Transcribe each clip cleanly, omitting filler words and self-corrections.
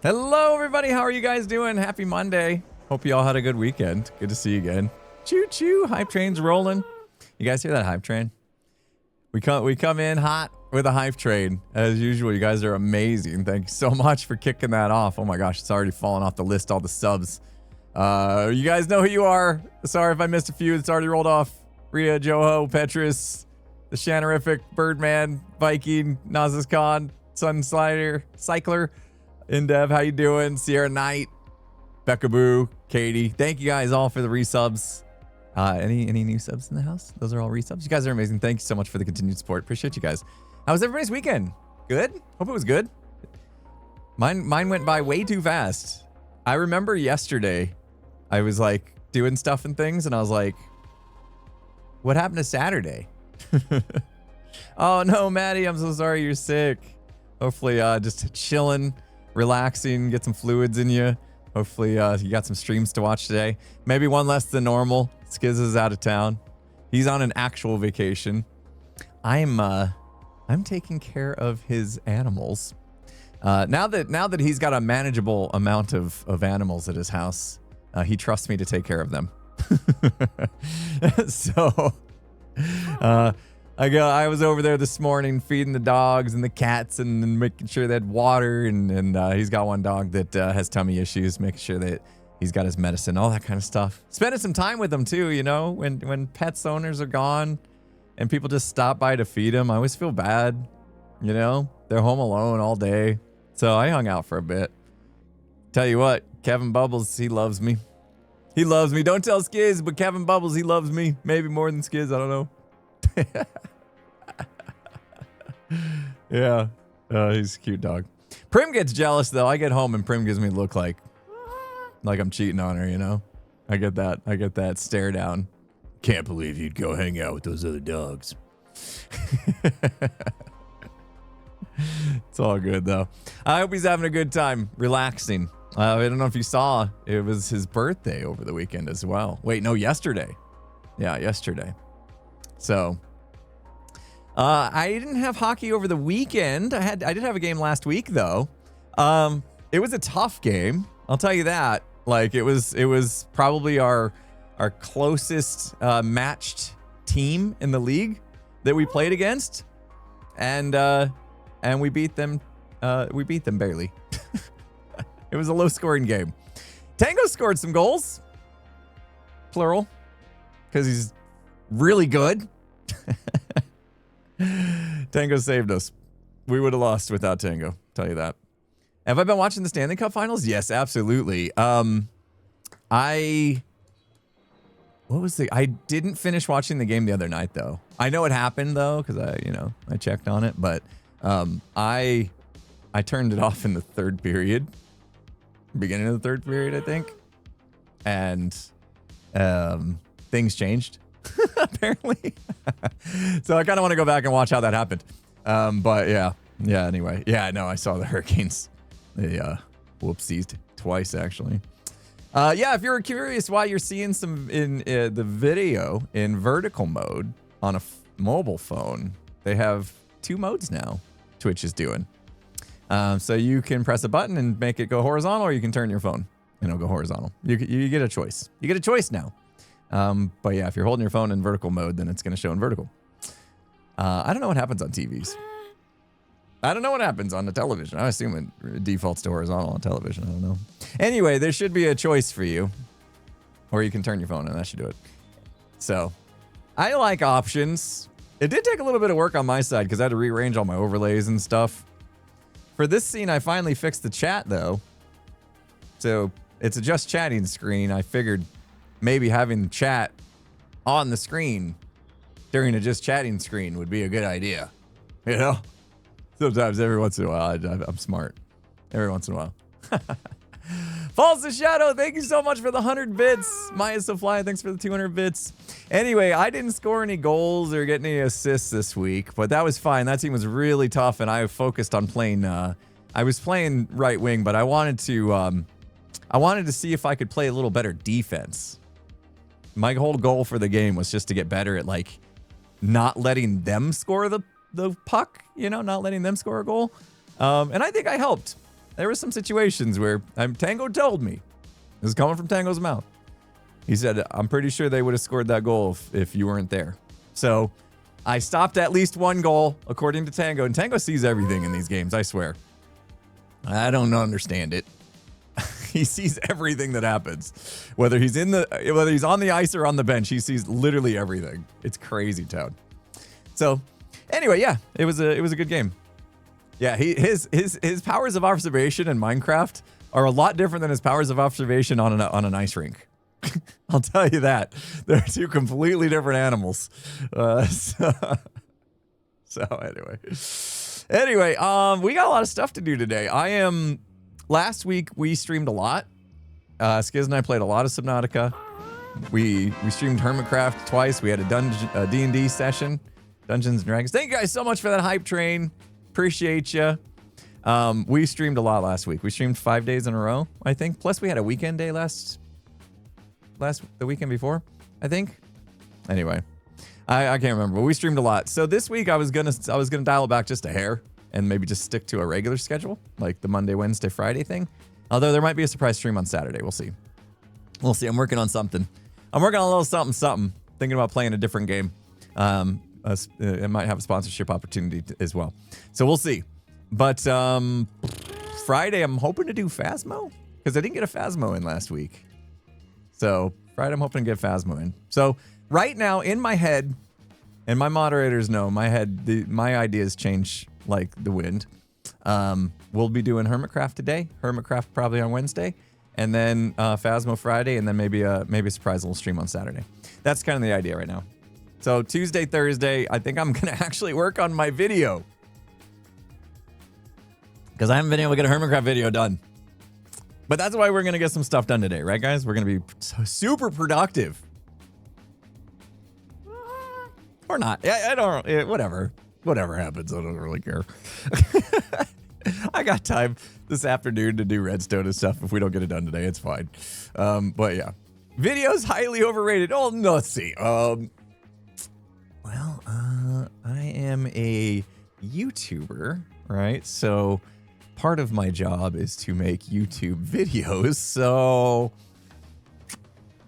Hello, everybody. How are you guys doing? Happy Monday. Hope you all had a good weekend. Good to see you again. Choo choo. Hype train's rolling. You guys hear that hype train? We come in hot with a hype train as usual. You guys are amazing. Thank you so much for kicking that off. Oh my gosh, it's already fallen off the list. All the subs. You guys know who you are. Sorry if I missed a few. It's already rolled off. Rhea, Joho, Petrus, the Shanorific, Birdman, Viking, Nazis Khan, Sunslider, Cycler. Indev, how you doing? Sierra Knight, Becca Boo, Katie. Thank you guys all for the resubs. Any new subs in the house? Those are all resubs. You guys are amazing. Thank you so much for the continued support. Appreciate you guys. How was everybody's weekend? Good? Hope it was good. Mine went by way too fast. I remember yesterday, I was like doing stuff and things, and I was like, what happened to Saturday? Oh no, Maddie, I'm so sorry you're sick. Hopefully just chilling, relaxing, get some fluids in you. Hopefully you got some streams to watch today. Maybe one less than normal. Skiz is out of town. He's on an actual vacation. I'm taking care of his animals. Now that he's got a manageable amount of animals at his house, he trusts me to take care of them. So I was over there this morning feeding the dogs and the cats and making sure they had water, and he's got one dog that has tummy issues, making sure that he's got his medicine, all that kind of stuff. Spending some time with them too, you know, when pets owners are gone and people just stop by to feed them. I always feel bad, you know, they're home alone all day. So I hung out for a bit. Tell you what, Kevin Bubbles, he loves me. He loves me. Don't tell Skiz, but Kevin Bubbles, he loves me. Maybe more than Skiz, I don't know. Yeah, he's a cute dog. Prim gets jealous though. I get home and Prim gives me a look like I'm cheating on her, you know. I get that stare down. Can't believe you'd go hang out with those other dogs. It's all good though. I hope he's having a good time, relaxing. I don't know if you saw, it was his birthday over the weekend as well. Wait, no, yesterday. Yeah, yesterday. So I didn't have hockey over the weekend. I did have a game last week though. It was a tough game. I'll tell you that. Like it was probably our closest matched team in the league that we played against, and we beat them. We beat them barely. It was a low scoring game. Tango scored some goals, plural, because he's really good. Tango saved us. We would have lost without Tango, tell you that. Have I been watching the Stanley Cup Finals? Yes, absolutely. I didn't finish watching the game the other night though. I know it happened though, because I checked on it, but I turned it off in the third period. Beginning of the third period, I think. And things changed. Apparently. So I kind of want to go back and watch how that happened. But yeah, anyway. Yeah, no, I saw the Hurricanes. They whoopsies twice actually. Yeah, if you're curious why you're seeing some in the video in vertical mode on a mobile phone, they have 2 modes now Twitch is doing. So you can press a button and make it go horizontal, or you can turn your phone and it'll go horizontal. You get a choice. You get a choice now. But yeah, if you're holding your phone in vertical mode, then it's going to show in vertical. I don't know what happens on TVs. I don't know what happens on the television. I assume it defaults to horizontal on television. I don't know. Anyway, there should be a choice for you. Or you can turn your phone and that should do it. So, I like options. It did take a little bit of work on my side because I had to rearrange all my overlays and stuff. For this scene, I finally fixed the chat, though. So, it's a just chatting screen. I figured maybe having chat on the screen during a just chatting screen would be a good idea. You know? Sometimes, every once in a while, I'm smart. Every once in a while. Falls to Shadow, thank you so much for the 100 bits. Maya Sofly, thanks for the 200 bits. Anyway, I didn't score any goals or get any assists this week, but that was fine. That team was really tough, and I focused on playing. I was playing right wing, but I wanted to see if I could play a little better defense. My whole goal for the game was just to get better at like not letting them score the puck, you know, not letting them score a goal. And I think I helped. there were some situations where Tango told me, this is coming from Tango's mouth. He said, I'm pretty sure they would have scored that goal if you weren't there. So I stopped at least one goal, according to Tango. And Tango sees everything in these games, I swear. I don't understand it. He sees everything that happens. Whether he's on the ice or on the bench, he sees literally everything. It's crazy town. So anyway, yeah, it was a good game. Yeah, his powers of observation in Minecraft are a lot different than his powers of observation on an ice rink. I'll tell you that. They're two completely different animals. So anyway, we got a lot of stuff to do today. Last week we streamed a lot. Skiz and I played a lot of Subnautica. We streamed Hermitcraft twice. We had a D&D session, Dungeons and Dragons. Thank you guys so much for that hype train. Appreciate you. We streamed a lot last week. We streamed 5 days in a row, I think. Plus we had a weekend day the weekend before, I think. Anyway, I can't remember, but we streamed a lot. So this week I was gonna dial it back just a hair and maybe just stick to a regular schedule, like the Monday, Wednesday, Friday thing. Although there might be a surprise stream on Saturday. We'll see. We'll see. I'm working on something. I'm working on a little something. Thinking about playing a different game. It might have a sponsorship opportunity as well. So we'll see. But Friday, I'm hoping to do Phasmo because I didn't get a Phasmo in last week. So Friday, I'm hoping to get Phasmo in. So right now in my head, and my moderators know, my ideas change like the wind. We'll be doing Hermitcraft today, Hermitcraft probably on Wednesday, and then Phasmo Friday, and then maybe a surprise little stream on Saturday. That's kind of the idea right now. So Tuesday, Thursday, I think I'm gonna actually work on my video because I haven't been able to get a Hermitcraft video done. But that's why we're gonna get some stuff done today, right, guys? We're gonna be super productive. Or not. I don't. Whatever happens, I don't really care. I got time this afternoon to do redstone and stuff. If we don't get it done today, it's fine. But yeah, videos highly overrated. Oh, no, let's see. I am a YouTuber, right? So part of my job is to make YouTube videos. So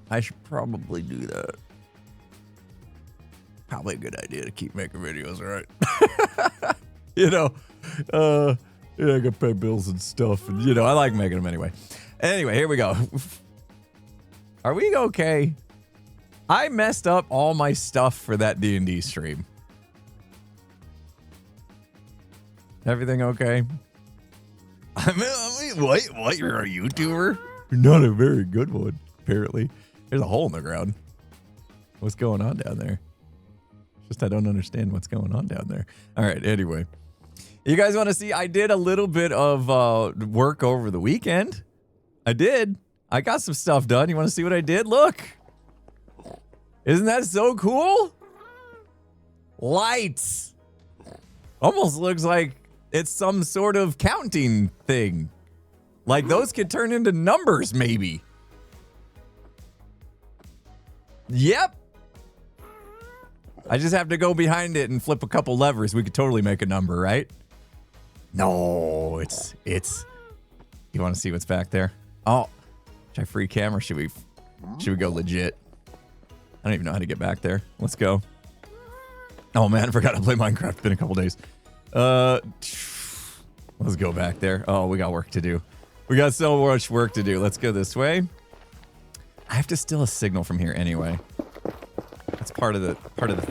I should probably do that. Probably a good idea to keep making videos, right? I got to pay bills and stuff, and I like making them anyway. Anyway, here we go. Are we okay? I messed up all my stuff for that D&D stream. Everything okay? I mean, what? You're a YouTuber? You're not a very good one, apparently. There's a hole in the ground. What's going on down there? Just I don't understand what's going on down there. All right, anyway. You guys want to see? I did a little bit of work over the weekend. I did. I got some stuff done. You want to see what I did? Look. Isn't that so cool? Lights. Almost looks like it's some sort of counting thing. Like those could turn into numbers, maybe. Yep. I just have to go behind it and flip a couple levers. We could totally make a number, right? No, it's. You want to see what's back there? Oh, should I free cam or should we go legit? I don't even know how to get back there. Let's go. Oh man, I forgot to play Minecraft. It's been a couple days. Let's go back there. Oh, we got work to do. We got so much work to do. Let's go this way. I have to steal a signal from here anyway. That's part of the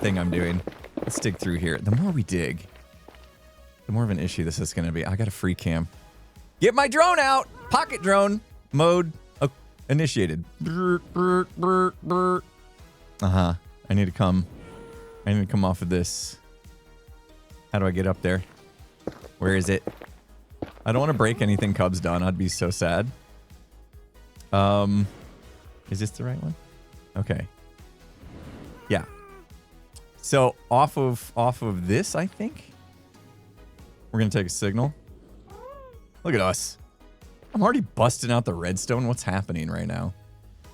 thing I'm doing. Let's dig through here. The more we dig, the more of an issue this is going to be. I got a free cam. Get my drone out. Pocket drone mode initiated. Uh-huh. I need to come off of this. How do I get up there? Where is it? I don't want to break anything Cub's done. I'd be so sad. Is this the right one? Okay. Yeah. So off of this, I think we're gonna take a signal. Look at us. I'm already busting out the redstone. What's happening right now?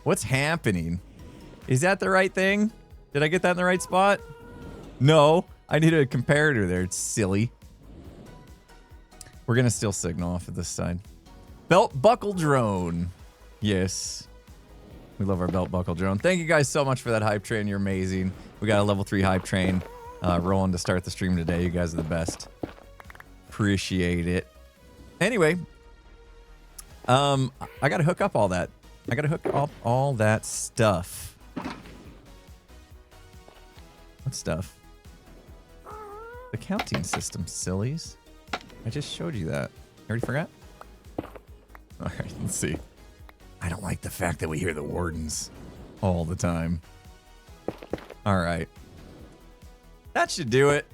What's happening? Is that the right thing? Did I get that in the right spot? No, I need a comparator there. It's silly. We're gonna steal signal off of this side. Belt buckle drone. Yes. We love our belt buckle drone. Thank you guys so much for that hype train. You're amazing. We got a level 3 hype train rolling to start the stream today. You guys are the best. Appreciate it. Anyway, I got to hook up all that. I got to hook up all that stuff. What stuff? The counting system, sillies. I just showed you that. You already forgot? All right, let's see. I don't like the fact that we hear the wardens all the time. All right. That should do it.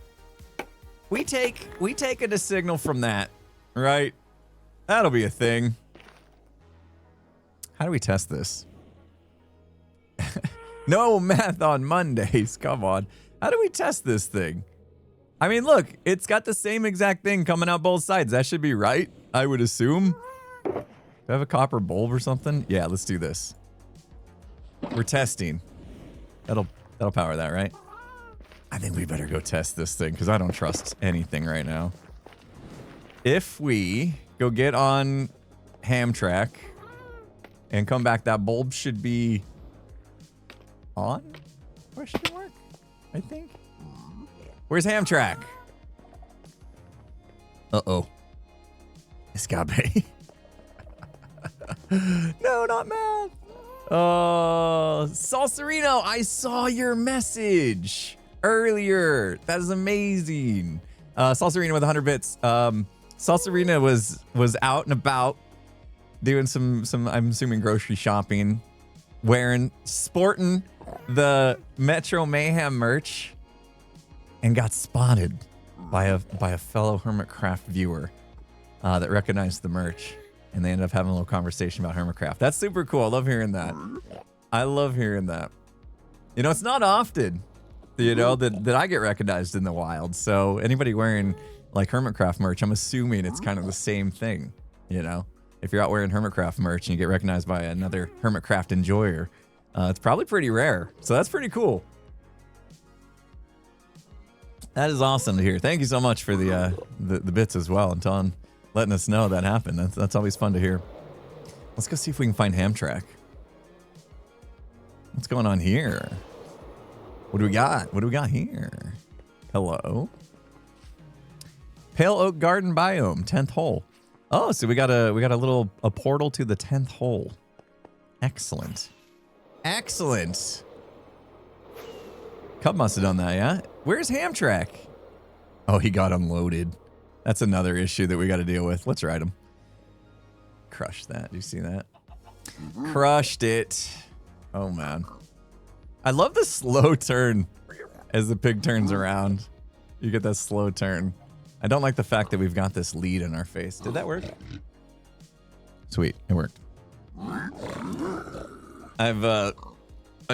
We take a signal from that, right? That'll be a thing. How do we test this? No math on Mondays. Come on. How do we test this thing? I mean, look, it's got the same exact thing coming out both sides. That should be right, I would assume. Do I have a copper bulb or something? Yeah, let's do this. We're testing. That'll power that, right? I think we better go test this thing because I don't trust anything right now. If we go get on Hermitcraft and come back, that bulb should be on? Question mark? I think. Where's Hermitcraft? Uh-oh. Escape. No, not math. Salsarino, I saw your message earlier. That is amazing. Salsarino with 100 bits. Salsarino was out and about doing some I'm assuming grocery shopping, sporting the Metro Mayhem merch, and got spotted by a fellow Hermitcraft viewer that recognized the merch. And they ended up having a little conversation about Hermitcraft. That's super cool. I love hearing that. I love hearing that. You know, it's not often, you know, that I get recognized in the wild. So anybody wearing like Hermitcraft merch, I'm assuming it's kind of the same thing. You know, if you're out wearing Hermitcraft merch and you get recognized by another Hermitcraft enjoyer, it's probably pretty rare. So that's pretty cool. That is awesome to hear. Thank you so much for the bits as well, and letting us know that happened. That's always fun to hear. Let's go see if we can find Hermitcraft. What's going on here? What do we got? What do we got here? Hello. Pale Oak Garden Biome, 10th hole. Oh, so we got a portal to the 10th hole. Excellent. Excellent. Cub must have done that, yeah? Where's Hermitcraft? Oh, he got unloaded. That's another issue that we got to deal with. Let's ride him. Crushed that. Do you see that? Crushed it. Oh, man. I love the slow turn as the pig turns around. You get that slow turn. I don't like the fact that we've got this lead in our face. Did that work? Sweet. It worked. I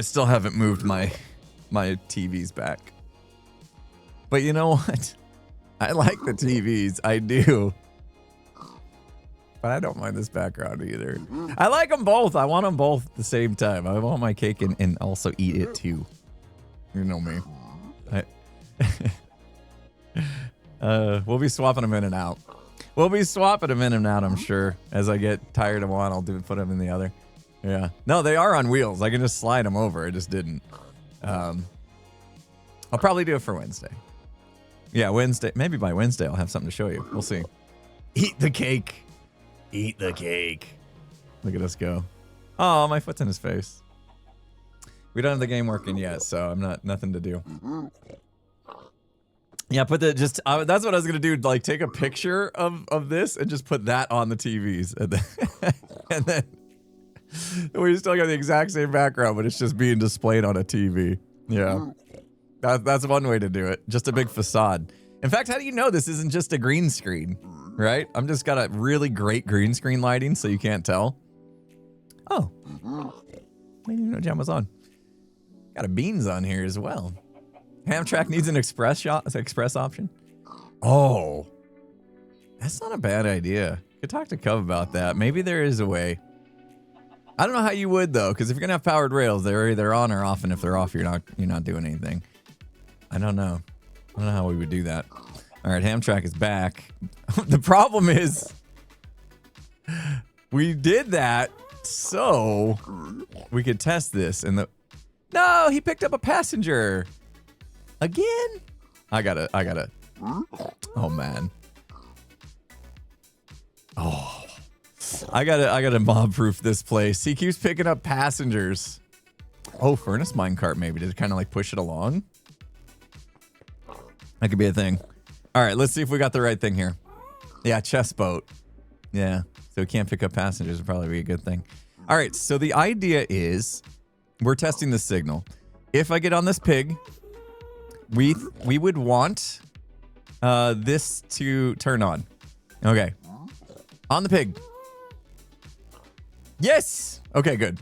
still haven't moved my TVs back. But you know what? I like the TVs. I do. But I don't mind this background either. I like them both. I want them both at the same time. I want my cake and also eat it too. You know me. We'll be swapping them in and out. We'll be swapping them in and out, I'm sure. As I get tired of one, I'll put them in the other. Yeah. No, they are on wheels. I can just slide them over. I just didn't. I'll probably do it for Wednesday. Yeah, Wednesday. Maybe by Wednesday I'll have something to show you. We'll see. Eat the cake. Eat the cake. Look at us go. Oh, my foot's in his face. We don't have the game working yet, so nothing to do. Yeah, that's what I was gonna do. Like, take a picture of this and just put that on the TVs, and then we still got the exact same background, but it's just being displayed on a TV. Yeah. That's one way to do it. Just a big facade. In fact, how do you know this isn't just a green screen, right? I'm just got a really great green screen lighting, so you can't tell. Oh. I didn't even know Jam was on. Got a beans on here as well. Hermitcraft needs an express option. Oh. That's not a bad idea. Could talk to Cub about that. Maybe there is a way. I don't know how you would, though, because if you're gonna have powered rails, they're either on or off, and if they're off, you're not doing anything. I don't know. I don't know how we would do that. All right, Hermitcraft is back. The problem is We did that so we could test this. And no, he picked up a passenger. Again? I gotta. Oh, man. Oh. I gotta mob-proof this place. He keeps picking up passengers. Oh, furnace minecart maybe. Did it kind of like push it along? That could be a thing. All right, let's see if we got the right thing here. Yeah, chest boat. Yeah, so we can't pick up passengers would probably be a good thing. All right, so the idea is we're testing the signal. If I get on this pig, we would want this to turn on. Okay. On the pig. Yes! Okay, good.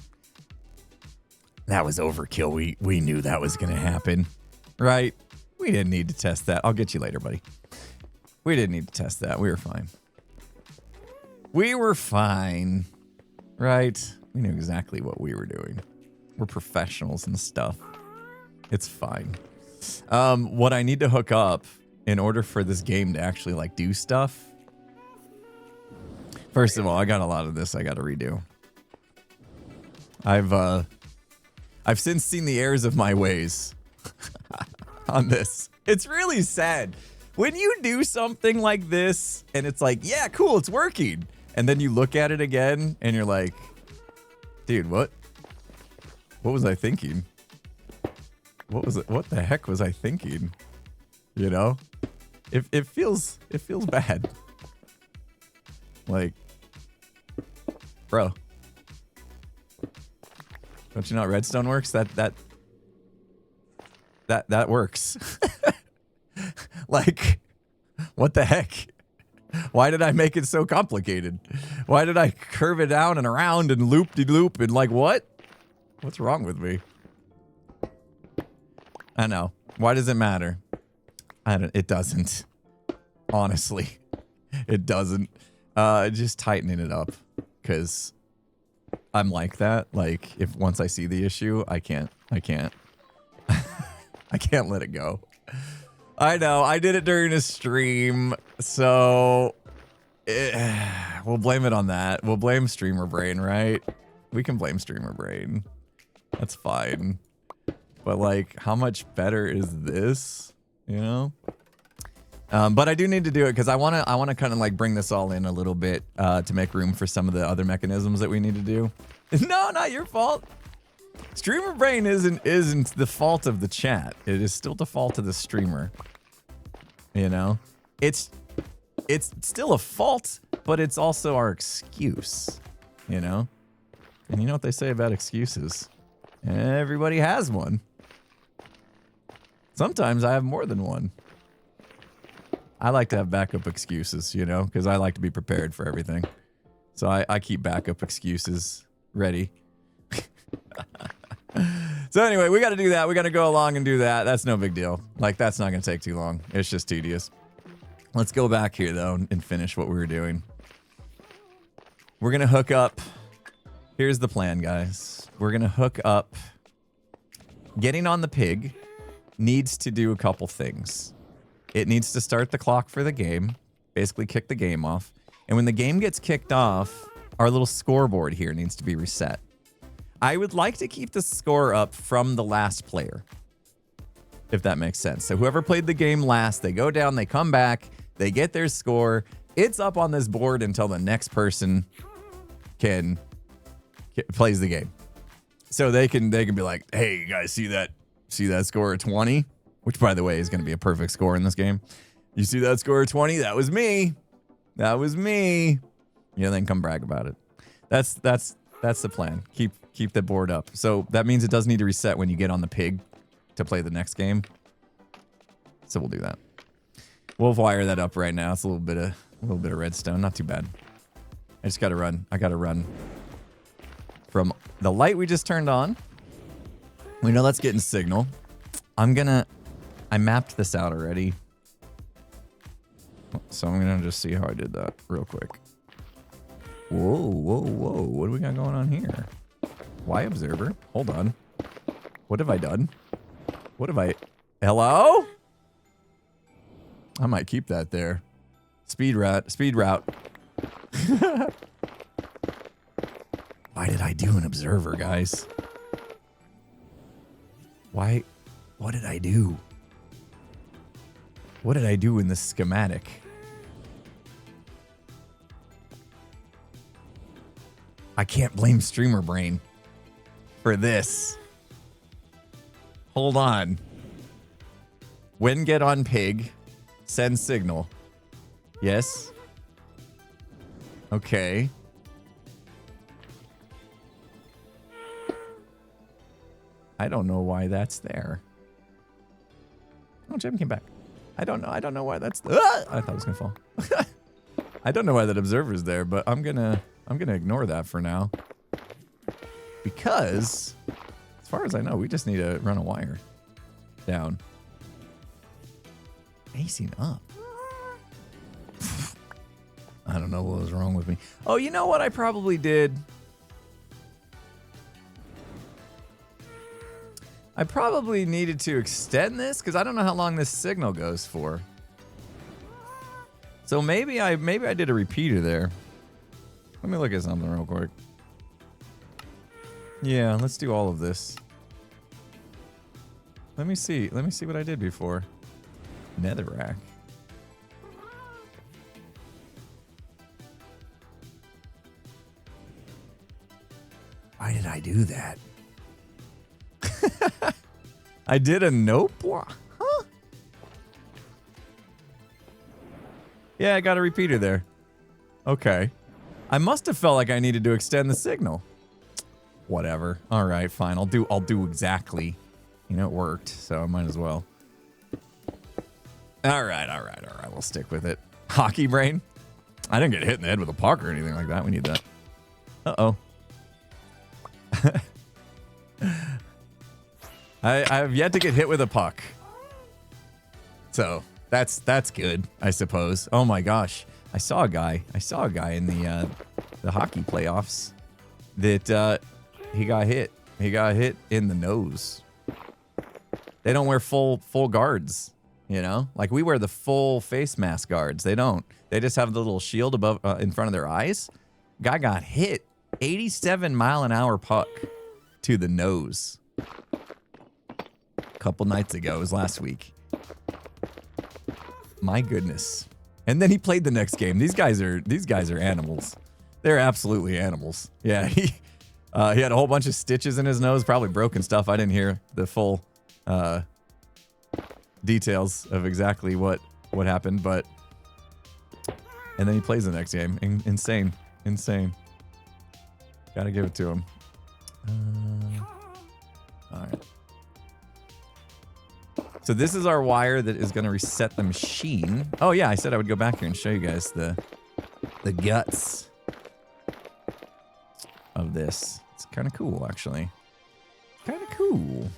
That was overkill. We knew that was going to happen, right? We didn't need to test that. I'll get you later, buddy. We didn't need to test that. We were fine. We were fine, right? We knew exactly what we were doing. We're professionals and stuff. It's fine. What I need to hook up in order for this game to actually like do stuff. First of all, I got a lot of this I got to redo. I've since seen the errors of my ways on this. It's really sad. When you do something like this and it's like, yeah, cool, it's working. And then you look at it again and you're like, dude, what was I thinking? What the heck was I thinking? You know? It feels bad. Like, bro. Don't you know how redstone works? That works. Like, what the heck? Why did I make it so complicated? Why did I curve it down and around and loop-de-loop and like what? What's wrong with me? I know. Why does it matter? It doesn't. Honestly. It doesn't. Just tightening it up. Because I'm like that. Like, if once I see the issue, I can't. I can't let it go. I know. I did it during a stream. So we'll blame it on that. We'll blame streamer brain, right? We can blame streamer brain. That's fine. But like, how much better is this? You know? But I do need to do it because I wanna kind of like bring this all in a little bit to make room for some of the other mechanisms that we need to do. No, not your fault. Streamer brain isn't the fault of the chat. It is still the fault of the streamer. You know? It's still a fault, but it's also our excuse. You know? And you know what they say about excuses? Everybody has one. Sometimes I have more than one. I like to have backup excuses, you know, because I like to be prepared for everything. So I keep backup excuses ready. So anyway, we got to do that. We got to go along and do that. That's no big deal. Like, that's not going to take too long. It's just tedious. Let's go back here, though, and finish what we were doing. We're going to hook up. Here's the plan, guys. We're going to hook up. Getting on the pig needs to do a couple things. It needs to start the clock for the game, basically kick the game off. And when the game gets kicked off, our little scoreboard here needs to be reset. I would like to keep the score up from the last player, if that makes sense. So whoever played the game last, they go down, they come back, they get their score. It's up on this board until the next person plays the game. So they can be like, hey, you guys see that score of 20? Which, by the way, is going to be a perfect score in this game. You see that score of 20? That was me. That was me. Yeah, then come brag about it. That's the plan. Keep the board up. So that means it does need to reset when you get on the pig to play the next game. So we'll do that. We'll wire that up right now. It's a little bit of redstone. Not too bad. I just got to run. I got to run from the light we just turned on. We know that's getting signal. I mapped this out already. So I'm going to just see how I did that real quick. Whoa. What do we got going on here? Why observer? Hold on. What have I done? Hello? I might keep that there. Speed route. Why did I do an observer, guys? Why? What did I do? What did I do in this schematic? I can't blame Streamer Brain for this. Hold on. When get on pig, send signal. Yes. Okay. I don't know why that's there. Oh, Jim came back. I don't know why that's I thought it was gonna fall. I don't know why that observer's there, but I'm gonna ignore that for now. Because as far as I know, we just need to run a wire down. Facing up. I don't know what was wrong with me. Oh, you know what I probably did? I probably needed to extend this because I don't know how long this signal goes for. So maybe I did a repeater there. Let me look at something real quick. Yeah, let's do all of this. Let me see what I did before. Netherrack. Why did I do that? I did a nope? Huh? Yeah, I got a repeater there. Okay. I must have felt like I needed to extend the signal. Whatever. All right, fine. I'll do exactly. You know, it worked, so I might as well. All right. We'll stick with it. Hockey brain? I didn't get hit in the head with a puck or anything like that. We need that. Uh-oh. I have yet to get hit with a puck. So that's good, I suppose. Oh my gosh. I saw a guy in the hockey playoffs that he got hit. He got hit in the nose. They don't wear full guards, you know? Like we wear the full face mask guards. They don't. They just have the little shield above in front of their eyes. Guy got hit. 87-mile-an-hour puck to the nose. A couple nights ago. It was last week. My goodness. And then he played the next game. These guys are animals. They're absolutely animals. Yeah, he had a whole bunch of stitches in his nose, probably broken stuff. I didn't hear the full details of exactly what happened, but and then he plays the next game. Insane. Gotta give it to him. All right. So this is our wire that is going to reset the machine. Oh yeah, I said I would go back here and show you guys the guts of this. It's kind of cool, actually. Kind of cool.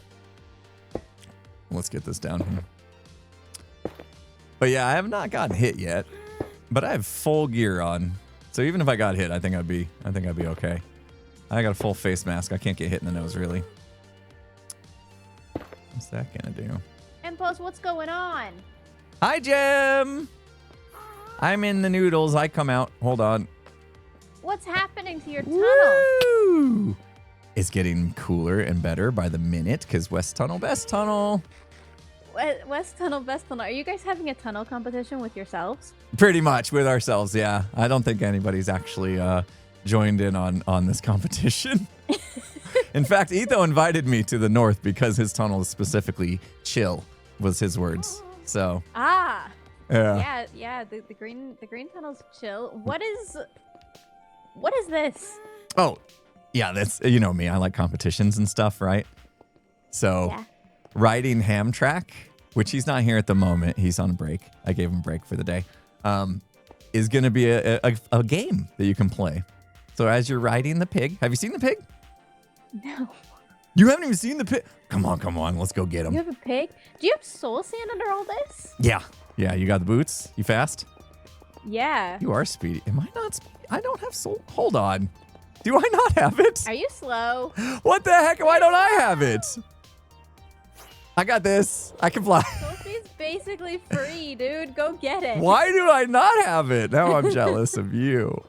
Let's get this down here. But yeah, I have not gotten hit yet, but I have full gear on. So even if I got hit, I think I'd be okay. I got a full face mask. I can't get hit in the nose, really. What's that gonna do? Impulse, what's going on? Hi, Jim. I'm in the noodles. I come out. Hold on. What's happening to your tunnel? Woo! It's getting cooler and better by the minute because West Tunnel, Best Tunnel. West Tunnel, Best Tunnel. Are you guys having a tunnel competition with yourselves? Pretty much with ourselves, yeah. I don't think anybody's actually joined in on this competition. In fact, Etho invited me to the north because his tunnel is specifically chill, was his words. So. Yeah. The green tunnel's chill. What is this? Oh, yeah. That's, you know me. I like competitions and stuff, right? So, yeah. Riding Hamtrack, which he's not here at the moment. He's on a break. I gave him a break for the day. Is going to be a game that you can play. So as you're riding the pig, have you seen the pig? No. You haven't even seen the pig? Come on. Let's go get him. You have a pig? Do you have soul sand under all this? Yeah. You got the boots? You fast? Yeah. You are speedy. Am I not speedy? I don't have soul. Hold on. Do I not have it? Are you slow? What the heck? Why don't I have it? I got this. I can fly. Soul speed's basically free, dude. Go get it. Why do I not have it? Now I'm jealous of you.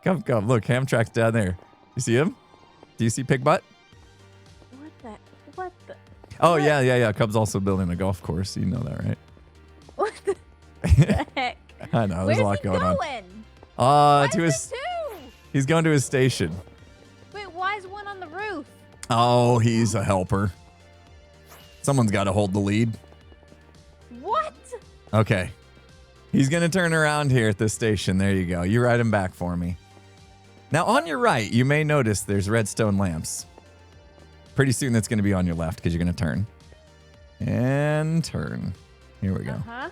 Come. Look, Hamtrack's down there. You see him? Do you see Pig Butt? What the? Oh, yeah. Cub's also building a golf course. You know that, right? What the heck? I know. There's a lot going on. Why To is his. there two? He's going to his station. Wait, why is one on the roof? Oh, he's a helper. Someone's got to hold the lead. What? Okay. He's going to turn around here at this station. There you go. You ride him back for me. Now, on your right, you may notice there's redstone lamps. Pretty soon, that's going to be on your left because you're going to turn. And turn. Here we go. Uh-huh.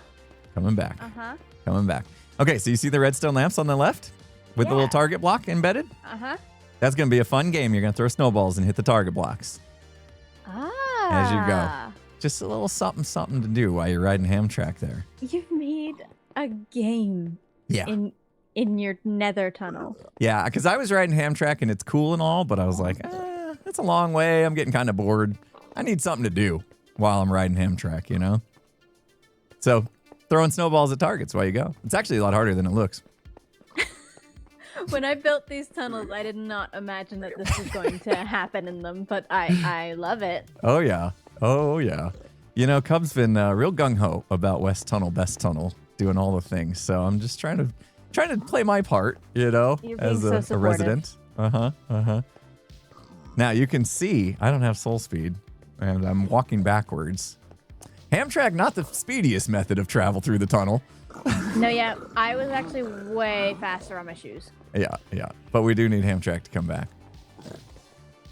Coming back. Uh-huh. Coming back. Okay, so you see the redstone lamps on the left with the little target block embedded? Uh-huh. That's going to be a fun game. You're going to throw snowballs and hit the target blocks as you go. Just a little something to do while you're riding Hamtrack there. You've made a game. Yeah. In your nether tunnel. Yeah, because I was riding Hamtrack and it's cool and all, but I was like, it's a long way. I'm getting kind of bored. I need something to do while I'm riding Hamtrack, you know? So throwing snowballs at targets while you go. It's actually a lot harder than it looks. When I built these tunnels, I did not imagine that this was going to happen in them, but I love it. Oh, yeah. You know, Cub's been real gung-ho about West Tunnel, Best Tunnel, doing all the things. So I'm just trying to play my part, you know, as a resident. Now you can see I don't have soul speed and I'm walking backwards. Hamtrack, not the speediest method of travel through the tunnel. No, yeah, I was actually way faster on my shoes. Yeah. But we do need Hamtrack to come back.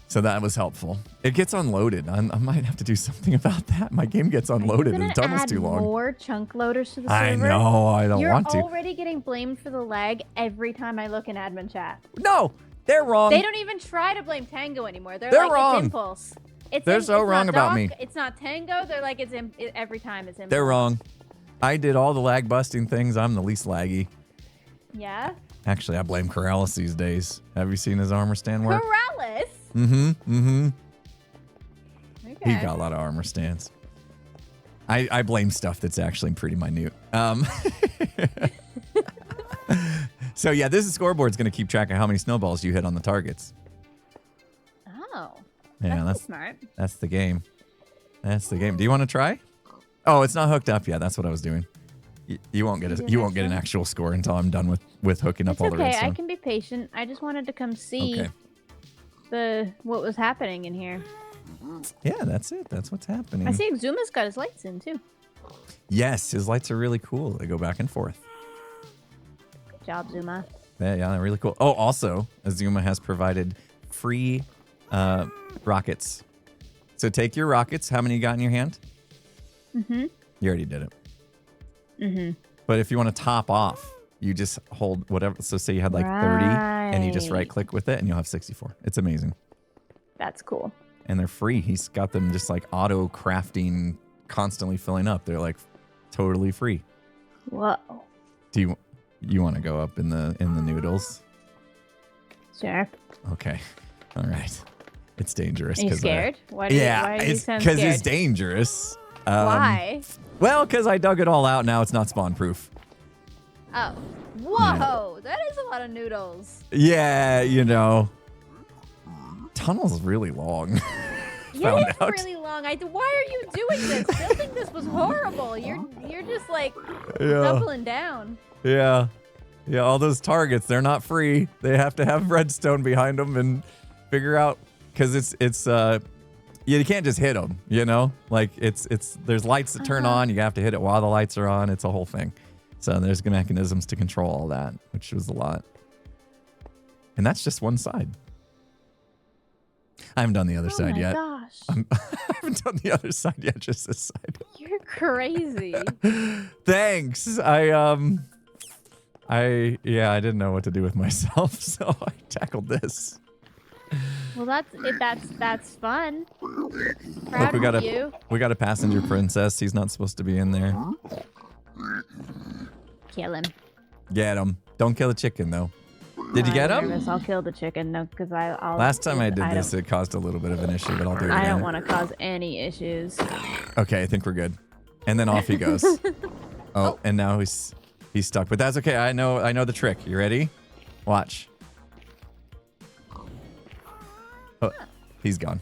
So that was helpful. It gets unloaded. I might have to do something about that. My game gets unloaded and the tunnel's too long. More chunk loaders to the server? I know. I don't want to. You're already getting blamed for the lag every time I look in admin chat. No, they're wrong. They don't even try to blame Tango anymore. They're like, wrong. It's Impulse. They're so wrong about me. It's not Tango. They're like, every time it's Impulse. They're wrong. I did all the lag busting things. I'm the least laggy. Yeah? Actually, I blame Corrales these days. Have you seen his armor stand work? Corrales? Okay. Okay. He got a lot of armor stands. I blame stuff that's actually pretty minute. So yeah, this scoreboard's going to keep track of how many snowballs you hit on the targets. Oh. Yeah, that's smart. That's the game. Do you want to try? Oh, it's not hooked up yet. That's what I was doing. You won't get an actual score until I'm done with hooking up all the redstone. Okay, I can be patient. I just wanted to come see what was happening in here. Yeah, that's it. That's what's happening. I see Exuma's got his lights in too. Yes, his lights are really cool. They go back and forth. Good job, Zuma. Yeah, they're really cool. Oh, also, Azuma has provided free rockets. So take your rockets. How many you got in your hand? Mm-hmm. You already did it. Mm-hmm. But if you want to top off, you just hold whatever. So say you had like 30 and you just right click with it and you'll have 64. It's amazing. That's cool. And they're free. He's got them just like auto crafting, constantly filling up. They're like totally free. Whoa. Do you want to go up in the noodles? Sure. Okay. All right. It's dangerous. Are you scared? Why do you sound scared? Because it's dangerous. Why? Well, because I dug it all out. Now it's not spawn proof. Oh. Whoa. Yeah. That is a lot of noodles. Yeah, you know. Tunnel's really long. Yeah, it's really long. Why are you doing this? Building this was horrible. You're just like doubling down. Yeah. Yeah, all those targets, they're not free. They have to have redstone behind them and figure out, because it's you can't just hit them, you know? Like there's lights that turn on. You have to hit it while the lights are on. It's a whole thing. So there's mechanisms to control all that, which was a lot. And that's just one side. I haven't done the other side yet. Oh my gosh. I haven't done the other side yet, just this side. You're crazy. Thanks. I didn't know what to do with myself, so I tackled this. Well, that's fun. Look, we got a passenger princess. He's not supposed to be in there. Kill him. Get him. Don't kill the chicken though. Did you get him? I'll kill the chicken. No, because I'll. Last time I did this, it caused a little bit of an issue, but I'll do it again. I don't want to cause any issues. Okay, I think we're good. And then off he goes. Oh, and now he's stuck, but that's okay. I know the trick. You ready? Watch. Oh, he's gone.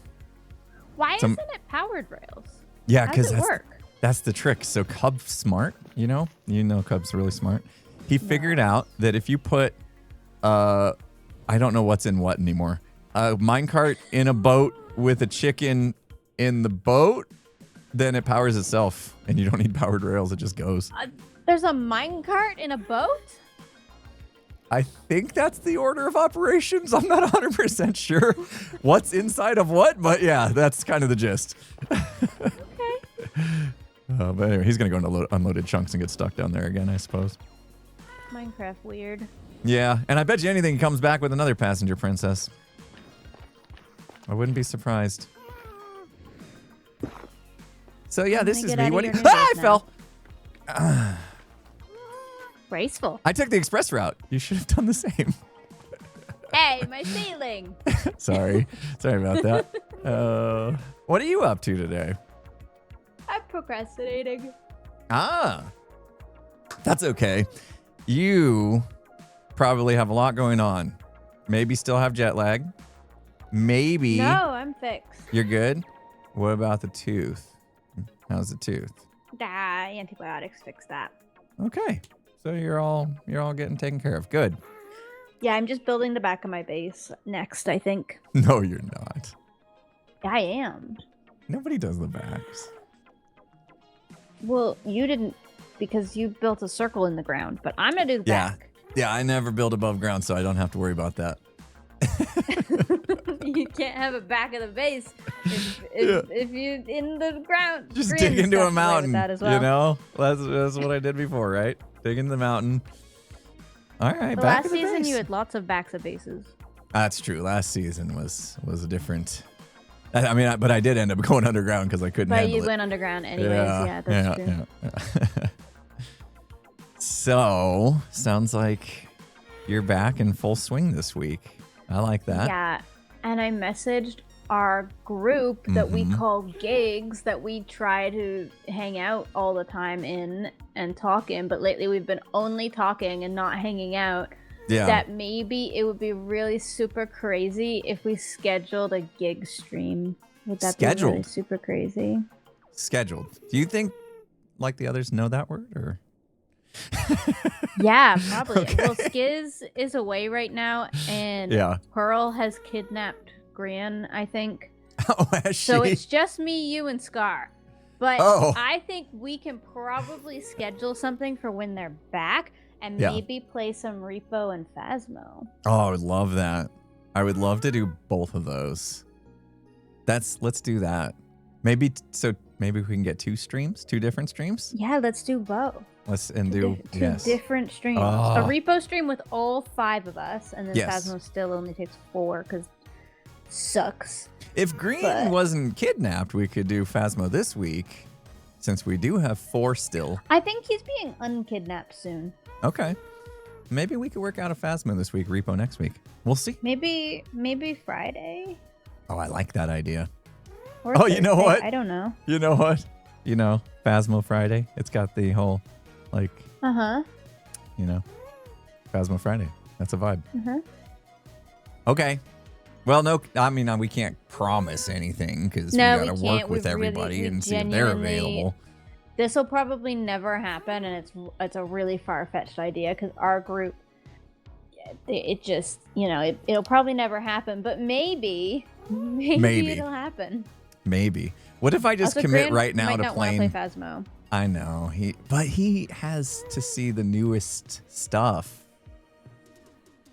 Why isn't it powered rails? Yeah, How does because it work? that's the trick. So Cub's smart, you know Cub's really smart. He figured out that if you put, I don't know what's in what anymore, a minecart in a boat with a chicken in the boat, then it powers itself, and you don't need powered rails. It just goes. There's a minecart in a boat? I think that's the order of operations. I'm not 100% sure what's inside of what, but yeah, that's kind of the gist. Okay. But anyway, he's going to go into unloaded chunks and get stuck down there again, I suppose. Minecraft weird. Yeah, and I bet you anything comes back with another passenger princess. I wouldn't be surprised. So yeah, this is me. What do you... Ah, I fell! Graceful. I took the express route. You should have done the same. Hey, my ceiling. Sorry about that. What are you up to today? I'm procrastinating. Ah, that's okay. You probably have a lot going on. Maybe still have jet lag. Maybe. No, I'm fixed. You're good? What about the tooth? How's the tooth? Antibiotics fix that. Okay. So you're all getting taken care of. Good. Yeah, I'm just building the back of my base next, I think. No, you're not. I am. Nobody does the backs. Well, you didn't because you built a circle in the ground, but I'm going to do the back. Yeah, I never build above ground, so I don't have to worry about that. You can't have a back of the base if you in the ground. Just dig into a mountain, that as well. you know? That's what I did before, right? Dig into the mountain. All right, The back last of the season base. you had lots of backs of bases. That's true. Last season was a different... I mean, but I did end up going underground because I couldn't handle it. But you went underground anyways. Yeah, that's true. Yeah. So, sounds like you're back in full swing this week. I like that. Yeah, and I messaged our group that we call gigs that we try to hang out all the time in and talk in, but lately we've been only talking and not hanging out. Yeah. That maybe it would be really super crazy if we scheduled a gig stream. Would that be really super crazy? Scheduled. Do you think like the others know that word or? Yeah, probably. Okay. Well, Skiz is away right now, and Pearl has kidnapped Grian, I think. Oh, has she? So it's just me, you, and Scar. But I think we can probably schedule something for when they're back and maybe play some Repo and Phasmo. Oh, I would love that. I would love to do both of those. Let's do that. Maybe we can get two different streams. Yeah, let's do both. Two different streams. A Repo stream with all 5 of us, and then Phasmo still only takes 4 because sucks. If Green wasn't kidnapped, we could do Phasmo this week, since we do have 4 still. I think he's being unkidnapped soon. Okay. Maybe we could work out a Phasmo this week, Repo next week. We'll see. Maybe Friday. Oh, I like that idea. Or Thursday. You know what? I don't know. You know what? Phasmo Friday. It's got the whole, Phasmo Friday. That's a vibe. Okay. Well, no, I mean, we can't promise anything because we got to work with everybody and see if they're available. This will probably never happen, and it's a really far-fetched idea because our group, it just, it'll probably never happen, but maybe it'll happen. Maybe. What if I just commit right now to playing? Play Phasmo. I know but he has to see the newest stuff.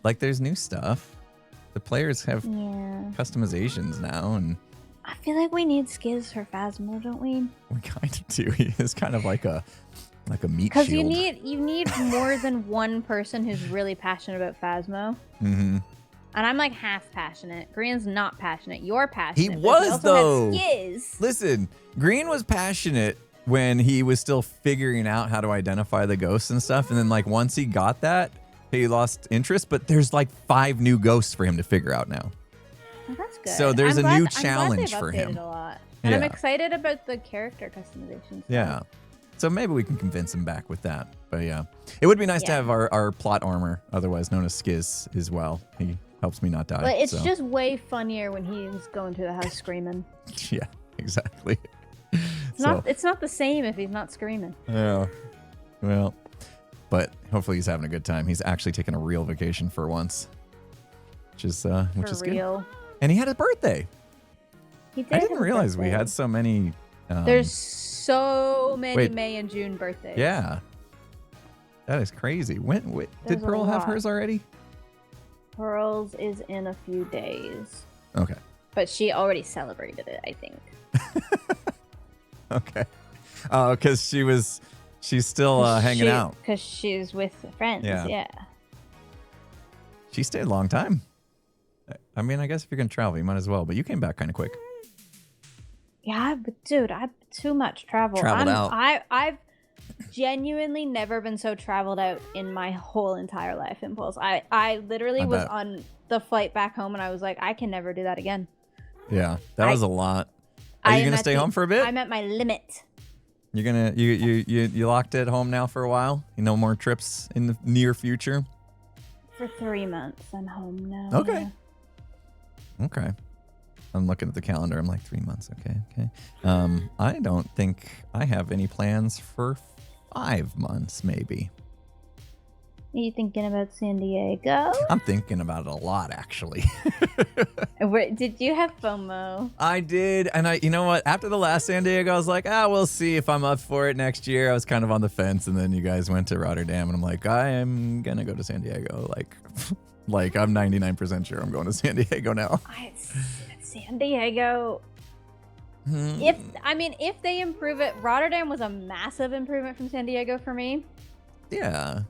There's new stuff. The players have customizations now, and I feel like we need Skiz for Phasmo, don't we? We kind of do. He is kind of like a meat shield. Because you need more than one person who's really passionate about Phasmo. Mm-hmm. And I'm half passionate. Green's not passionate. You're passionate. He was though. Skiz. Listen, Green was passionate when he was still figuring out how to identify the ghosts and stuff, and then once he got that, he lost interest. But there's 5 new ghosts for him to figure out now. Oh, that's good. So there's a new challenge for him. A lot. And I'm excited about the character customizations. Yeah. So maybe we can convince him back with that. But yeah, it would be nice to have our plot armor, otherwise known as Skiz, as well. helps me not die. But it's so. just way funnier when he's going to the house screaming. Yeah, exactly. It's not the same if he's not screaming. Yeah. Well, but hopefully he's having a good time. He's actually taking a real vacation for once, which is real. good. And he had a birthday. He did. I didn't realize we had so many. There's so many May and June birthdays. Yeah. That is crazy. When did Pearl have hers already? Pearl's is in a few days. Okay. But she already celebrated it, I think. Okay. Oh, because she's still hanging out. Because she's with friends, yeah. She stayed a long time. I mean, I guess if you're going to travel, you might as well. But you came back kind of quick. Yeah, but dude, I've too much travel. Traveled out. I've genuinely never been so traveled out in my whole entire life, Impulse. I literally was on the flight back home and I was like, I can never do that again. Yeah, that was a lot. Are you gonna stay home for a bit? I'm at my limit. You're gonna you locked at home now for a while? No more trips in the near future? For 3 months, I'm home now. Okay. Yeah. Okay. I'm looking at the calendar. I'm like 3 months. Okay. I don't think I have any plans for 5 months, maybe. Are you thinking about San Diego? I'm thinking about it a lot, actually. Did you have FOMO? I did. And you know what? After the last San Diego, I was like, we'll see if I'm up for it next year. I was kind of on the fence. And then you guys went to Rotterdam. And I'm like, I am going to go to San Diego. Like I'm 99% sure I'm going to San Diego now. San Diego. If they improve it, Rotterdam was a massive improvement from San Diego for me. Yeah.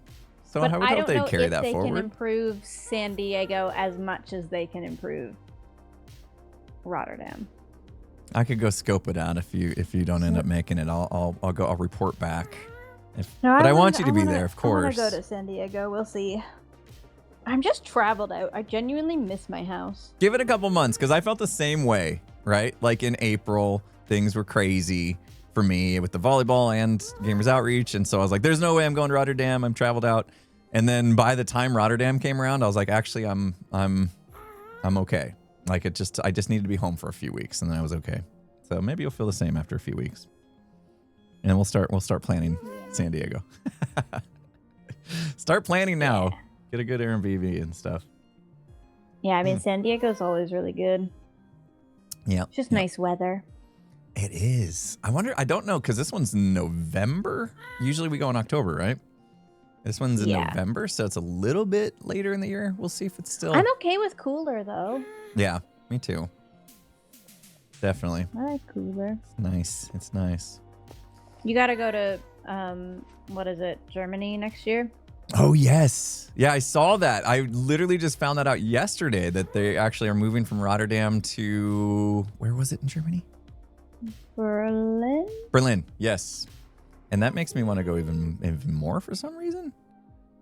So but how would I don't they know carry if that they forward? can improve San Diego as much as they can improve Rotterdam. I could go scope it out if you don't end up making it. I'll report back. I want you to be there, of course. I want to go to San Diego. We'll see. I'm just traveled out. I genuinely miss my house. Give it a couple months, because I felt the same way, right? Like in April, things were crazy for me with the volleyball and Gamers Outreach. And so I was like, there's no way I'm going to Rotterdam. I'm traveled out. And then by the time Rotterdam came around, I was like, actually, I'm okay. Like I just needed to be home for a few weeks, and then I was okay. So maybe you'll feel the same after a few weeks. And we'll start planning San Diego. Start planning now. Yeah. Get a good Airbnb and stuff. Yeah, I mean, San Diego's always really good. Yeah. Just nice weather. It is. I don't know, because this one's in November. Usually we go in October, right? This one's in November, so it's a little bit later in the year. We'll see if it's still... I'm okay with cooler, though. Yeah, me too. Definitely. I like cooler. It's nice. It's nice. You got to go to, Germany next year? Oh, yes. Yeah, I saw that. I literally just found that out yesterday, that they actually are moving from Rotterdam to... Where was it in Germany? Berlin? Berlin, yes. And that makes me want to go even more for some reason.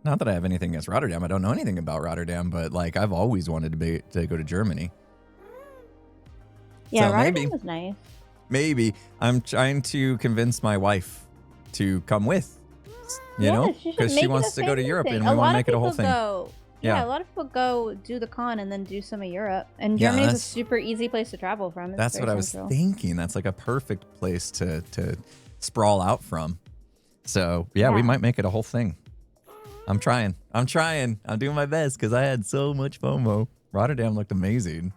Not that I have anything against Rotterdam. I don't know anything about Rotterdam, but like I've always wanted to go to Germany. Yeah, so Rotterdam was nice. Maybe I'm trying to convince my wife to come with. You know, because she wants to go to Europe and we want to make it a whole thing. Yeah, a lot of people go do the con and then do some of Europe. And Germany is a super easy place to travel from. That's what I was thinking. That's like a perfect place to sprawl out from. So yeah, we might make it a whole thing. I'm trying. I'm doing my best because I had so much FOMO. Rotterdam looked amazing.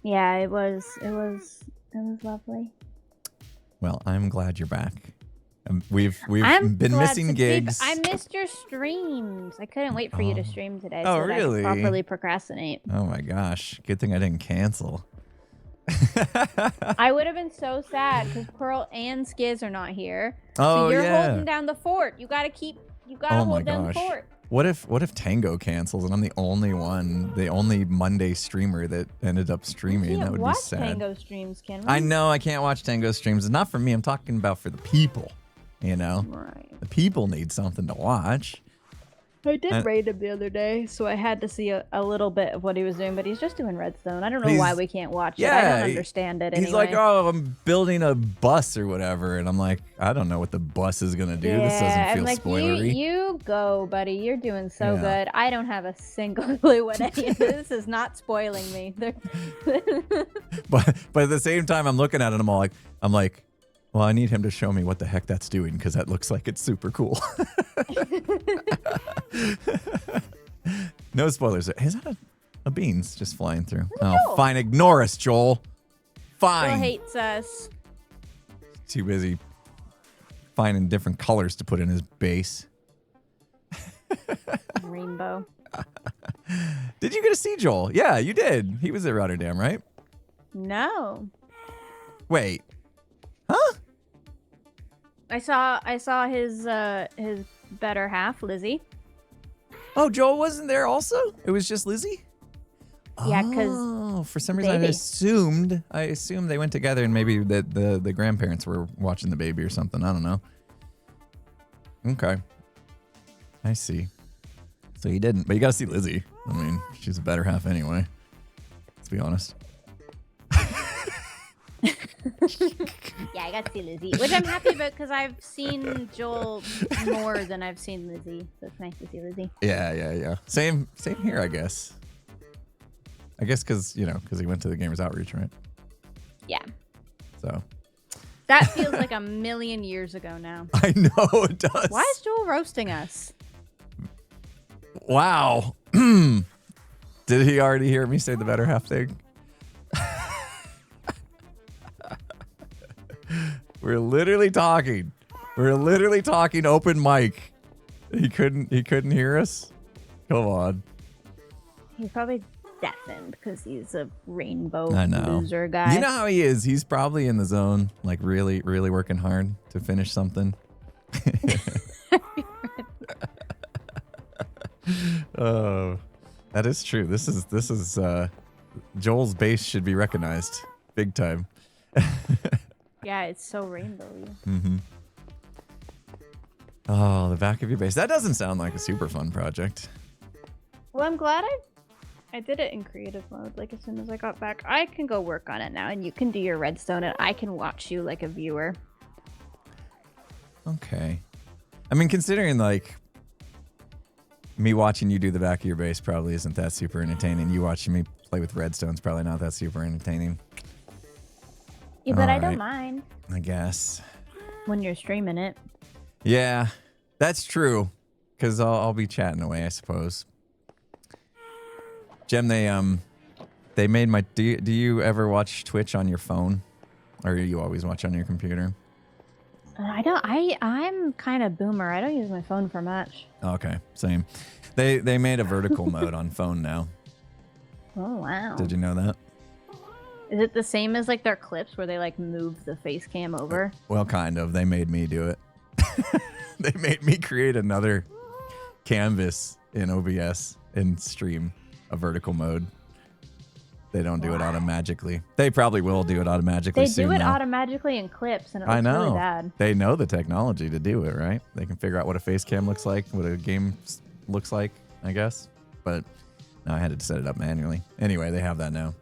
Yeah, it was lovely. Well, I'm glad you're back. We've been missing gigs. I missed your streams. I couldn't wait for you to stream today. Oh, so really? That I could properly procrastinate. Oh my gosh! Good thing I didn't cancel. I would have been so sad because Pearl and Skiz are not here. Oh, so you're holding down the fort. You gotta hold down the fort. What if Tango cancels and I'm the only Monday streamer that ended up streaming? That would be sad. Tango streams, can we? I know I can't watch Tango streams. It's not for me. I'm talking about for the people. You know, right? The people need something to watch. I did raid him the other day, so I had to see a little bit of what he was doing, but he's just doing redstone. I don't know why we can't watch it. I don't understand it anyway. He's like, oh, I'm building a bus or whatever, and I'm like, I don't know what the bus is going to do. This doesn't feel like, spoilery. You go, buddy. You're doing so good. I don't have a single clue what any of this is not spoiling me. but at the same time, I'm looking at it, I'm like, well, I need him to show me what the heck that's doing because that looks like it's super cool. No spoilers. Is that a beans just flying through? Oh, fine. Ignore us, Joel. Fine. Joel hates us. Too busy finding different colors to put in his base. Rainbow. Did you get to see Joel? Yeah, you did. He was at Rotterdam, right? No. Wait. Huh? I saw his better half, Lizzie. Oh, Joel wasn't there also? It was just Lizzie? Yeah, because for some reason I assumed they went together and maybe the grandparents were watching the baby or something. I don't know. Okay. I see. So you didn't, but you got to see Lizzie. I mean, she's a better half anyway. Let's be honest. Yeah, I got to see Lizzie, which I'm happy about because I've seen Joel more than I've seen Lizzie. So it's nice to see Lizzie. Yeah. Same here, I guess. I guess because he went to the Gamers Outreach, right? Yeah. So. That feels like a million years ago now. I know it does. Why is Joel roasting us? Wow. Did he already hear me say the better half thing? We're literally talking open mic. He couldn't hear us. Come on. He's probably deafened because he's a rainbow loser guy. You know how he is. He's probably in the zone, like really, really working hard to finish something. Oh, that is true. This is Joel's base should be recognized big time. Yeah, it's so rainbowy. Mm-hmm. Oh, the back of your base. That doesn't sound like a super fun project. Well, I'm glad I did it in creative mode. Like as soon as I got back, I can go work on it now, and you can do your redstone, and I can watch you like a viewer. Okay. I mean, considering like me watching you do the back of your base probably isn't that super entertaining. You watching me play with redstone's probably not that super entertaining. Yeah, but I don't mind. I guess. When you're streaming it. Yeah, that's true. Because I'll be chatting away, I suppose. Jem, they made my... Do you ever watch Twitch on your phone? Or do you always watch on your computer? I'm kind of boomer. I don't use my phone for much. Okay, same. They made a vertical mode on phone now. Oh, wow. Did you know that? Is it the same as like their clips where they like move the face cam over? Well, kind of. They made me do it. They made me create another canvas in OBS and stream a vertical mode. They don't do it automatically. They probably will do it automatically soon. They do it now. automatically in clips, and it looks really bad. They know the technology to do it, right? They can figure out what a face cam looks like, what a game looks like, I guess. But no, I had to set it up manually. Anyway, they have that now.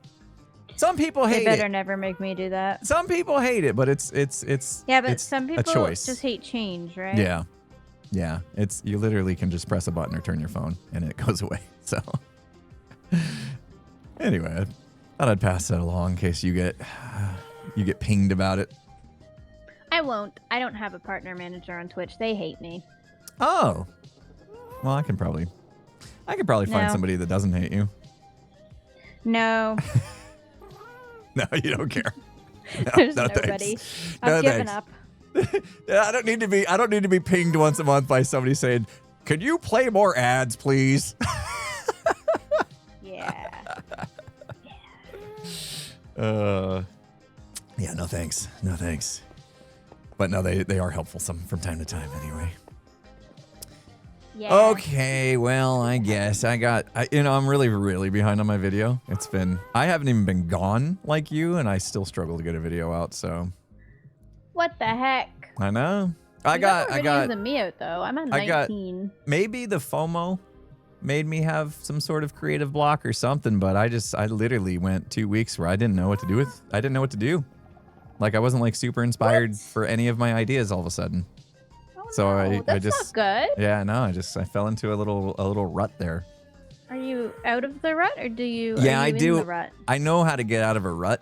Some people hate it. They better never make me do that. Some people hate it, but it's yeah, but it's some people a choice. Just hate change, right? Yeah. It's you literally can just press a button or turn your phone and it goes away. So anyway, I thought I'd pass that along in case you get pinged about it. I won't. I don't have a partner manager on Twitch. They hate me. Oh, well, I could probably find somebody that doesn't hate you. No. No, you don't care. There's nobody. I've given up. Yeah, I don't need to be pinged once a month by somebody saying, "Could you play more ads, please?" Yeah. Yeah, no thanks. No thanks. But no, they are helpful from time to time anyway. Yeah. Okay, well, I guess I'm really, really behind on my video. I haven't even been gone like you, and I still struggle to get a video out, so. What the heck? I know. I got than me out though. I'm at 19. Maybe the FOMO made me have some sort of creative block or something, but I literally went 2 weeks where I didn't know what to do with. I didn't know what to do. Like I wasn't like super inspired for any of my ideas all of a sudden. Oh, So no, I just not good. Yeah, no, I fell into a little rut there. Are you out of the rut or Yeah, I do. In the rut? I know how to get out of a rut.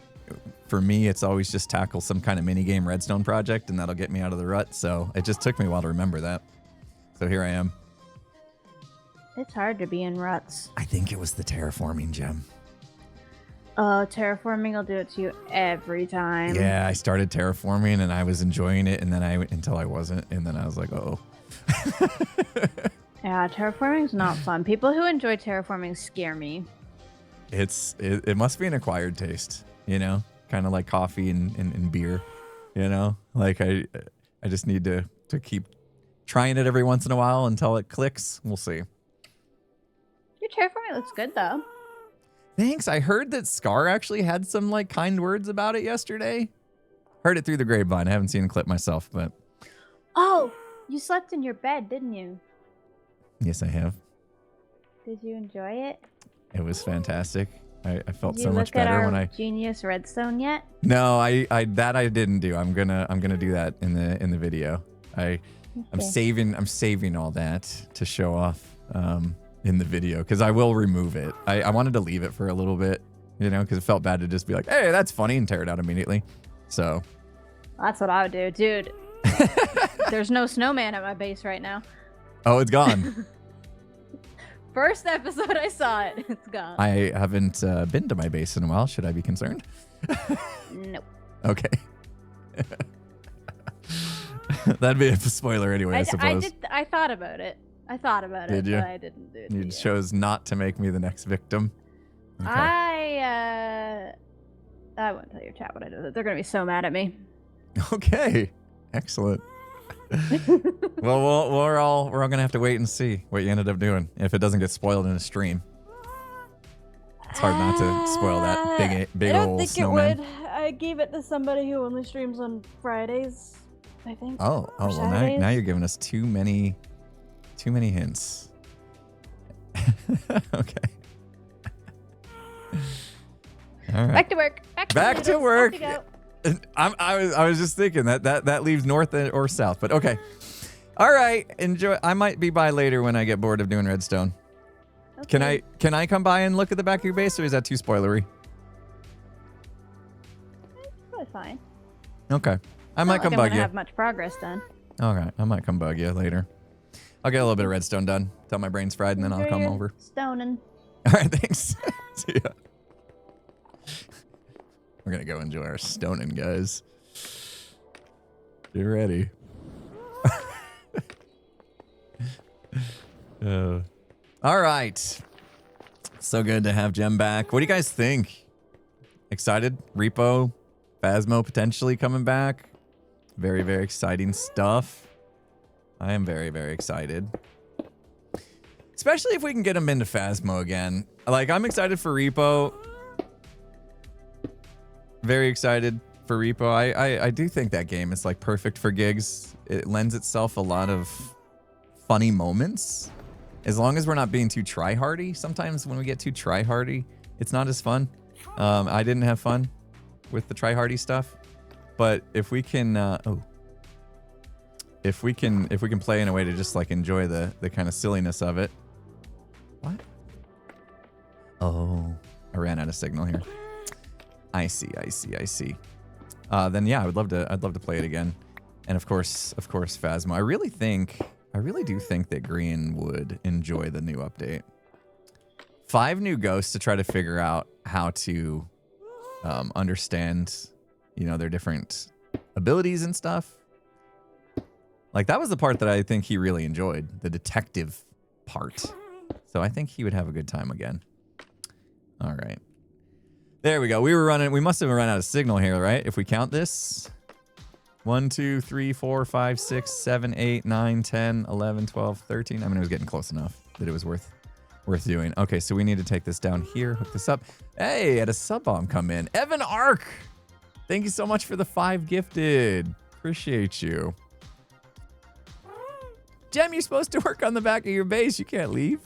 For me, it's always just tackle some kind of mini game redstone project, and that'll get me out of the rut. So it just took me a while to remember that. So here I am. It's hard to be in ruts. I think it was the terraforming gem. Terraforming will do it to you every time. Yeah, I started terraforming and I was enjoying it, and then until I wasn't, and then I was like, oh. Yeah, terraforming's not fun. People who enjoy terraforming scare me. It must be an acquired taste, you know, kind of like coffee and beer, you know. Like I just need to keep trying it every once in a while until it clicks. We'll see. Your terraforming looks good though. Thanks. I heard that Scar actually had some like kind words about it yesterday. Heard it through the grapevine. I haven't seen the clip myself, but. Oh, you slept in your bed, didn't you? Yes, I have. Did you enjoy it? It was fantastic. I felt Did so much better when I. Genius redstone yet? No, I didn't do. I'm gonna do that in the video. I'm saving all that to show off in the video because I will remove it. I wanted to leave it for a little bit, you know, because it felt bad to just be like, hey, that's funny, and tear it out immediately. So. That's what I would do, dude. There's no snowman at my base right now. Oh, it's gone. First episode I saw it. It's gone. I haven't been to my base in a while. Should I be concerned? Nope. Okay. That'd be a spoiler anyway, I suppose. I thought about it. Did you? But I didn't do it. You chose not to make me the next victim. Okay. I won't tell your chat what I did. They're gonna be so mad at me. Okay. Excellent. Well, we're all gonna have to wait and see what you ended up doing if it doesn't get spoiled in a stream. It's hard not to spoil that big old snowman. I don't think it would. I gave it to somebody who only streams on Fridays, I think. Oh, well now you're giving us too many hints. Okay. All right. Back to work. Back to work. I was just thinking that leaves north or south, but okay. All right, enjoy. I might be by later when I get bored of doing redstone. Okay. Can I come by and look at the back of your base, or is that too spoilery? It's probably fine. Okay, I might come bug you. I'm gonna have much progress then. All right, I might come bug you later. I'll get a little bit of redstone done till my brain's fried, and then I'll come over. Stoning. All right, thanks. See ya. We're going to go enjoy our stoning, guys. Get ready. All right. So good to have Jem back. What do you guys think? Excited? Repo? Phasmo potentially coming back? Very, very exciting stuff. I am very, very excited. Especially if we can get him into Phasmo again. Like, I'm excited for Repo. Very excited for Repo. I do think that game is like perfect for gigs. It lends itself a lot of funny moments. As long as we're not being too try-hardy. Sometimes when we get too try-hardy, it's not as fun. I didn't have fun with the try-hardy stuff. But if we can if we can play in a way to just like enjoy the kind of silliness of it. What? Oh, I ran out of signal here. I see. Then yeah, I'd love to play it again. And of course, Phasmo. I really do think that Green would enjoy the new update. 5 new ghosts to try to figure out how to understand, you know, their different abilities and stuff. Like that was the part that I think he really enjoyed, the detective part. So I think he would have a good time again. All right. There we go. We must have run out of signal here, right? If we count this. 1, 2, 3, 4, 5, 6, 7, 8, 9, 10, 11, 12, 13. I mean, it was getting close enough that it was worth doing. Okay, so we need to take this down here, hook this up. Hey, had a sub bomb come in. Evan Ark. Thank you so much for the 5 gifted. Appreciate you. Jem, you're supposed to work on the back of your base. You can't leave.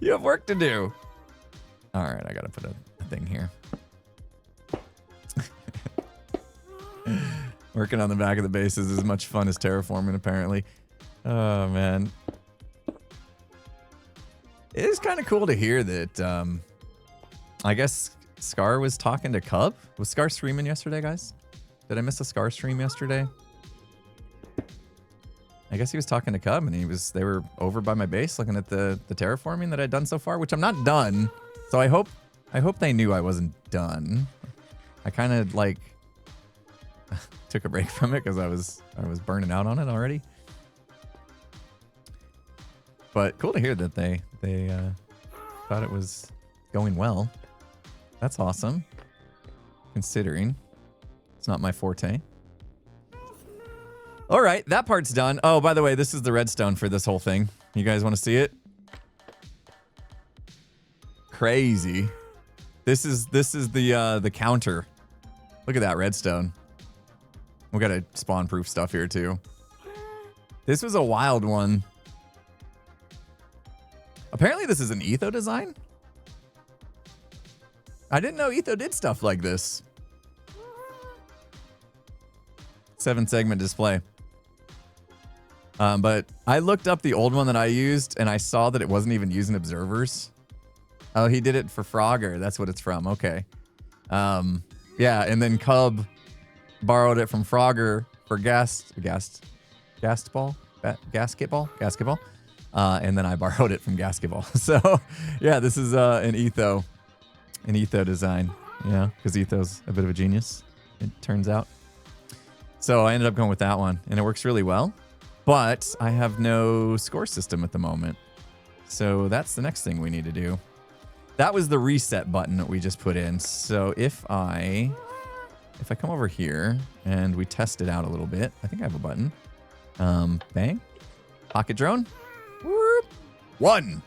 You have work to do. All right, I got to put a thing here. Working on the back of the base is as much fun as terraforming, apparently. Oh, man. It is kind of cool to hear that, I guess Scar was talking to Cub. Was Scar streaming yesterday, guys? Did I miss a Scar stream yesterday? I guess he was talking to Cub, and they were over by my base looking at the terraforming that I'd done so far, which I'm not done. So I hope they knew I wasn't done. I kind of like took a break from it because I was burning out on it already. But cool to hear that they thought it was going well. That's awesome, considering it's not my forte. All right, that part's done. Oh, by the way, this is the redstone for this whole thing. You guys want to see it? Crazy. This is the counter. Look at that redstone. We got a spawn-proof stuff here too. This was a wild one. Apparently, this is an Etho design. I didn't know Etho did stuff like this. 7-segment display. But I looked up the old one that I used, and I saw that it wasn't even using observers. Oh, he did it for Frogger. That's what it's from. Okay. Yeah, and then Cub borrowed it from Frogger for Gasketball. And then I borrowed it from Gasketball. So, yeah, this is an Etho design. Yeah, because Etho's a bit of a genius, it turns out. So I ended up going with that one, and it works really well. But I have no score system at the moment. So that's the next thing we need to do. That was the reset button that we just put in. So if I come over here and we test it out a little bit, I think I have a button. Bang. Pocket drone. Whoop. 1.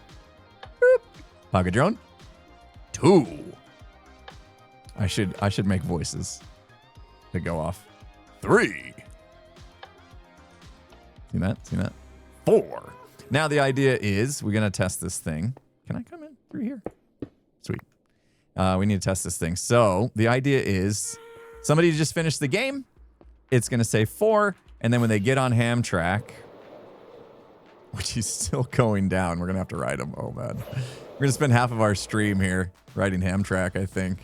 Whoop. Pocket drone. 2. I should make voices that go off. 3. See that? 4. Now the idea is we're going to test this thing. Can I come in through here? Sweet. We need to test this thing. So the idea is somebody just finished the game. It's going to say 4. And then when they get on Hamtrack, which is still going down, we're going to have to ride them. Oh, man. We're going to spend half of our stream here riding Hamtrack, I think.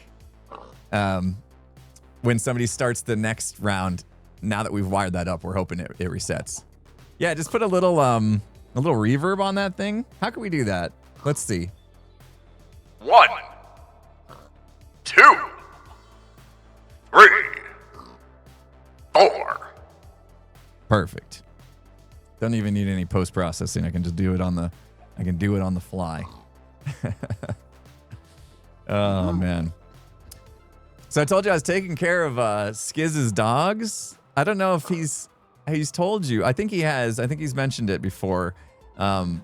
When somebody starts the next round, now that we've wired that up, we're hoping it resets. Yeah, just put a little reverb on that thing. How can we do that? Let's see. 1, 2, 3, 4. Perfect. Don't even need any post-processing. I can just do it on the fly. Oh, man. So I told you I was taking care of Skiz's dogs. I don't know if he's told you. I think he has. I think he's mentioned it before. Kevin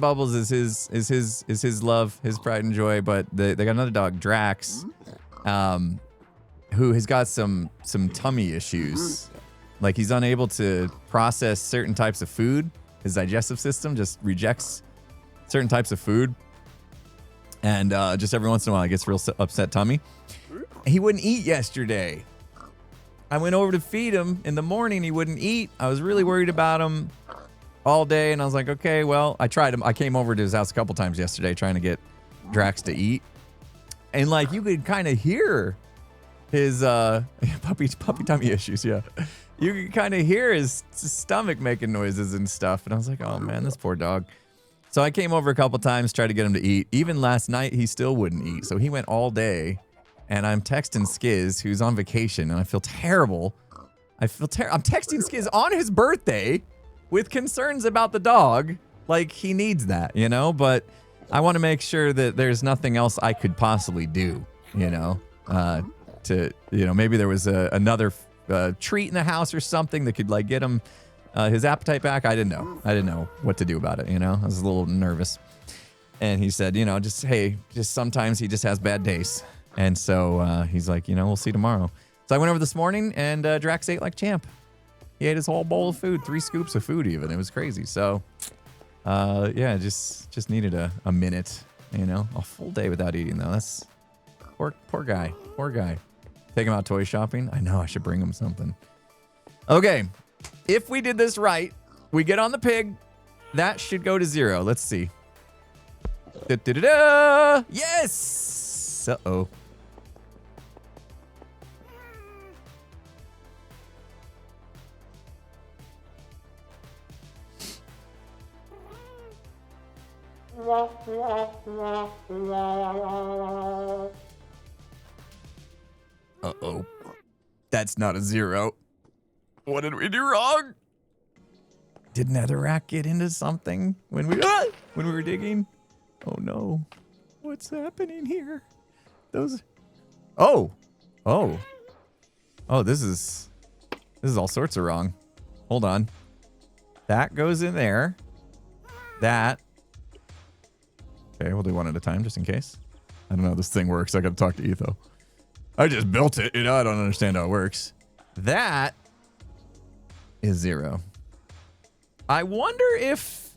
Bubbles is his love, his pride and joy. But they got another dog, Drax, who has got some tummy issues. Like he's unable to process certain types of food. His digestive system just rejects certain types of food. And just every once in a while, he gets real upset tummy. He wouldn't eat yesterday. I went over to feed him in the morning. He wouldn't eat. I was really worried about him all day. And I was like, okay, well, I tried him. I came over to his house a couple times yesterday trying to get Drax to eat. And like, you could kind of hear his puppy tummy issues. Yeah. You could kind of hear his stomach making noises and stuff. And I was like, oh man, this poor dog. So I came over a couple times, tried to get him to eat. Even last night, he still wouldn't eat. So he went all day. And I'm texting Skiz, who's on vacation, and I feel terrible. I'm texting Skiz on his birthday with concerns about the dog. Like, he needs that, But I want to make sure that there's nothing else I could possibly do, maybe there was another treat in the house or something that could, like, get him his appetite back. I didn't know what to do about it, I was a little nervous. And he said, just sometimes he just has bad days. And so he's like, we'll see tomorrow. So I went over this morning and Drax ate like champ. He ate his whole bowl of food, 3 scoops of food even. It was crazy. So, yeah, just needed a minute, you know, a full day without eating though. That's poor guy. Poor guy. Take him out toy shopping. I know I should bring him something. Okay, if we did this right, we get on the pig. That should go to 0. Let's see. Da-da-da-da! Yes! Uh-oh. Uh-oh. That's not a 0. What did we do wrong? Did Netherrack get into something when we were digging? Oh no. What's happening here? Those Oh, this is all sorts of wrong. Hold on. That goes in there. That. Okay, we'll do one at a time just in case. I don't know how this thing works. I gotta talk to Etho. I just built it, you know, I don't understand how it works. That is 0. I wonder if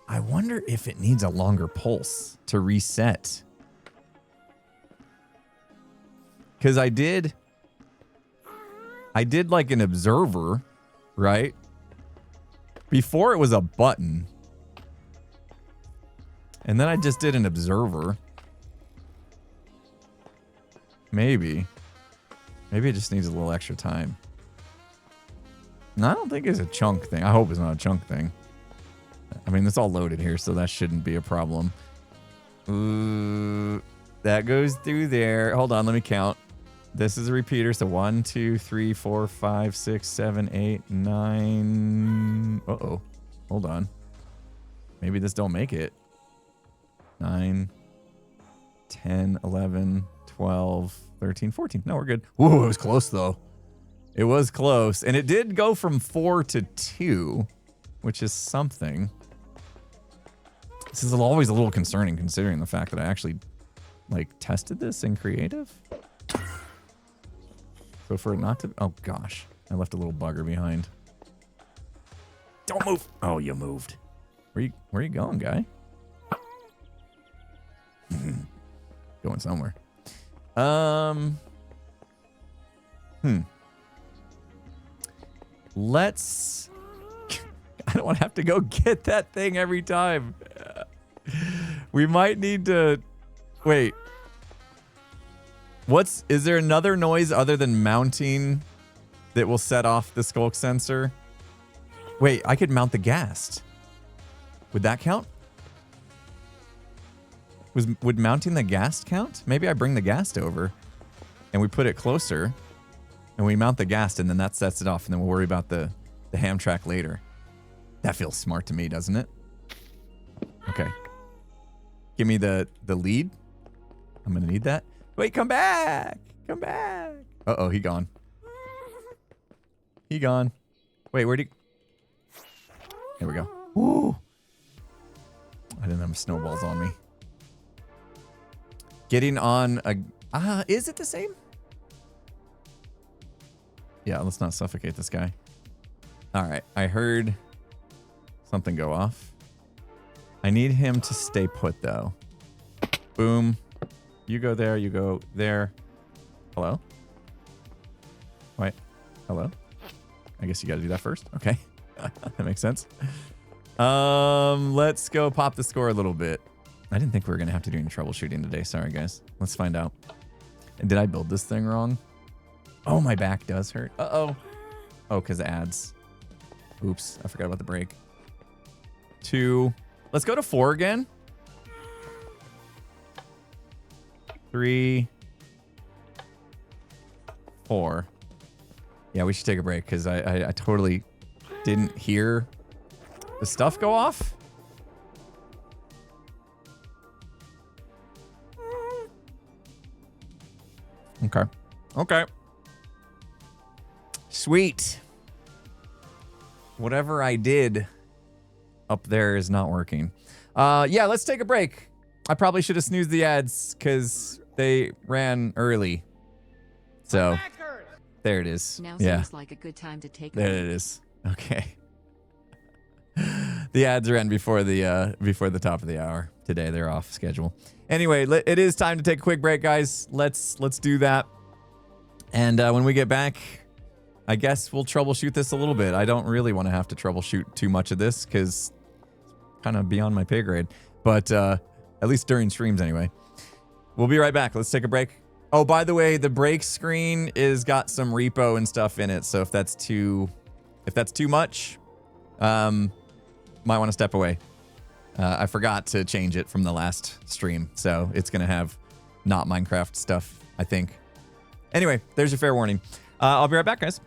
it needs a longer pulse to reset. Because I did like an observer, right? Before it was a button. And then I just did an observer. Maybe it just needs a little extra time. No, I don't think it's a chunk thing. I hope it's not a chunk thing. I mean, it's all loaded here, so that shouldn't be a problem. Ooh, that goes through there. Hold on, let me count. This is a repeater, so 1, 2, 3, 4, 5, 6, 7, 8, 9. Uh-oh. Hold on. Maybe this don't make it. 9, 10, 11, 12, 13, 14. No, we're good. Ooh, it was close, though. It was close. And it did go from 4 to 2, which is something. This is always a little concerning considering the fact that I actually, like, tested this in creative. So for it not to... Oh, gosh. I left a little bugger behind. Don't move! Oh, you moved. Where you going, guy? Going somewhere. Let's... I don't want to have to go get that thing every time. We might need to... Wait. Is there another noise other than mounting that will set off the skulk sensor? Wait, I could mount the ghast. Would that count? Would mounting the ghast count? Maybe I bring the ghast over and we put it closer and we mount the ghast and then that sets it off and then we'll worry about the ham track later. That feels smart to me, doesn't it? Okay. Give me the lead. I'm gonna need that. Wait, come back! Come back! Uh-oh, he gone. He gone. Wait, where'd he... Here we go. Woo! I didn't have snowballs on me. Getting on a... is it the same? Yeah, let's not suffocate this guy. Alright, I heard something go off. I need him to stay put, though. Boom. You go there, you go there. Hello? Wait. Hello? I guess you gotta do that first. Okay. That makes sense. Let's go pop the score a little bit. I didn't think we were gonna have to do any troubleshooting today. Sorry, guys. Let's find out. And did I build this thing wrong? Oh, my back does hurt. Uh-oh. Oh, because ads. Oops. I forgot about the break. 2. Let's go to 4 again. 3. 4. Yeah, we should take a break because I totally didn't hear the stuff go off. Okay. Okay. Sweet. Whatever I did up there is not working. Yeah, let's take a break. I probably should have snoozed the ads because they ran early. So There it is. Now Yeah. seems like a good time to take. There it is. Okay. The ads ran before the top of the hour today. They're off schedule. Anyway, it is time to take a quick break, guys. Let's do that. And when we get back, I guess we'll troubleshoot this a little bit. I don't really want to have to troubleshoot too much of this because it's kind of beyond my pay grade. But at least during streams anyway. We'll be right back. Let's take a break. Oh, by the way, the break screen is got some repo and stuff in it. So if that's too much, might want to step away. I forgot to change it from the last stream, so it's gonna have not Minecraft stuff, I think. Anyway, there's your fair warning. I'll be right back, guys.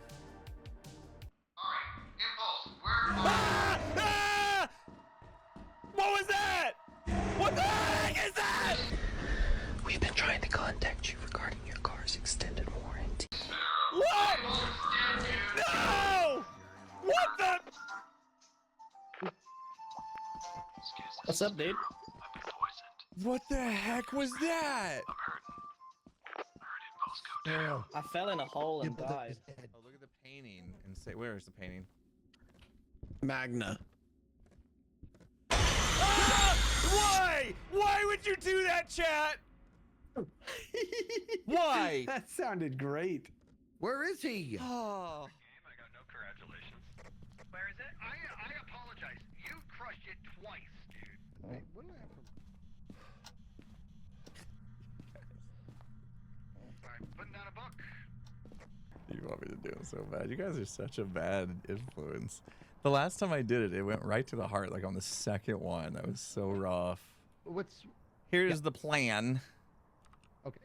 What was that? What the heck is that? We've been trying to contact you regarding your car's extended warranty. What? No! What the? What's up, dude? What the heck was that? I fell in a hole and died. Oh, look at the painting and say, where is the painting? Magna. Ah! Why? Why would you do that, chat? Why? That sounded great. Where is he? Oh. I got no congratulations. Where is it? I apologize. You crushed it twice, dude. Wait, what do I have from... Alright, putting down a book. You want me to do it so bad. You guys are such a bad influence. The last time I did it, it went right to the heart, like on the second one. That was so rough. What's... Here's the plan. Okay.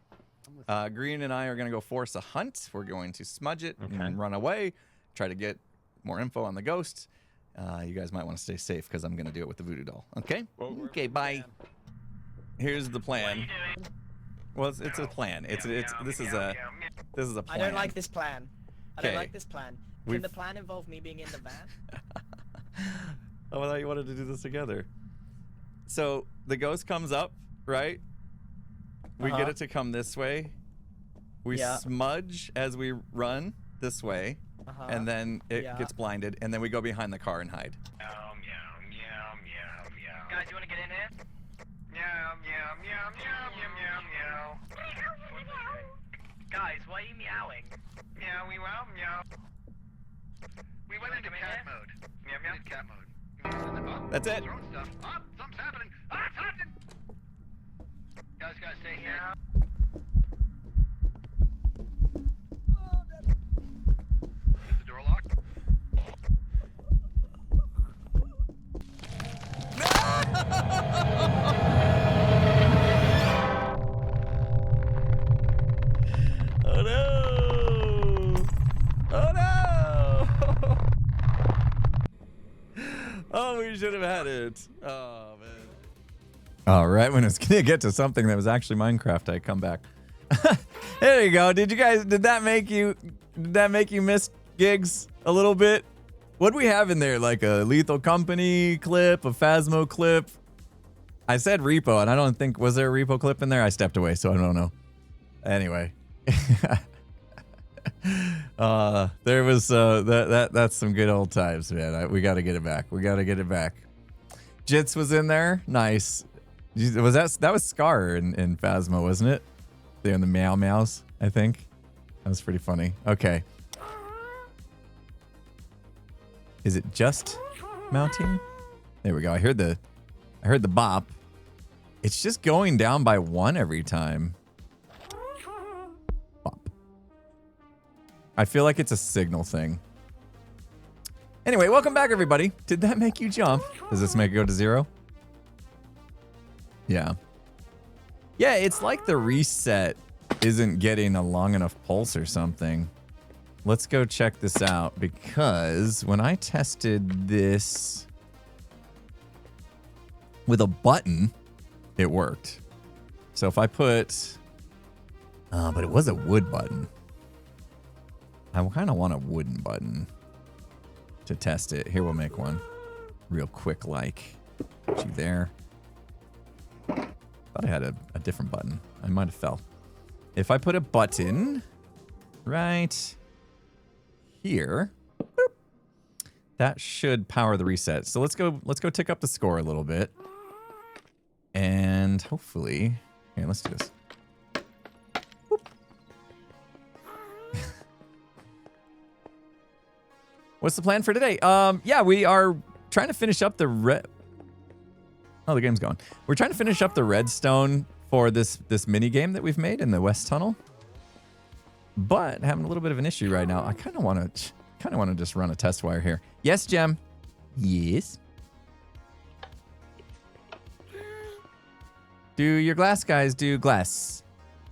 I'm listening. Green and I are going to go force a hunt. We're going to smudge it and run away. Try to get more info on the ghost. You guys might want to stay safe because I'm going to do it with the voodoo doll. Okay? Okay, bye. Here's the plan. Well, it's a plan. This is a plan. I don't like this plan. I don't Okay. like this plan. We've- Can the plan involve me being in the van? Oh, I thought you wanted to do this together. So the ghost comes up, right? We get it to come this way. We smudge as we run this way, and then it gets blinded, and then we go behind the car and hide. Meow, meow, meow, meow, meow. Guys, you want to get in here? Meow, meow, meow, meow, meow, meow. Guys, why are you meowing? Meow, meow, meow. We went into cat mode. Meow, meow. Cat mode. That's it. Throwing stuff. Oh, something's happening. Ah, it's happening. Guys, gotta stay here. Is the door locked? Oh no! Oh no! Oh, we should have had it. Oh man. All right, when it's gonna get to something that was actually Minecraft, I come back. There you go. Did that make you miss gigs a little bit? What do we have in there? Like a Lethal Company clip, a Phasmo clip? I said repo, and I don't think, was there a repo clip in there? I stepped away, so I don't know. Anyway. There was that's some good old times, man. We got to get it back. We got to get it back. Jits was in there. Nice. Was that was Scar in Phasmo, wasn't it? They're in the Meow Meows, I think. That was pretty funny. Okay. Is it just mounting? There we go. I heard the bop. It's just going down by one every time. Bop. I feel like it's a signal thing. Anyway, welcome back, everybody. Did that make you jump? Does this make it go to 0? Yeah. Yeah, it's like the reset isn't getting a long enough pulse or something. Let's go check this out, because when I tested this with a button, it worked. So if I put... but it was a wood button. I kind of want a wooden button to test it. Here, we'll make one real quick, like. Put you there. Thought I had a different button. I might have fell. If I put a button right here. Boop. That should power the reset. So let's go tick up the score a little bit. And hopefully, here, let's do this. Boop. What's the plan for today? Yeah, we are trying to finish up the red. Oh, the game's gone. We're trying to finish up the redstone for this mini game that we've made in the West Tunnel. But having a little bit of an issue right now. I kind of want to just run a test wire here. Yes, Gem. Yes. Do your glass guys do glass?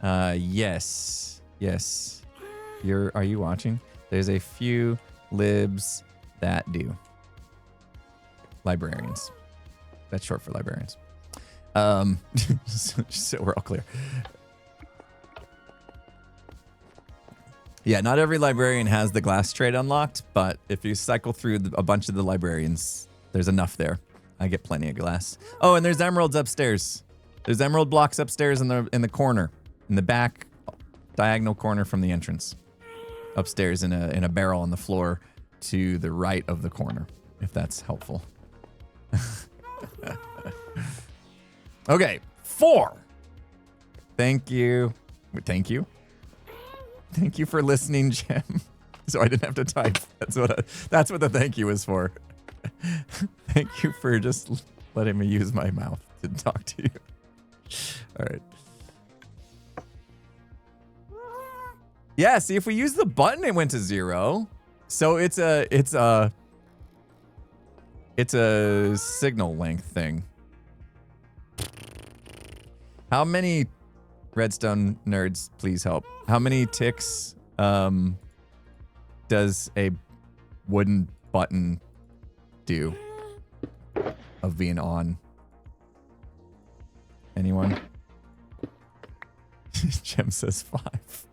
Yes. Yes. Are you watching? There's a few libs that do. Librarians. That's short for librarians. So we're all clear. Yeah, not every librarian has the glass trade unlocked, but if you cycle through a bunch of the librarians, there's enough there. I get plenty of glass. Oh, and there's emeralds upstairs. There's emerald blocks upstairs in the corner, in the back diagonal corner from the entrance. Upstairs in a barrel on the floor to the right of the corner, if that's helpful. Okay, 4. Thank you. Thank you. Thank you for listening, Gem. So I didn't have to type. That's what the thank you is for. Thank you for just letting me use my mouth to talk to you. All right. Yeah, see, if we use the button, it went to 0. So it's a signal length thing. How many redstone nerds, please help? How many ticks does a wooden button do of being on? Anyone? Gem says 5.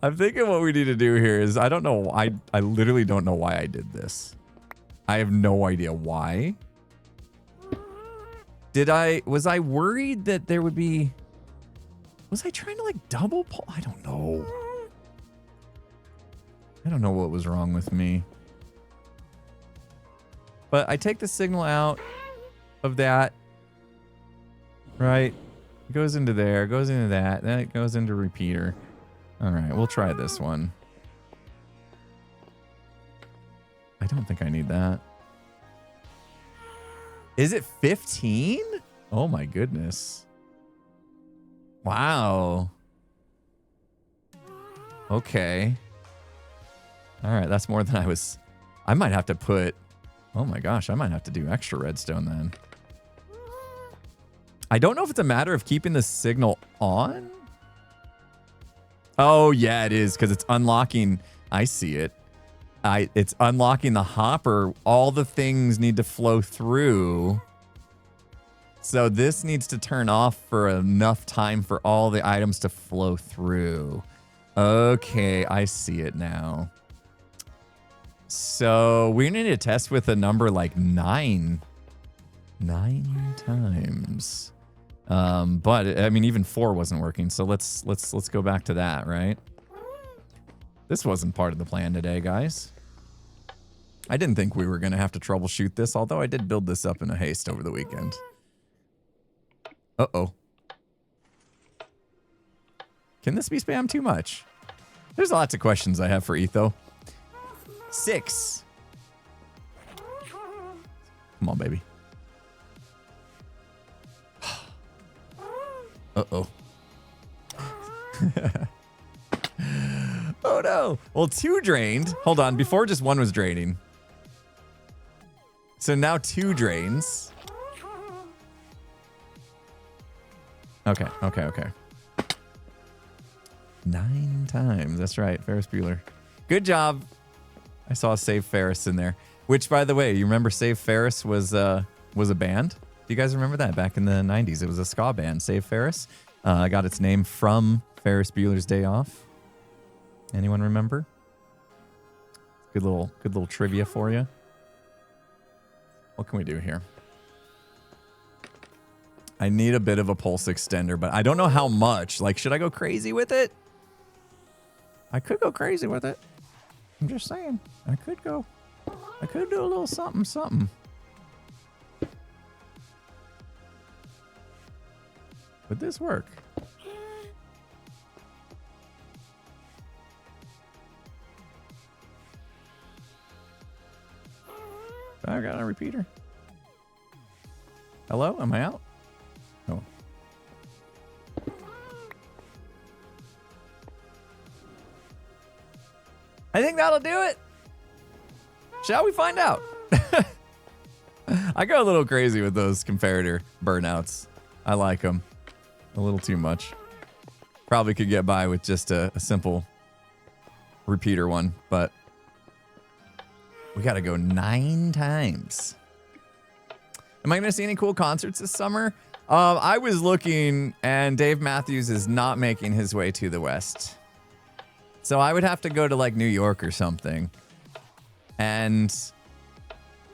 I'm thinking what we need to do here is, I don't know. I literally don't know why I did this. I have no idea why. Was I worried that there would be, was I trying to like double pull? I don't know. I don't know what was wrong with me. But I take the signal out of that. Right? It goes into there, goes into that, then it goes into repeater. All right, we'll try this one. I don't think I need that. Is it 15? Oh my goodness. Wow. Okay. All right, that's more than I was. I might have to put, oh my gosh, I might have to do extra redstone then. I don't know if it's a matter of keeping the signal on. Oh yeah, it is, because it's unlocking. I see it. It's unlocking the hopper. All the things need to flow through. So this needs to turn off for enough time for all the items to flow through. Okay, I see it now. So we need to test with a number like 9. 9 times. But I mean, even 4 wasn't working. So let's go back to that, right? This wasn't part of the plan today, guys. I didn't think we were going to have to troubleshoot this, although I did build this up in a haste over the weekend. Uh-oh. Can this be spammed too much? There's lots of questions I have for Etho. 6. Come on, baby. Uh-oh. Oh, no. Well, 2 drained. Hold on. Before, just 1 was draining. So now 2 drains. Okay. 9 times. That's right. Ferris Bueller. Good job. I saw Save Ferris in there. Which, by the way, you remember Save Ferris was a band? Do you guys remember that? Back in the 90s, it was a ska band, Save Ferris. Got its name from Ferris Bueller's Day Off. Anyone remember? Good little trivia for you. What can we do here? I need a bit of a pulse extender, but I don't know how much. Like, should I go crazy with it? I could go crazy with it. I'm just saying. I could go. I could do a little something, something. Would this work? I got a repeater. Hello? Am I out? Oh. I think that'll do it. Shall we find out? I go a little crazy with those comparator burnouts. I like them a little too much. Probably could get by with just a simple repeater one, but we got to go 9 times. Am I going to see any cool concerts this summer? I was looking, and Dave Matthews is not making his way to the West. So I would have to go to like New York or something. And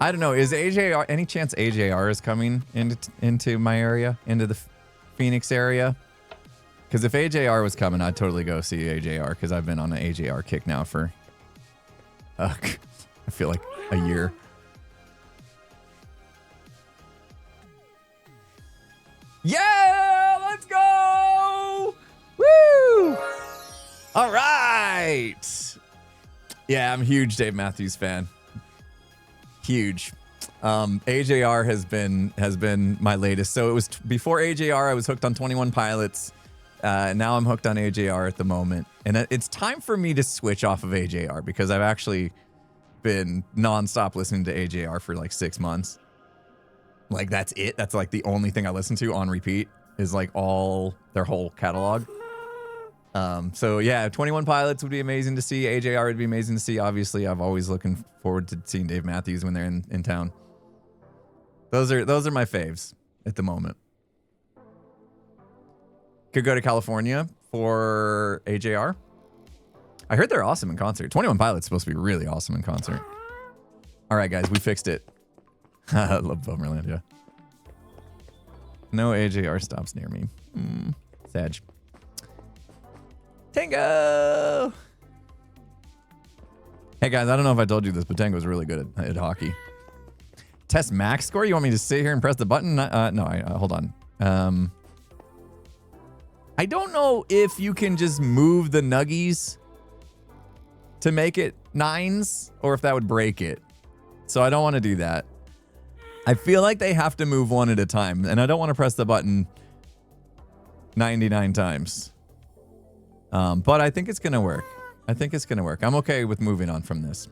I don't know, is AJR, any chance AJR is coming into my area, into the Phoenix area? Because if AJR was coming, I'd totally go see AJR, because I've been on an AJR kick now for, I feel like a year. Yeah, let's go! Woo! All right. Yeah, I'm a huge Dave Matthews fan. Huge. AJR has been my latest. So it was before AJR, I was hooked on 21 Pilots. Now I'm hooked on AJR at the moment. And it's time for me to switch off of AJR, because I've actually been nonstop listening to AJR for like 6 months. Like that's it. That's like the only thing I listen to on repeat is like all their whole catalog. So yeah, 21 Pilots would be amazing to see. AJR would be amazing to see. Obviously, I've always looking forward to seeing Dave Matthews when they're in town. Those are my faves at the moment. Could go to California for AJR. I heard they're awesome in concert. 21 Pilots supposed to be really awesome in concert. All right, guys, we fixed it. I love Bummerland, yeah. No AJR stops near me. Sag. Tango! Hey, guys, I don't know if I told you this, but Tango's really good at hockey. Test max score? You want me to sit here and press the button? No, hold on. I don't know if you can just move the nuggies to make it 9s, or if that would break it. So I don't want to do that. I feel like they have to move one at a time, and I don't want to press the button 99 times. But I think it's going to work. I think it's going to work. I'm okay with moving on from this.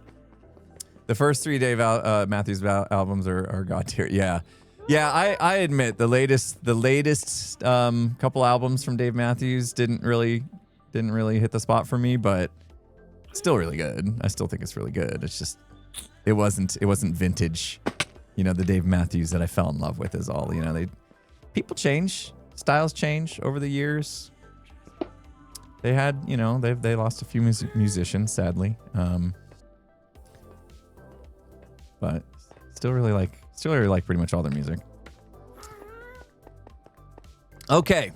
The first 3 Dave Matthews albums are god tier. Yeah. Yeah, I admit the latest couple albums from Dave Matthews didn't really hit the spot for me, but still really good. I still think it's really good. It's just it wasn't vintage. You know, the Dave Matthews that I fell in love with is all. You know, people change, styles change over the years. They had, you know, they lost a few musicians, sadly. But still really like pretty much all their music. Okay.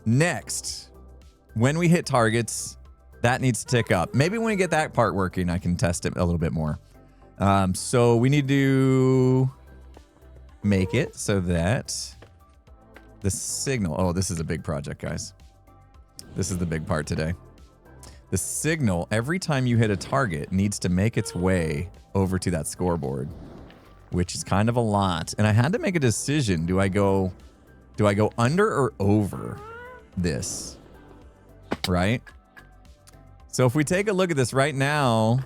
Next, when we hit targets, that needs to tick up. Maybe when we get that part working, I can test it a little bit more. So we need to make it so that the signal. Oh, this is a big project, guys. This is the big part today. The signal, every time you hit a target, needs to make its way over to that scoreboard, which is kind of a lot. And I had to make a decision. Do I go under or over this? Right? So if we take a look at this right now.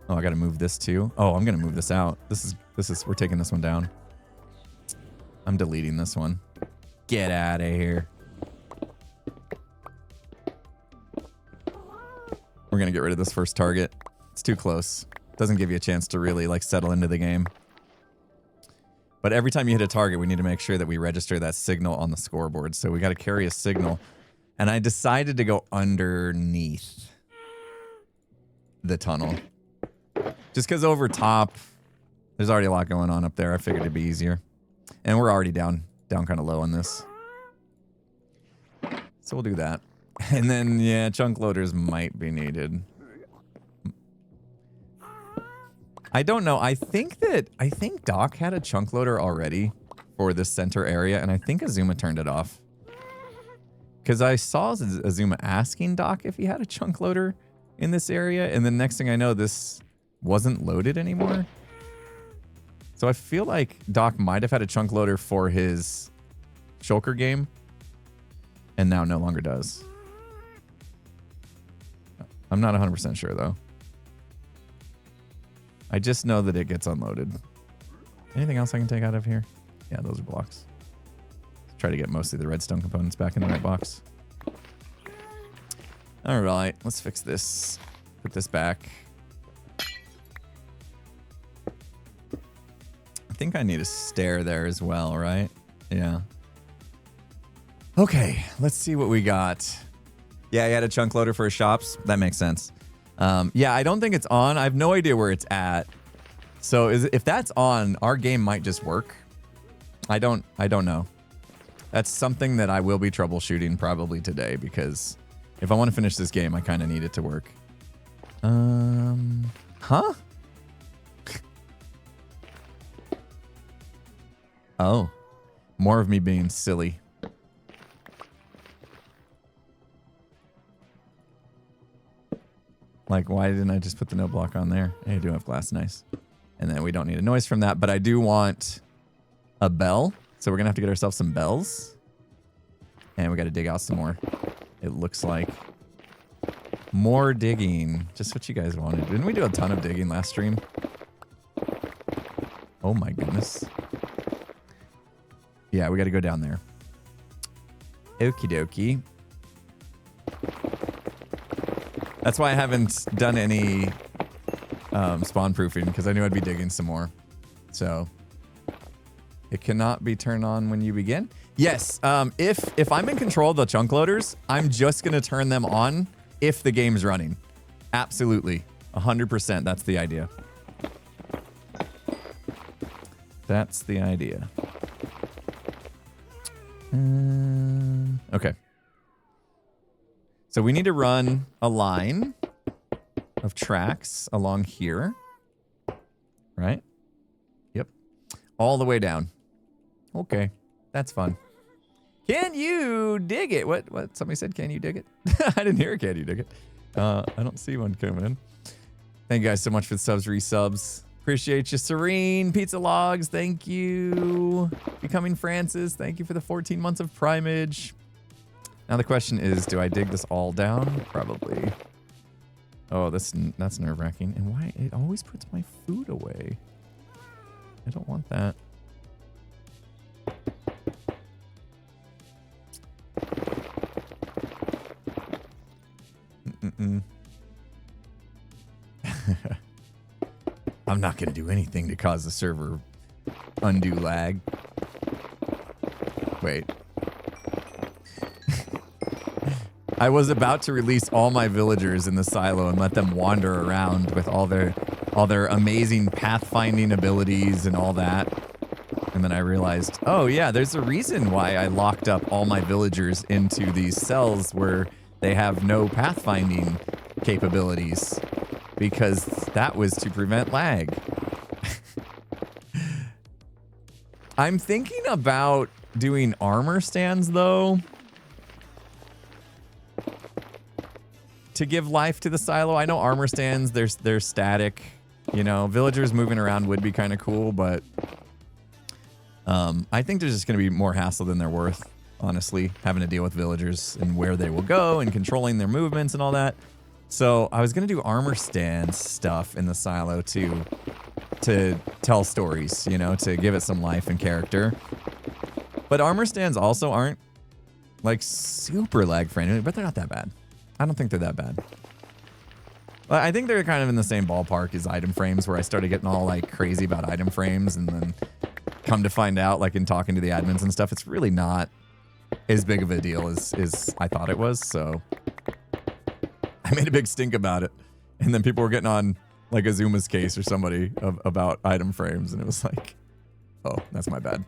Oh, I got to move this too. Oh, I'm going to move this out. This is, we're taking this one down. I'm deleting this one. Get out of here. We're going to get rid of this first target. It's too close. Doesn't give you a chance to really like settle into the game. But every time you hit a target, we need to make sure that we register that signal on the scoreboard. So we got to carry a signal. And I decided to go underneath the tunnel. Just because over top, there's already a lot going on up there. I figured it'd be easier. And we're already down kind of low on this. So we'll do that. And then, yeah, chunk loaders might be needed. I don't know. I think Doc had a chunk loader already for this center area, and I think Azuma turned it off. Because I saw Azuma asking Doc if he had a chunk loader in this area, and the next thing I know, this wasn't loaded anymore. So I feel like Doc might have had a chunk loader for his shulker game, and now no longer does. I'm not 100% sure, though. I just know that it gets unloaded. Anything else I can take out of here? Yeah, those are blocks. Let's try to get mostly the redstone components back in the right box. All right, let's fix this. Put this back. I think I need a stair there as well, right? Yeah. Okay, let's see what we got. Yeah, he had a chunk loader for his shops. That makes sense. Yeah, I don't think it's on. I have no idea where it's at. So if that's on, our game might just work. I don't know. That's something that I will be troubleshooting probably today, because if I want to finish this game, I kind of need it to work. Huh? Oh, more of me being silly. Like, why didn't I just put the no block on there? Hey, I do have glass, nice. And then we don't need a noise from that, but I do want a bell. So we're gonna have to get ourselves some bells. And we gotta dig out some more. It looks like. More digging. Just what you guys wanted. Didn't we do a ton of digging last stream? Oh my goodness. Yeah, we gotta go down there. Okie dokie. That's why I haven't done any spawn proofing, because I knew I'd be digging some more. So it cannot be turned on when you begin. Yes, if I'm in control of the chunk loaders, I'm just gonna turn them on if the game's running. Absolutely, 100%. That's the idea. That's the idea. Okay. So we need to run a line of tracks along here. Right? Yep. All the way down. Okay. That's fun. Can you dig it? What? Somebody said, can you dig it? I didn't hear a can you dig it. I don't see one coming in. Thank you guys so much for the subs, resubs. Appreciate you. Serene, Pizza Logs, thank you. Becoming Francis, thank you for the 14 months of primage. Now the question is, do I dig this all down? Probably. Oh, that's nerve-wracking. And why? It always puts my food away. I don't want that. I'm not going to do anything to cause the server undue lag. Wait. I was about to release all my villagers in the silo and let them wander around with all their amazing pathfinding abilities and all that. And then I realized, oh yeah, there's a reason why I locked up all my villagers into these cells where they have no pathfinding capabilities, because that was to prevent lag. I'm thinking about doing armor stands though, to give life to the silo. I know armor stands, they're static. You know, villagers moving around would be kind of cool, but I think there's just going to be more hassle than they're worth, honestly, having to deal with villagers and where they will go and controlling their movements and all that. So I was going to do armor stand stuff in the silo too, to tell stories, you know, to give it some life and character. But armor stands also aren't like super lag friendly, but they're not that bad. I don't think they're that bad. But I think they're kind of in the same ballpark as item frames, where I started getting all like crazy about item frames, and then come to find out, like in talking to the admins and stuff, it's really not as big of a deal as I thought it was. So I made a big stink about it. And then people were getting on like Azuma's case or somebody about item frames, and it was like, oh, that's my bad.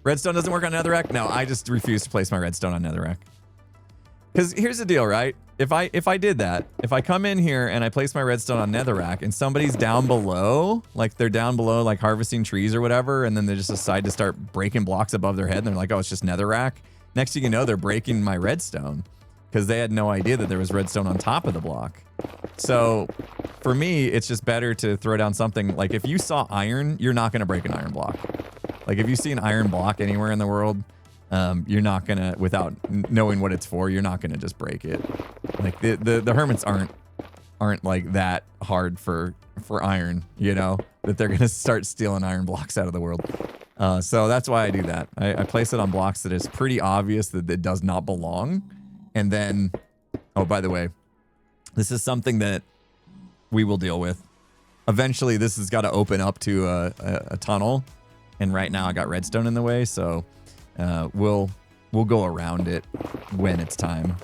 Redstone doesn't work on Netherrack? No, I just refuse to place my redstone on Netherrack. Because here's the deal, right? If I did that, if I come in here and I place my redstone on netherrack and somebody's down below, like they're down below like harvesting trees or whatever, and then they just decide to start breaking blocks above their head and they're like, oh, it's just netherrack. Next thing you know, they're breaking my redstone because they had no idea that there was redstone on top of the block. So for me, it's just better to throw down something like if you saw iron, you're not going to break an iron block. Like if you see an iron block anywhere in the world, you're not gonna, without knowing what it's for, you're not gonna just break it. Like the hermits aren't like that hard for iron, you know, that they're gonna start stealing iron blocks out of the world. So that's why I do that. I place it on blocks that is pretty obvious that it does not belong. And then, oh, by the way, this is something that we will deal with. Eventually, this has got to open up to a tunnel, and right now I got redstone in the way, so. We'll go around it when it's time.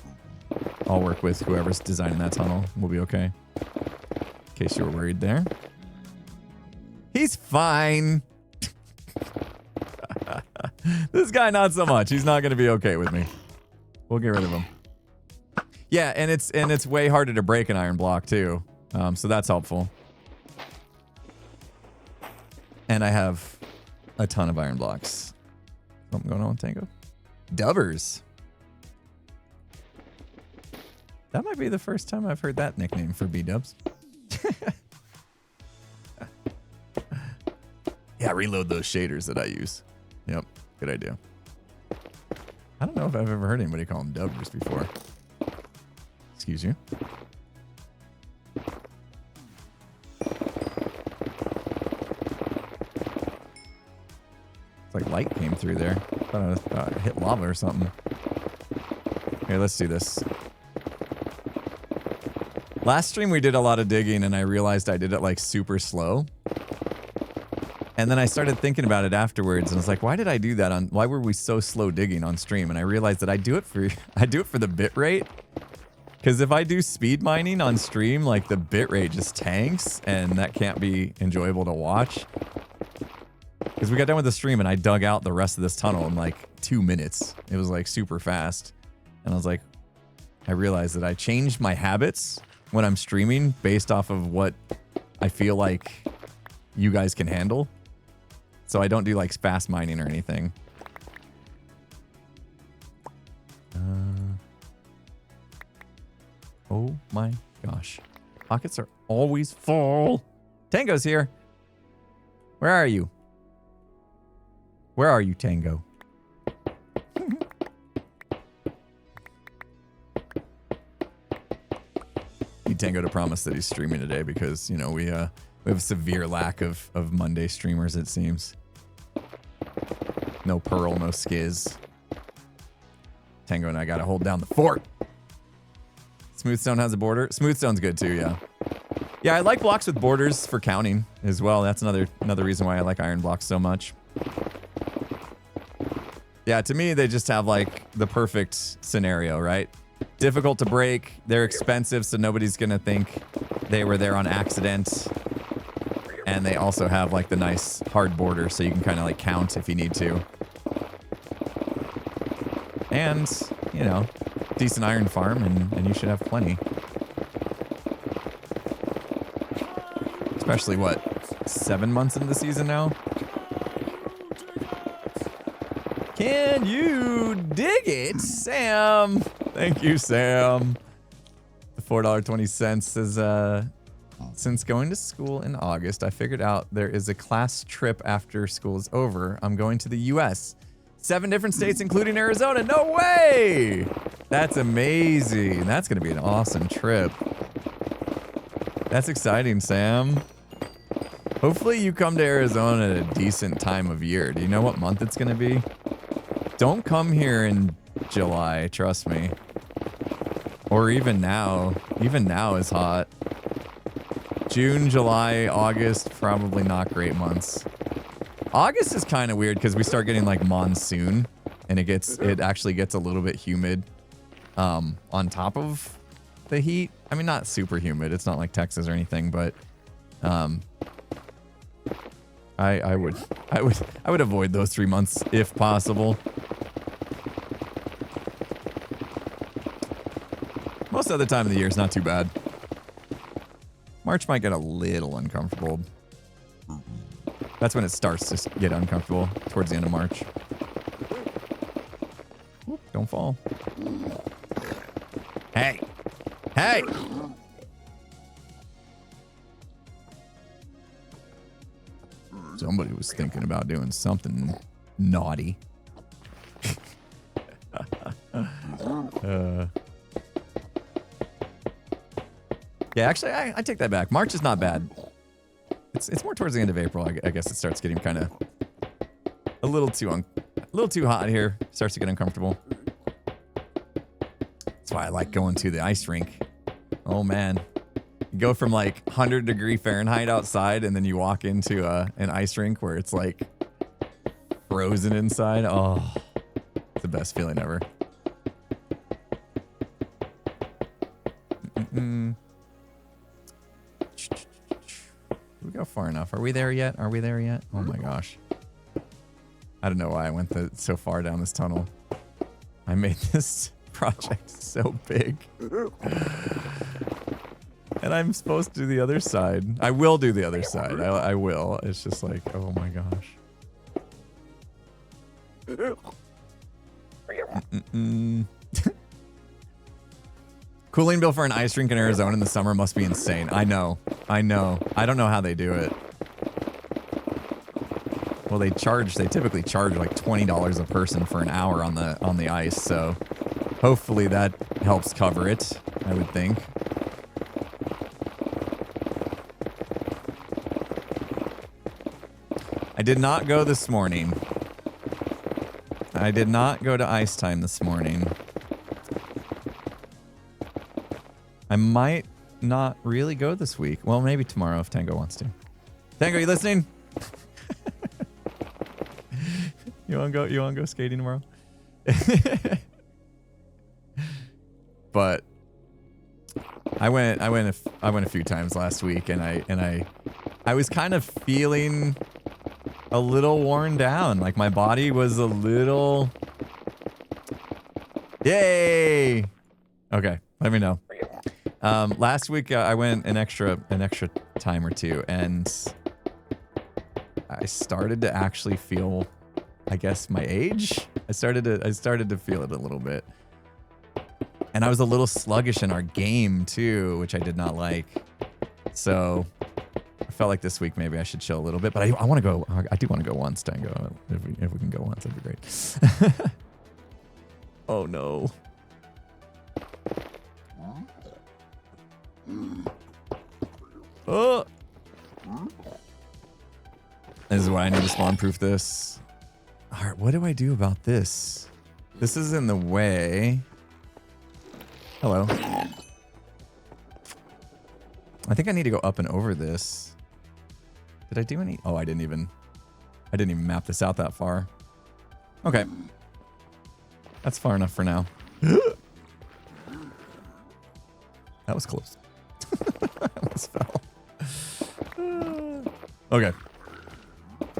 I'll work with whoever's designing that tunnel. We'll be okay. In case you were worried there. He's fine. This guy, not so much. He's not going to be okay with me. We'll get rid of him. Yeah, and it's way harder to break an iron block too. So that's helpful. And I have a ton of iron blocks. Something going on with Tango? Dubbers. That might be the first time I've heard that nickname for B-dubs. Yeah, reload those shaders that I use. Yep, good idea. I don't know if I've ever heard anybody call them dubbers before. Excuse you. It's like light came through there. I thought I hit lava or something. Here, let's do this. Last stream we did a lot of digging and I realized I did it like super slow. And then I started thinking about it afterwards and I was like, why did I do that why were we so slow digging on stream? And I realized that I do it for the bit rate. Because if I do speed mining on stream, like the bit rate just tanks and that can't be enjoyable to watch. Because we got done with the stream and I dug out the rest of this tunnel in like 2 minutes. It was like super fast. And I was like, I realized that I changed my habits when I'm streaming based off of what I feel like you guys can handle. So I don't do like fast mining or anything. Oh my gosh. Pockets are always full. Tango's here. Where are you? Where are you, Tango? Need Tango to promise that he's streaming today because, you know, we have a severe lack of Monday streamers, it seems. No Pearl, no Skiz. Tango and I gotta hold down the fort. Smoothstone has a border. Smoothstone's good too, yeah. Yeah, I like blocks with borders for counting as well. That's another reason why I like iron blocks so much. Yeah, to me, they just have like the perfect scenario, right? Difficult to break. They're expensive, so nobody's going to think they were there on accident. And they also have like the nice hard border, so you can kind of like count if you need to. And, you know, decent iron farm, and you should have plenty. Especially, what, 7 months into the season now? Can you dig it, Sam? Thank you, Sam. The $4.20 says, since going to school in August, I figured out there is a class trip after school is over. I'm going to the U.S. 7 different states, including Arizona. No way! That's amazing. That's going to be an awesome trip. That's exciting, Sam. Hopefully you come to Arizona at a decent time of year. Do you know what month it's going to be? Don't come here in July, trust me. Or even now. Even now is hot. June, July, August, probably not great months. August is kind of weird because we start getting like monsoon and it actually gets a little bit humid on top of the heat. I mean, not super humid. It's not like Texas or anything, but I would avoid those 3 months if possible. other time of the year is not too bad. March might get a little uncomfortable. That's when it starts to get uncomfortable, towards the end of March. Whoop, don't fall. Hey! Hey! Somebody was thinking about doing something naughty. Yeah, actually, I take that back. March is not bad. It's more towards the end of April. I guess it starts getting kind of a little too hot here. Starts to get uncomfortable. That's why I like going to the ice rink. Oh man, you go from like 100-degree Fahrenheit outside, and then you walk into an ice rink where it's like frozen inside. Oh, it's the best feeling ever. Did we go far enough? Are we there yet? Are we there yet? Oh my gosh. I don't know why I went so far down this tunnel. I made this project so big. And I'm supposed to do the other side. I will do the other side. I will. It's just like, oh my gosh. Cooling bill for an ice rink in Arizona in the summer must be insane. I know. I don't know how they do it. Well, they typically charge like $20 a person for an hour on the ice, so hopefully that helps cover it, I would think. I did not go this morning. I did not go to ice time this morning. I might not really go this week. Well, maybe tomorrow if Tango wants to. Tango, you listening? You want to go skating tomorrow? But I went a few times last week, and I was kind of feeling a little worn down. Like my body was a little. Yay! Okay, let me know. Last week I went an extra time or two, and I started to actually feel, I guess, my age. I started to feel it a little bit, and I was a little sluggish in our game too, which I did not like. So I felt like this week maybe I should chill a little bit, but I want to go. I do want to go once, Tango. If we can go once, that'd be great. Oh no. Oh. This is why I need to spawn proof this. All right, what do I do about this? This is in the way. Hello. I think I need to go up and over this. Did I do any? Oh, I didn't even map this out that far. Okay. That's far enough for now. That was close. I almost fell. Okay.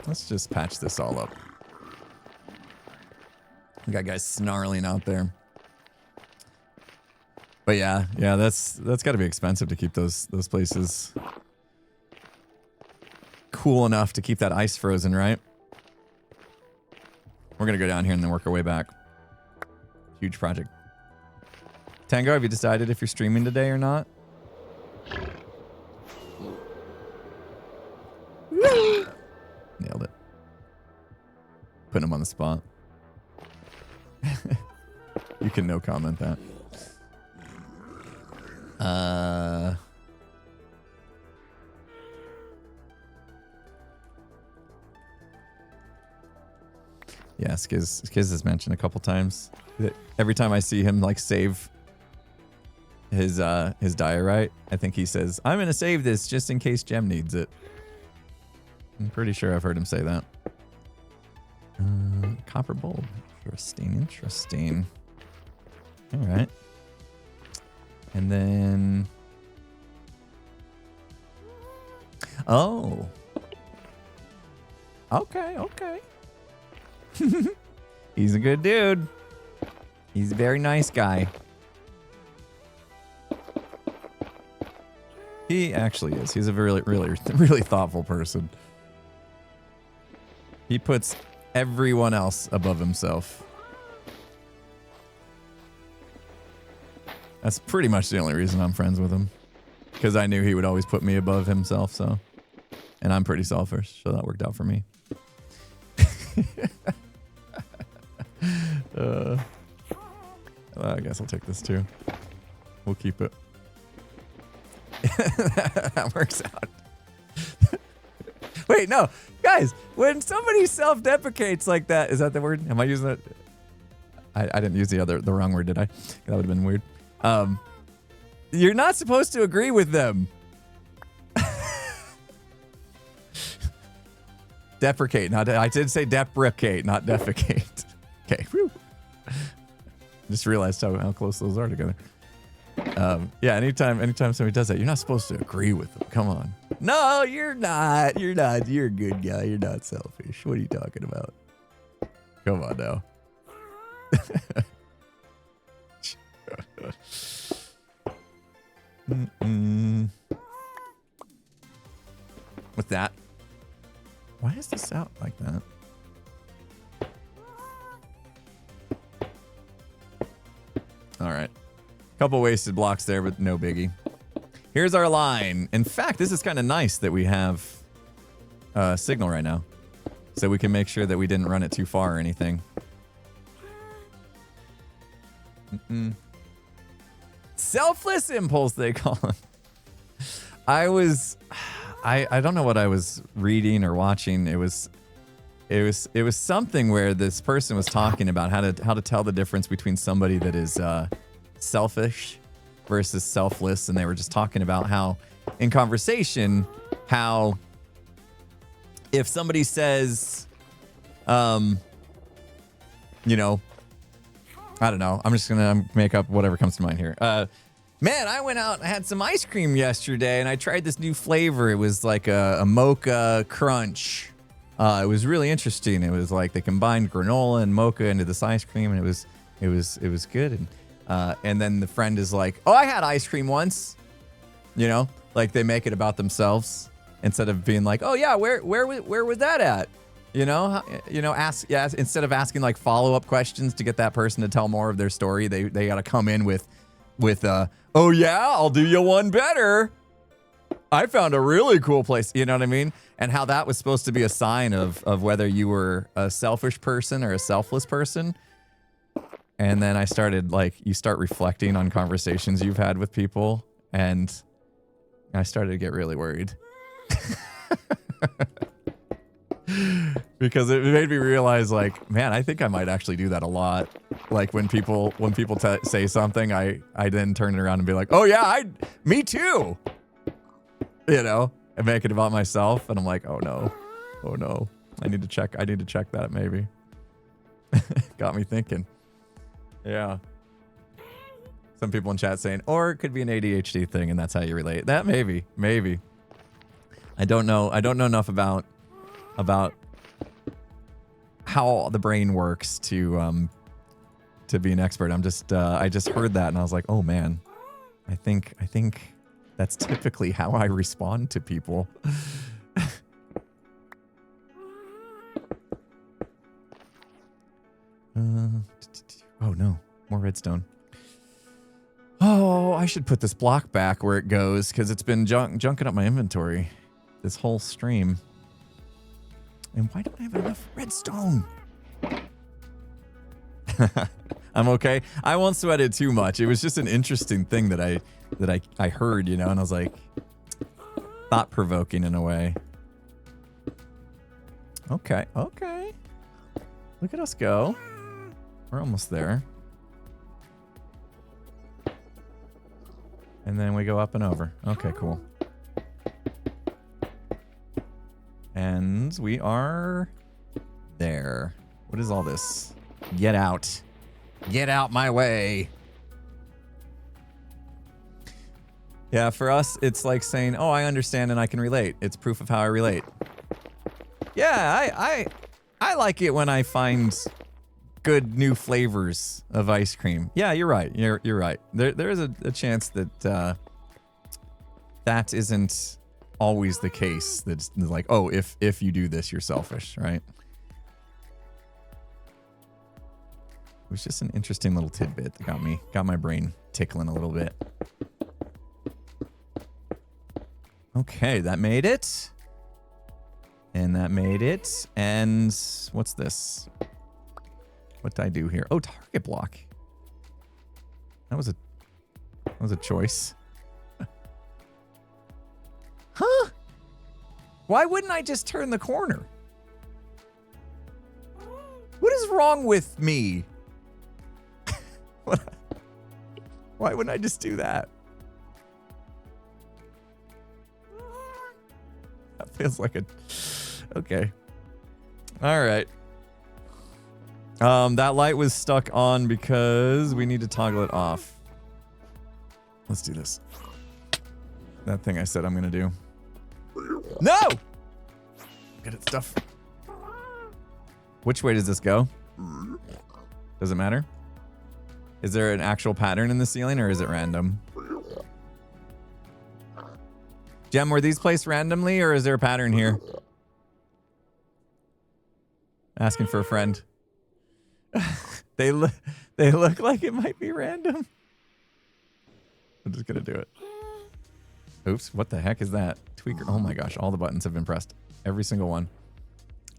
Let's just patch this all up. We got guys snarling out there. But yeah, that's got to be expensive to keep those places cool enough to keep that ice frozen, right? We're gonna go down here and then work our way back. Huge project. Tango, have you decided if you're streaming today or not? Nailed it. Putting him on the spot. You can no comment that. Yeah, Skiz has mentioned a couple times that every time I see him like save his diorite, I think he says, "I'm gonna save this just in case Gem needs it." I'm pretty sure I've heard him say that. Copper bulb. Interesting. All right. And then... Oh. Okay. He's a good dude. He's a very nice guy. He actually is. He's a really thoughtful person. He puts everyone else above himself. That's pretty much the only reason I'm friends with him. Because I knew he would always put me above himself, so. And I'm pretty selfish, so that worked out for me. I guess I'll take this too. We'll keep it. That works out. Wait, no. Guys, when somebody self-deprecates like that, is that the word? Am I using that? I didn't use the wrong word, did I? That would have been weird. You're not supposed to agree with them. Deprecate, I did say deprecate, not defecate. Okay, whew. Just realized how close those are together. Yeah, anytime somebody does that, you're not supposed to agree with them. Come on. No, you're not. You're not. You're a good guy. You're not selfish. What are you talking about? Come on now. With that. Why is this out like that? All right. Couple wasted blocks there, but no biggie. Here's our line. In fact, this is kind of nice that we have signal right now. So we can make sure that we didn't run it too far or anything. Selfless impulse, they call him. I don't know what I was reading or watching. It was something where this person was talking about how to tell the difference between somebody that is selfish versus selfless, and they were just talking about how in conversation how if somebody says you know, I don't know, I'm just gonna make up whatever comes to mind here. Man, I went out and had some ice cream yesterday, and I tried this new flavor. It was like a mocha crunch. It was really interesting. It was like they combined granola and mocha into this ice cream, and it was good. And then the friend is like, "Oh, I had ice cream once." You know, like they make it about themselves instead of being like, "Oh yeah, where was that at?" You know, instead of asking like follow-up questions to get that person to tell more of their story, they got to come in with "Oh yeah, I'll do you one better. I found a really cool place." You know what I mean? And how that was supposed to be a sign of whether you were a selfish person or a selfless person. And then I started you start reflecting on conversations you've had with people, and I started to get really worried. Because it made me realize, man, I think I might actually do that a lot. Like when people say something, I then turn it around and be like, "Oh yeah, me too." You know, and make it about myself, and I'm like, "Oh no, I need to check that maybe." Got me thinking. Yeah. Some people in chat saying, or it could be an ADHD thing, and that's how you relate. That maybe. I don't know enough about how the brain works to be an expert. I just heard that and I was like, oh man, I think that's typically how I respond to people. Oh no, more redstone. Oh, I should put this block back where it goes because it's been junking up my inventory this whole stream. And why don't I have enough redstone? I'm okay. I won't sweat it too much. It was just an interesting thing that I heard, you know, and I was like, thought-provoking in a way. Okay. Look at us go. We're almost there. And then we go up and over. Okay, cool. And we are there. What is all this? Get out. Get out my way. Yeah, for us, it's like saying, oh, I understand and I can relate. It's proof of how I relate. Yeah, I like it when I find good new flavors of ice cream. Yeah, you're right. You're right. There is a chance that that isn't always the case. That's like, oh, if you do this, you're selfish, right? It was just an interesting little tidbit that got my brain tickling a little bit. Okay, that made it. And that made it. And what's this? What did I do here? Oh, target block. That was a choice. Huh? Why wouldn't I just turn the corner? What is wrong with me? Why wouldn't I just do that? That feels like a... Okay. All right. That light was stuck on because we need to toggle it off. Let's do this. That thing I said I'm going to do. No! Get it stuff. Which way does this go? Does it matter? Is there an actual pattern in the ceiling or is it random? Gem, were these placed randomly or is there a pattern here? Asking for a friend. They look like it might be random. I'm just gonna do it. Oops, what the heck is that? Tweaker. Oh my gosh, all the buttons have been pressed. Every single one.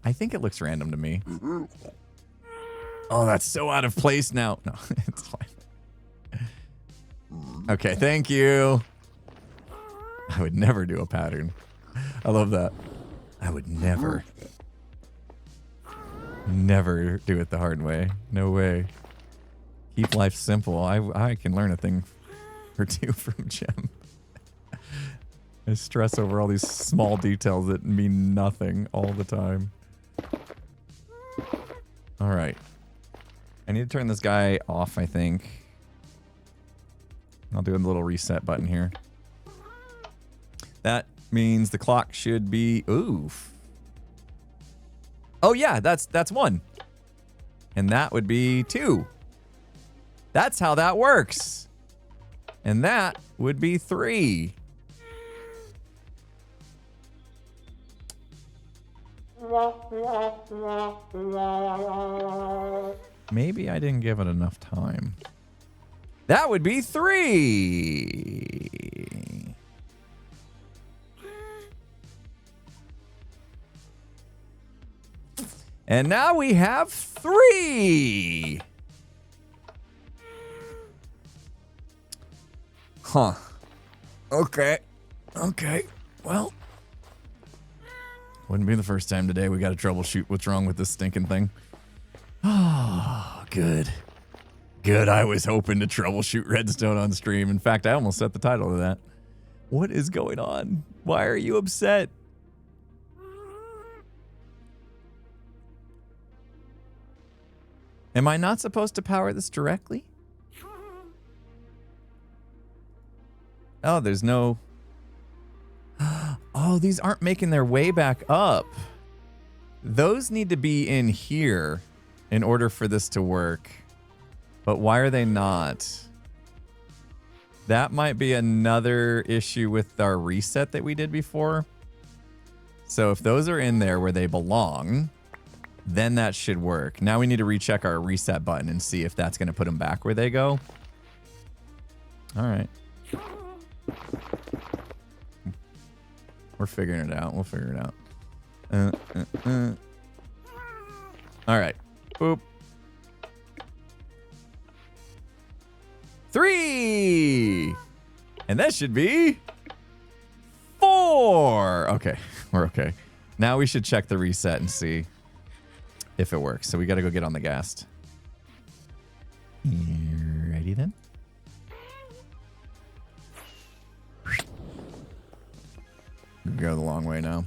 I think it looks random to me. Oh, that's so out of place now. No, it's fine. Okay, thank you. I would never do a pattern. I love that. I would never do it the hard way. No way. Keep life simple. I can learn a thing or two from Gem. I stress over all these small details that mean nothing all the time. All right. I need to turn this guy off, I think. I'll do a little reset button here. That means the clock should be... Oof. Oh, yeah, that's 1. And that would be 2. That's how that works. And that would be 3. Maybe I didn't give it enough time. That would be 3. And now we have 3. Huh. Okay. Okay. Well. Wouldn't be the first time today we got to troubleshoot what's wrong with this stinking thing. Oh, good. Good. I was hoping to troubleshoot redstone on stream. In fact, I almost set the title to that. What is going on? Why are you upset? Am I not supposed to power this directly? Oh, there's no... Oh, these aren't making their way back up. Those need to be in here in order for this to work. But why are they not? That might be another issue with our reset that we did before. So if those are in there where they belong, then that should work. Now we need to recheck our reset button and see if that's going to put them back where they go. All right. We're figuring it out. We'll figure it out. All right. Boop. 3. And that should be 4. Okay. We're okay. Now we should check the reset and see if it works. So we got to go get on the gas. Ready then? Go the long way now.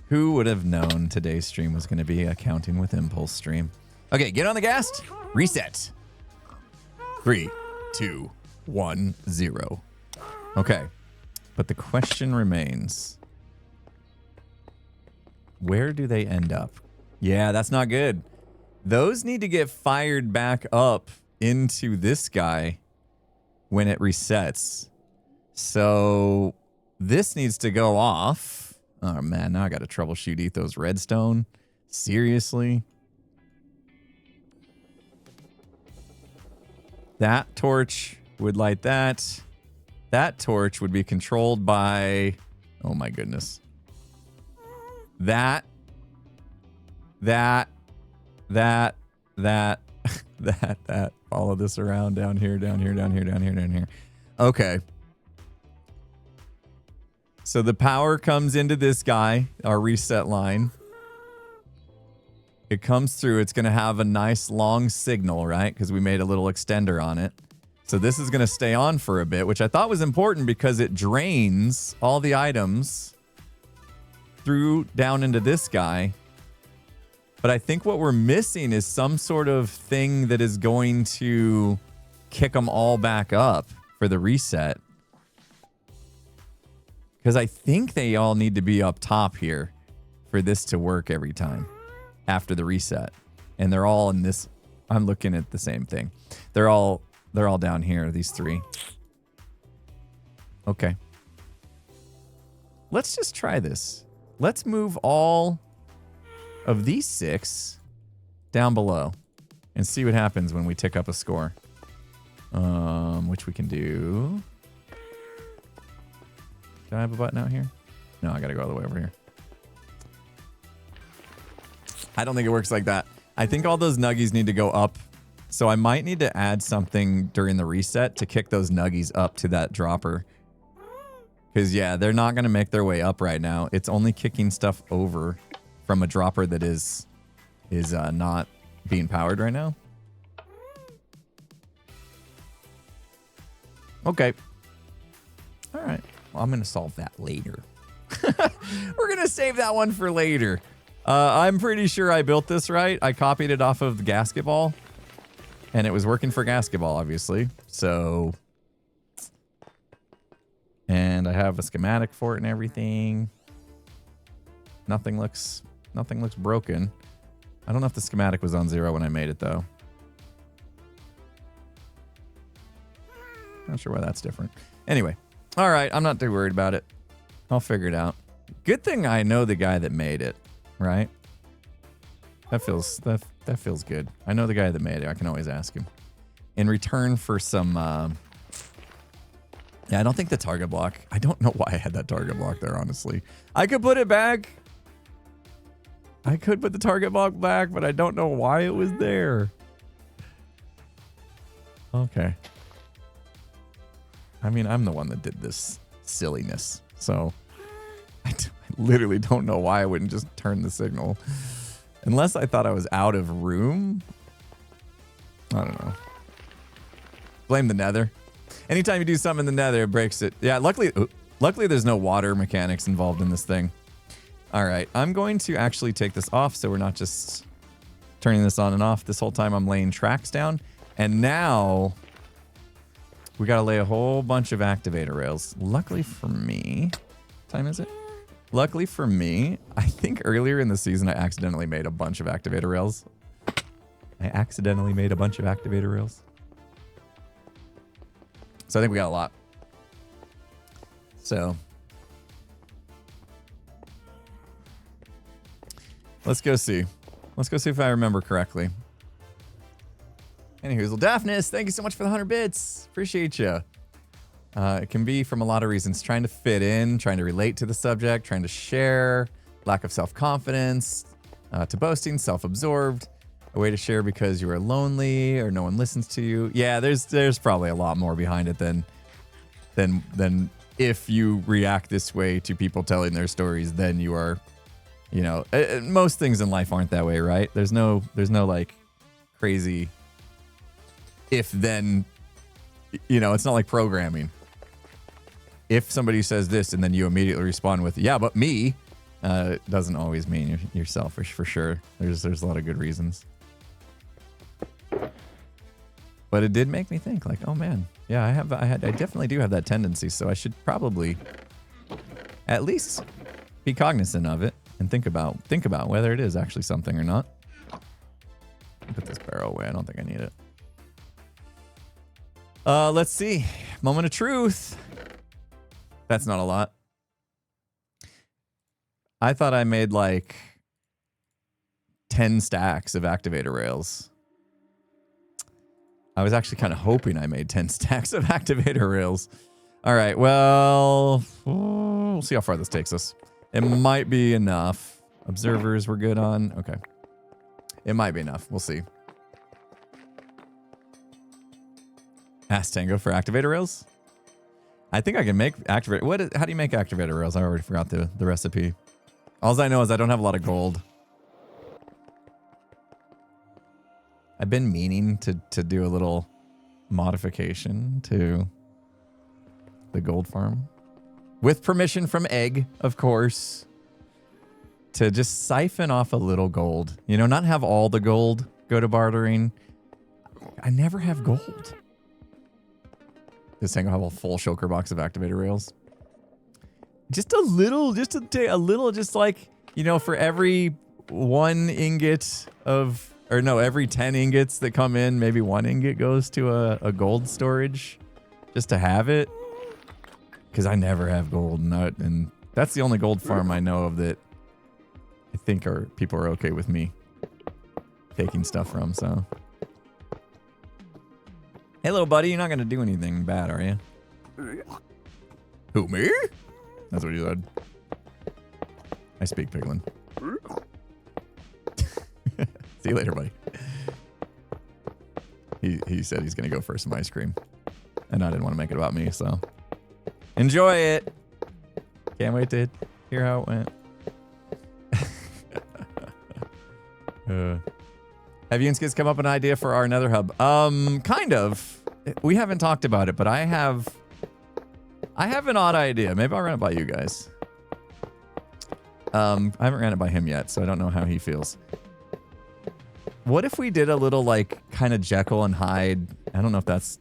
Who would have known today's stream was going to be a counting with impulse stream? Okay, get on the gas. Reset. 3, 2, 1, 0. Okay, but the question remains: where do they end up? Yeah, that's not good. Those need to get fired back up into this guy when it resets. So this needs to go off. Oh man, now I got to troubleshoot Ethos redstone. Seriously? That torch would light that. That torch would be controlled by... Oh my goodness. That. Follow this around down here, down here, down here, down here, down here. Okay. So the power comes into this guy, our reset line. It comes through. It's going to have a nice long signal, right? Because we made a little extender on it. So this is going to stay on for a bit, which I thought was important because it drains all the items through down into this guy. But I think what we're missing is some sort of thing that is going to kick them all back up for the reset. Because I think they all need to be up top here for this to work every time after the reset. And they're all in this. I'm looking at the same thing. They're all down here, these three. Okay. Let's just try this. Let's move all of these 6 down below and see what happens when we tick up a score. Which we can do. Do I have a button out here? No, I gotta go all the way over here. I don't think it works like that. I think all those nuggies need to go up. So I might need to add something during the reset to kick those nuggies up to that dropper. Because, yeah, they're not going to make their way up right now. It's only kicking stuff over from a dropper that is not being powered right now. Okay. All right. Well, I'm going to solve that later. We're going to save that one for later. I'm pretty sure I built this right. I copied it off of the gasket ball. And it was working for gasket ball, obviously. So... And I have a schematic for it and everything. Nothing looks broken. I don't know if the schematic was on 0 when I made it, though. Not sure why that's different. Anyway. All right. I'm not too worried about it. I'll figure it out. Good thing I know the guy that made it, right? That feels good. I know the guy that made it. I can always ask him. In return for some... Yeah, I don't think the target block... I don't know why I had that target block there, honestly. I could put it back. I could put the target block back, but I don't know why it was there. Okay. I mean, I'm the one that did this silliness, so... I literally don't know why I wouldn't just turn the signal. Unless I thought I was out of room. I don't know. Blame the nether. Anytime you do something in the nether, it breaks it. Yeah, luckily there's no water mechanics involved in this thing. All right, I'm going to actually take this off so we're not just turning this on and off. This whole time I'm laying tracks down. And now we got to lay a whole bunch of activator rails. Luckily for me, what time is it? Luckily for me, I think earlier in the season I accidentally made a bunch of activator rails. So I think we got a lot. So let's go see. Let's go see if I remember correctly. Anywho, Daphnis, thank you so much for the 100 bits. Appreciate you. It can be from a lot of reasons. Trying to fit in, trying to relate to the subject, trying to share, lack of self-confidence, to boasting, self-absorbed. A way to share because you are lonely or no one listens to you. Yeah, there's probably a lot more behind it than if you react this way to people telling their stories, then you are, you know, most things in life aren't that way, right? There's no like crazy if then, you know, it's not like programming. If somebody says this and then you immediately respond with, yeah, but me, it doesn't always mean you're selfish for sure. There's a lot of good reasons. But it did make me think, like, oh man, yeah, I definitely do have that tendency, so I should probably at least be cognizant of it and think about whether it is actually something or not. Put this barrel away. I don't think I need it. Let's see. Moment of truth. That's not a lot. I thought I made like 10 stacks of activator rails. I was actually kind of hoping I made 10 stacks of activator rails. All right, well, we'll see how far this takes us. It might be enough. Observers we're good on. Okay. It might be enough. We'll see. Ask Tango for activator rails. I think I can make activator. How do you make activator rails? I already forgot the recipe. All I know is I don't have a lot of gold. I've been meaning to do a little modification to the gold farm. With permission from Egg, of course. To just siphon off a little gold. You know, not have all the gold go to bartering. I never have gold. This thing will have a full shulker box of activator rails. Just a little, just like, you know, for every 1 ingot of, or no, every 10 ingots that come in, maybe 1 ingot goes to a gold storage just to have it. Because I never have gold, and that's the only gold farm I know of that I think people are okay with me taking stuff from, so. Hey, little buddy, you're not going to do anything bad, are you? Who, me? That's what you said. I speak Piglin. See you later, buddy. He said he's going to go for some ice cream. And I didn't want to make it about me, so. Enjoy it. Can't wait to hear how it went. Have you and Skiz come up with an idea for our nether hub? Kind of. We haven't talked about it, but I have an odd idea. Maybe I'll run it by you guys. I haven't ran it by him yet, so I don't know how he feels. What if we did a little, like, kind of Jekyll and Hyde? I don't know if that's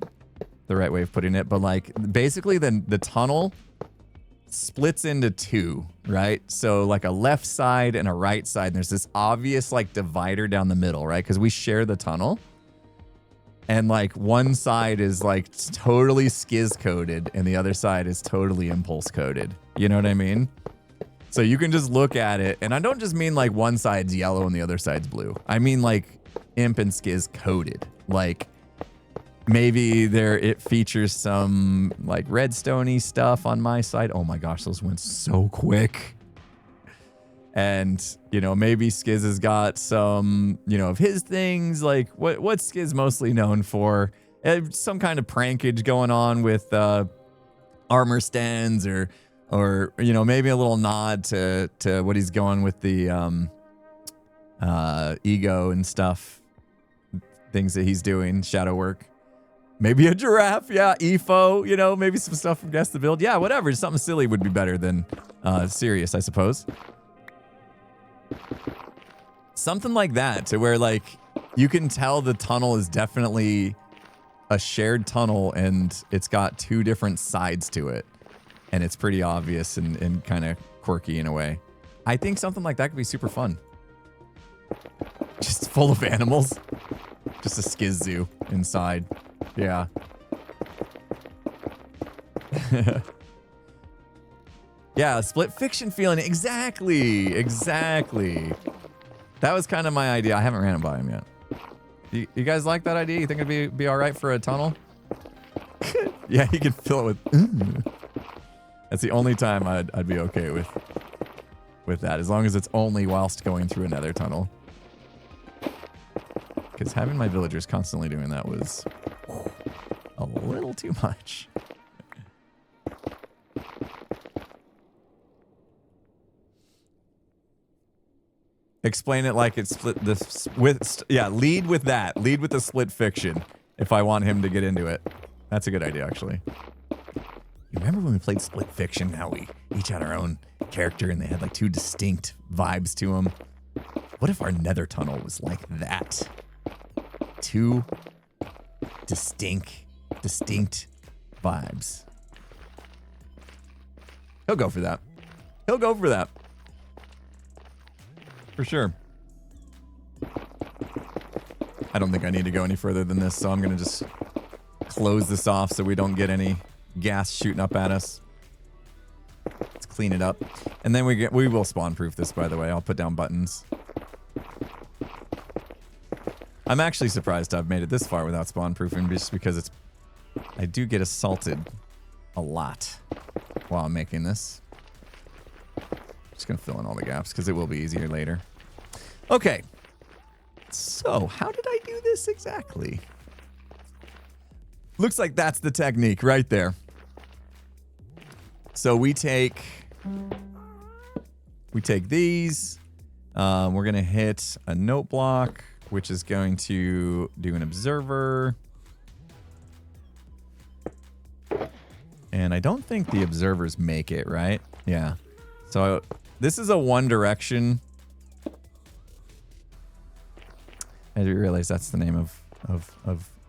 the right way of putting it, but, like, basically the tunnel splits into 2, right? So, like, a left side and a right side, and there's this obvious, like, divider down the middle, right? Because we share the tunnel. And, like, one side is, like, totally Skiz coded, and the other side is totally Impulse coded. You know what I mean? So you can just look at it, and I don't just mean, like, one side's yellow and the other side's blue. I mean, like, Imp and Skiz coded. Like, maybe it features some, like, redstone-y stuff on my side. Oh my gosh, those went so quick. And, you know, maybe Skiz has got some, you know, of his things. Like, what's Skiz mostly known for? Some kind of prankage going on with armor stands or, you know, maybe a little nod to what he's going with the ego and stuff. Things that he's doing, shadow work. Maybe a giraffe, yeah, EFO, you know, maybe some stuff from Guess the Build. Yeah, whatever. Something silly would be better than serious, I suppose. Something like that, to where, like, you can tell the tunnel is definitely a shared tunnel and it's got 2 different sides to it. And it's pretty obvious and kind of quirky in a way. I think something like that could be super fun. Just full of animals. Just a Skiz zoo inside. Yeah. Yeah, split fiction feeling. Exactly. That was kind of my idea. I haven't ran it by him yet. You guys like that idea? You think it'd be all right for a tunnel? Yeah, you can fill it with... That's the only time I'd be okay with that, as long as it's only whilst going through another tunnel. Because having my villagers constantly doing that was a little too much. Explain it like it's split this with, yeah, lead with that. Lead with the split fiction if I want him to get into it. That's a good idea, actually. You remember when we played Split Fiction, how we each had our own character and they had like 2 distinct vibes to them? What if our nether tunnel was like that? 2 distinct vibes. He'll go for that. He'll go for that. For sure. I don't think I need to go any further than this, so I'm going to just close this off so we don't get any gas shooting up at us. clean it up. And then we will spawn proof this, by the way. I'll put down buttons. I'm actually surprised I've made it this far without spawn proofing, just because I do get assaulted a lot while I'm making this. Just gonna fill in all the gaps because it will be easier later. Okay. So how did I do this exactly? Looks like that's the technique right there. So we take these. We're gonna hit a note block, which is going to do an observer. And I don't think the observers make it, right? Yeah. So this is a one direction. I didn't realize that's the name of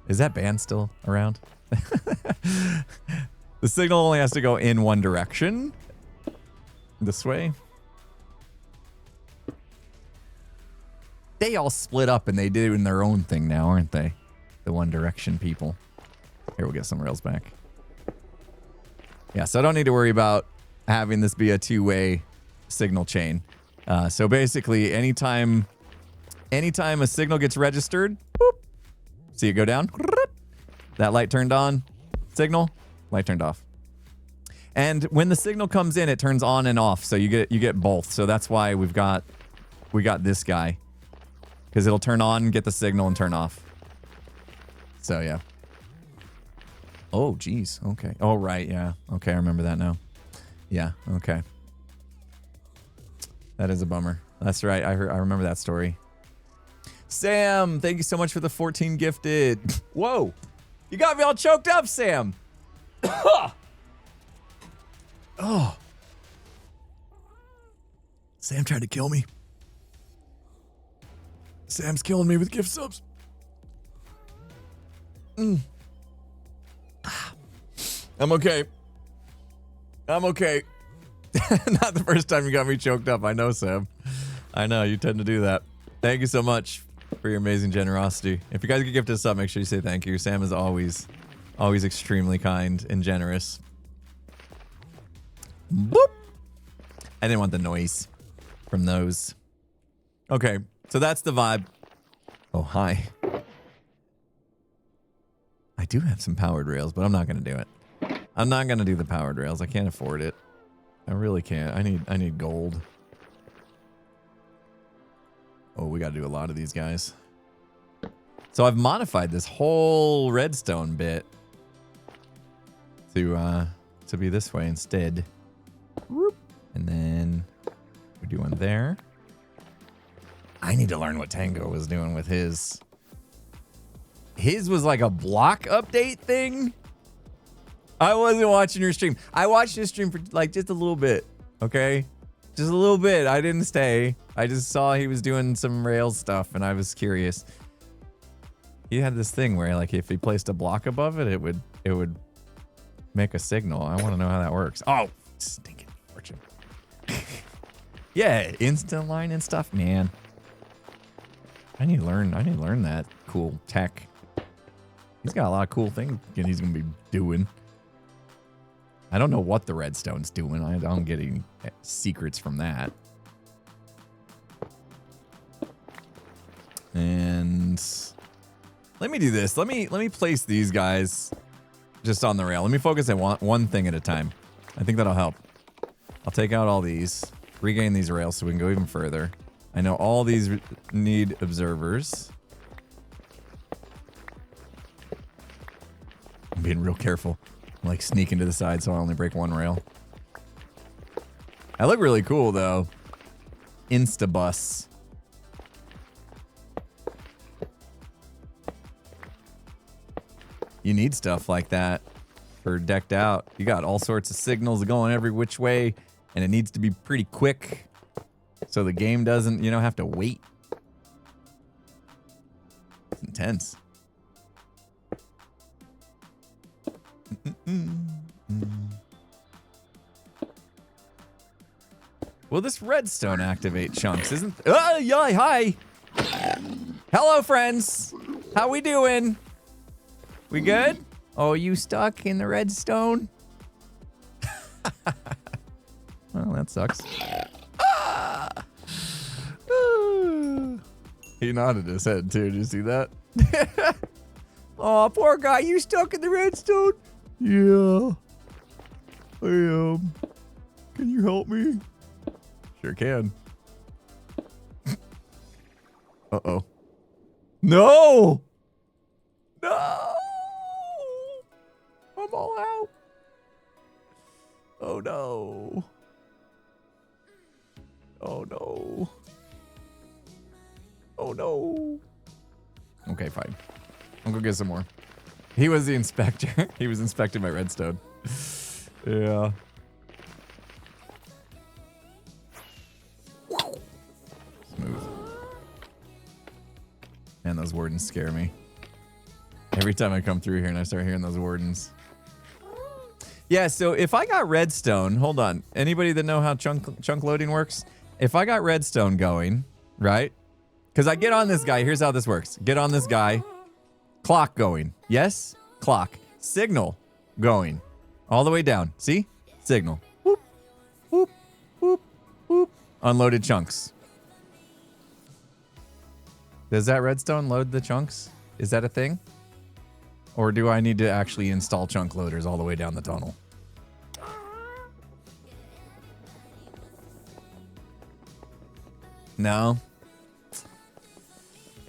is that band still around? The signal only has to go in one direction. This way. They all split up and they do in their own thing now, aren't they? The One Direction people. Here, we'll get some rails back. Yeah, so I don't need to worry about having this be a two-way signal chain. So basically, anytime a signal gets registered, boop, see it go down. That light turned on, signal, light turned off. And when the signal comes in, it turns on and off. So you get both. So that's why we got this guy. Because it'll turn on, get the signal, and turn off. So, yeah. Oh, geez. Okay. Oh, right. Yeah. Okay, I remember that now. Yeah. Okay. That is a bummer. That's right. I remember that story. Sam, thank you so much for the 14 gifted. Whoa. You got me all choked up, Sam. Oh. Sam tried to kill me. Sam's killing me with gift subs. I'm okay. I'm okay. Not the first time you got me choked up. I know, Sam. I know, you tend to do that. Thank you so much for your amazing generosity. If you guys get gifted a sub, make sure you say thank you. Sam is always extremely kind and generous. Boop. I didn't want the noise from those. Okay. So that's the vibe. Oh, hi. I do have some powered rails, but I'm not going to do it. I'm not going to do the powered rails. I can't afford it. I really can't. I need gold. Oh, we got to do a lot of these guys. So I've modified this whole redstone bit to be this way instead. And then we do one there. I need to learn what Tango was doing with his. His was like a block update thing. I wasn't watching your stream. I watched his stream for like just a little bit. Okay? Just a little bit. I didn't stay. I just saw he was doing some Rails stuff and I was curious. He had this thing where like if he placed a block above it, it would make a signal. I want to know how that works. Oh, stinking fortune. Yeah, instant line and stuff, man. I need to learn that cool tech. He's got a lot of cool things he's going to be doing. I don't know what the redstone's doing. I don't get any secrets from that. And let me do this. Let me place these guys just on the rail. Let me focus on one thing at a time. I think that'll help. I'll take out all these, regain these rails so we can go even further. I know all these need observers. I'm being real careful. I'm like sneaking to the side so I only break one rail. I look really cool though. Instabus. You need stuff like that for decked out. You got all sorts of signals going every which way and it needs to be pretty quick. So the game doesn't, have to wait. It's intense. Will this redstone activate chunks? Oh, yeah, hi. Hello, friends. How we doing? We good? Oh, you stuck in the redstone? Well, that sucks. He nodded his head too. Did you see that? Oh, poor guy. You stuck in the redstone? Yeah. I am. Can you help me? Sure can. Uh-oh. No! No! I'm all out. Oh, no. Oh, no. Oh, no. Okay, fine. I'll go get some more. He was the inspector. He was inspecting my redstone. Yeah. Smooth. Man, those wardens scare me. Every time I come through here and I start hearing those wardens. Yeah, so if I got redstone, hold on. Anybody that know how chunk loading works? If I got redstone going, right? Because I get on this guy. Here's how this works. Get on this guy. Clock going. Yes? Clock. Signal going. All the way down. See? Signal. Whoop, whoop, whoop, whoop. Unloaded chunks. Does that redstone load the chunks? Is that a thing? Or do I need to actually install chunk loaders all the way down the tunnel? No.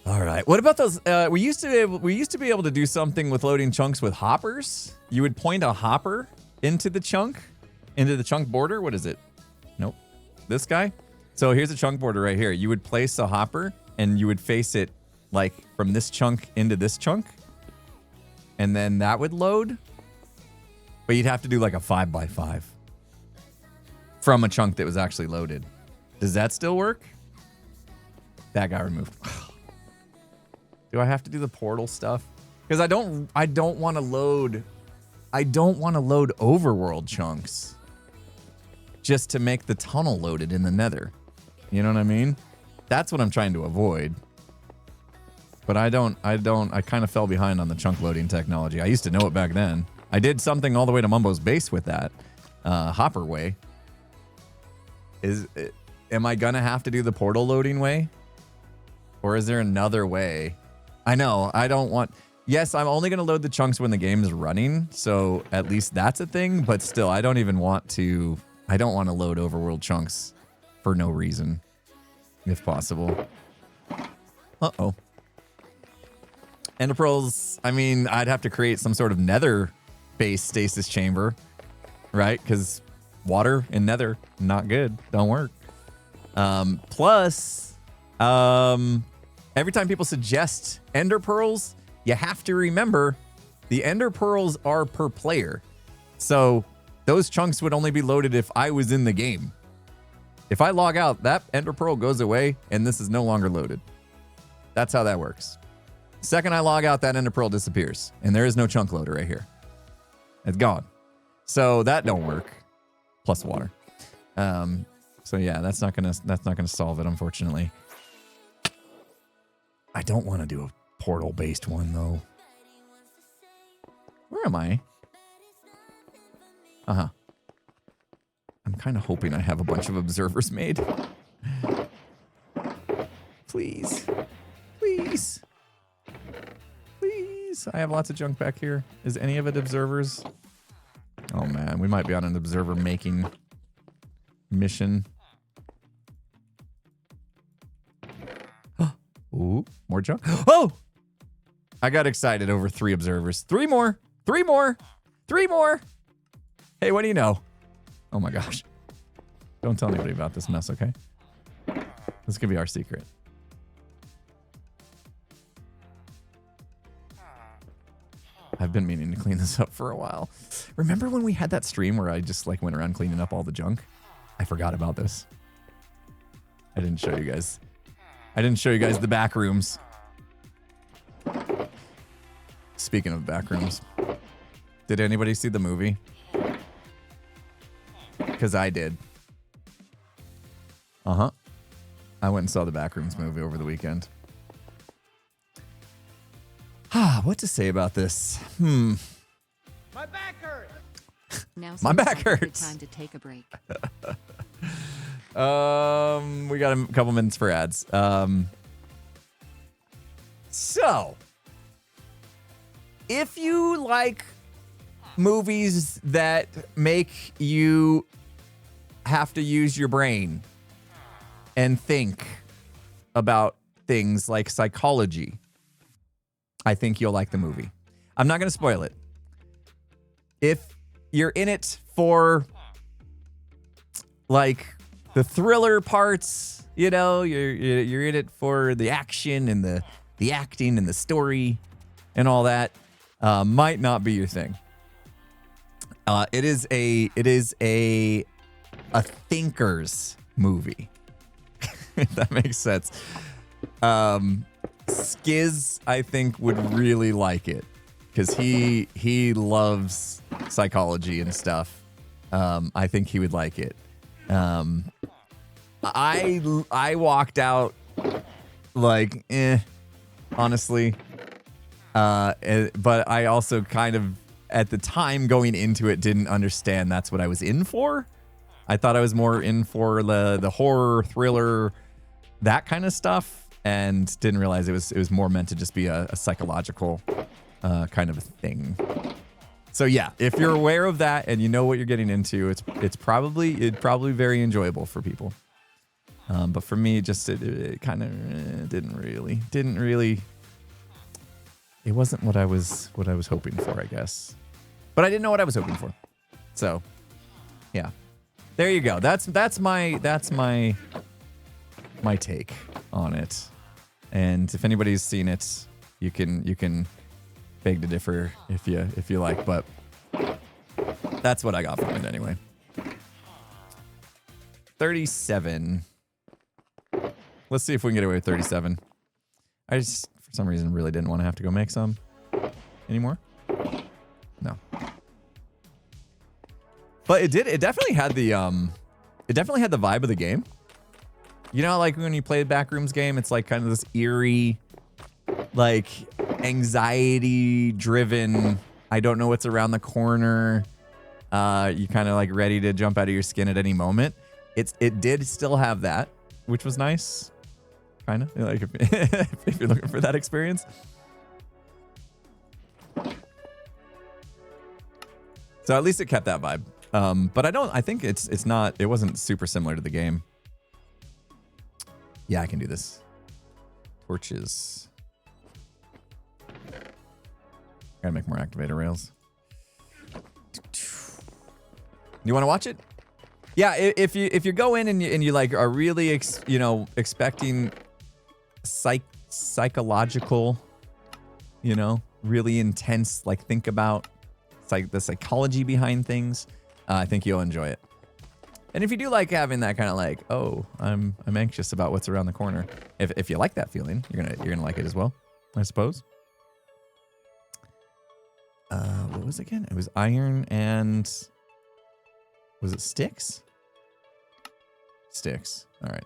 All right. What about those? We used to be able to do something with loading chunks with hoppers. You would point a hopper into the chunk border. What is it? Nope. This guy. So here's a chunk border right here. You would place a hopper and you would face it like from this chunk into this chunk. And then that would load. But you'd have to do like a 5x5 from a chunk that was actually loaded. Does that still work? That got removed. Do I have to do the portal stuff? Because I don't want to load overworld chunks just to make the tunnel loaded in the nether. You know what I mean? That's what I'm trying to avoid. But I kind of fell behind on the chunk loading technology. I used to know it back then. I did something all the way to Mumbo's base with that. Hopper way. Am I gonna have to do the portal loading way? Or is there another way? I know, I don't want... Yes, I'm only gonna load the chunks when the game is running, so at least that's a thing, but still, I don't want to load overworld chunks for no reason, if possible. Uh-oh. Ender pearls, I mean, I'd have to create some sort of nether-based stasis chamber, right? Because water in nether, not good. Don't work. Plus, every time people suggest ender pearls, you have to remember the ender pearls are per player. So those chunks would only be loaded if I was in the game. If I log out, that ender pearl goes away and this is no longer loaded. That's how that works. Second I log out, that ender pearl disappears, and there is no chunk loader right here. It's gone. So that don't work. Plus water. So yeah, that's not gonna solve it, unfortunately. I don't want to do a portal-based one though. Where am I? Uh-huh. I'm kind of hoping I have a bunch of observers made. Please. Please. Please. I have lots of junk back here. Is any of it observers? Oh man, we might be on an observer making mission. Ooh, more junk. Oh! I got excited over 3 observers. 3 more. 3 more. 3 more. Hey, what do you know? Oh my gosh. Don't tell anybody about this mess, okay? This could be our secret. I've been meaning to clean this up for a while. Remember when we had that stream where I just like went around cleaning up all the junk? I forgot about this. I didn't show you guys. I didn't show you guys the back rooms. Speaking of back rooms, did anybody see the movie? Because I did. Uh-huh. I went and saw the Backrooms movie over the weekend. What to say about this? My back hurts. Now My back seems like a good hurts. time to take a break. We got a couple minutes for ads. So, if you like movies that make you have to use your brain and think about things like psychology, I think you'll like the movie. I'm not going to spoil it. If you're in it for like the thriller parts, you know, you're in it for the action and the acting and the story and all that, might not be your thing. It is a thinker's movie. If that makes sense. Skiz, I think, would really like it because he loves psychology and stuff. I think he would like it. I walked out like, honestly. But I also kind of, at the time going into it, didn't understand that's what I was in for. I thought I was more in for the horror, thriller, that kind of stuff, and didn't realize it was more meant to just be a psychological kind of a thing. So yeah, if you're aware of that and you know what you're getting into, it's probably very enjoyable for people. But for me, it kind of didn't really. It wasn't what I was hoping for, I guess. But I didn't know what I was hoping for. So, yeah. There you go. That's my take on it. And if anybody's seen it, you can beg to differ if you like, but that's what I got from it anyway. 37. Let's see if we can get away with 37. I just, for some reason, really didn't want to have to go make some anymore. No. But it definitely had the vibe of the game. You know, like when you play a Backrooms game, it's like kind of this eerie, like anxiety driven, I don't know what's around the corner. You kind of like ready to jump out of your skin at any moment. It did still have that, which was nice. Kind of like if you're looking for that experience. So at least it kept that vibe. But I think it wasn't super similar to the game. Yeah, I can do this. Torches. Gotta make more activator rails. You want to watch it? Yeah, if you go in and you like are really expecting psychological, really intense, like think about the psychology behind things, I think you'll enjoy it. And if you do like having that kind of like, oh, I'm anxious about what's around the corner, if you like that feeling, you're gonna like it as well, I suppose. What was it again? It was iron and was it sticks? Sticks. All right.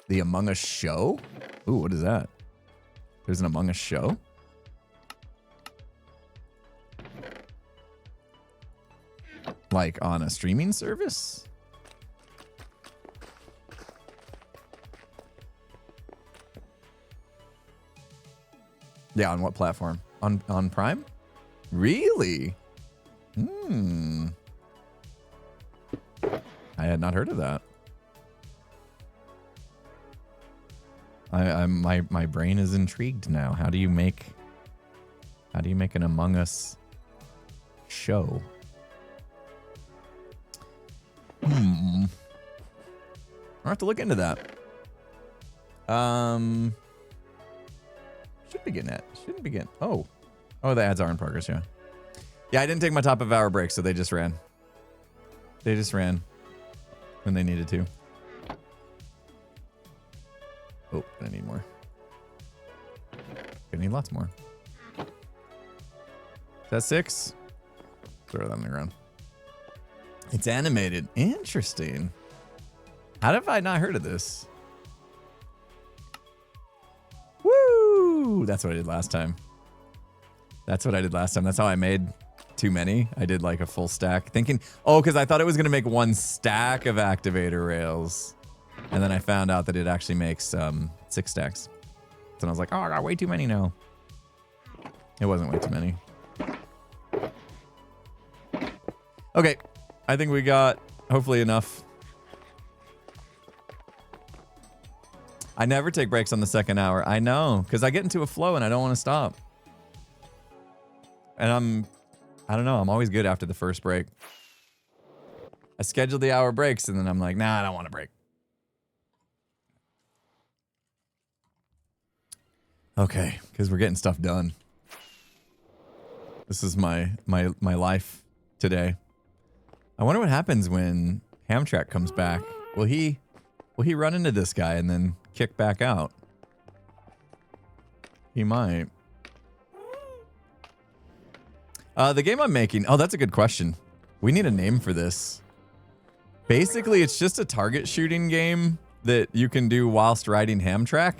The Among Us show? Ooh, what is that? There's an Among Us show? Like on a streaming service? Yeah, on what platform? On Prime? Really? I had not heard of that. My brain is intrigued now. How do you make an Among Us show? I'll have to look into that. Shouldn't begin. Oh, the ads are in progress. Yeah. I didn't take my top of hour break, so they just ran. They just ran when they needed to. Oh, I need more. I need lots more. Is that 6? Throw that on the ground. It's animated. Interesting. How have I not heard of this? Woo! That's what I did last time. That's how I made too many. I did like a full stack thinking, oh, because I thought it was going to make one stack of activator rails. And then I found out that it actually makes 6 stacks. So I was like, oh, I got way too many now. It wasn't way too many. Okay. I think we got hopefully enough. I never take breaks on the second hour. I know, because I get into a flow and I don't want to stop. And I don't know, I'm always good after the first break. I schedule the hour breaks and then I'm like, nah, I don't want to break. Okay, because we're getting stuff done. This is my life today. I wonder what happens when Hamtrack comes back. Will he run into this guy and then kick back out? He might. The game I'm making. Oh, that's a good question. We need a name for this. Basically, it's just a target shooting game that you can do whilst riding Hamtrack.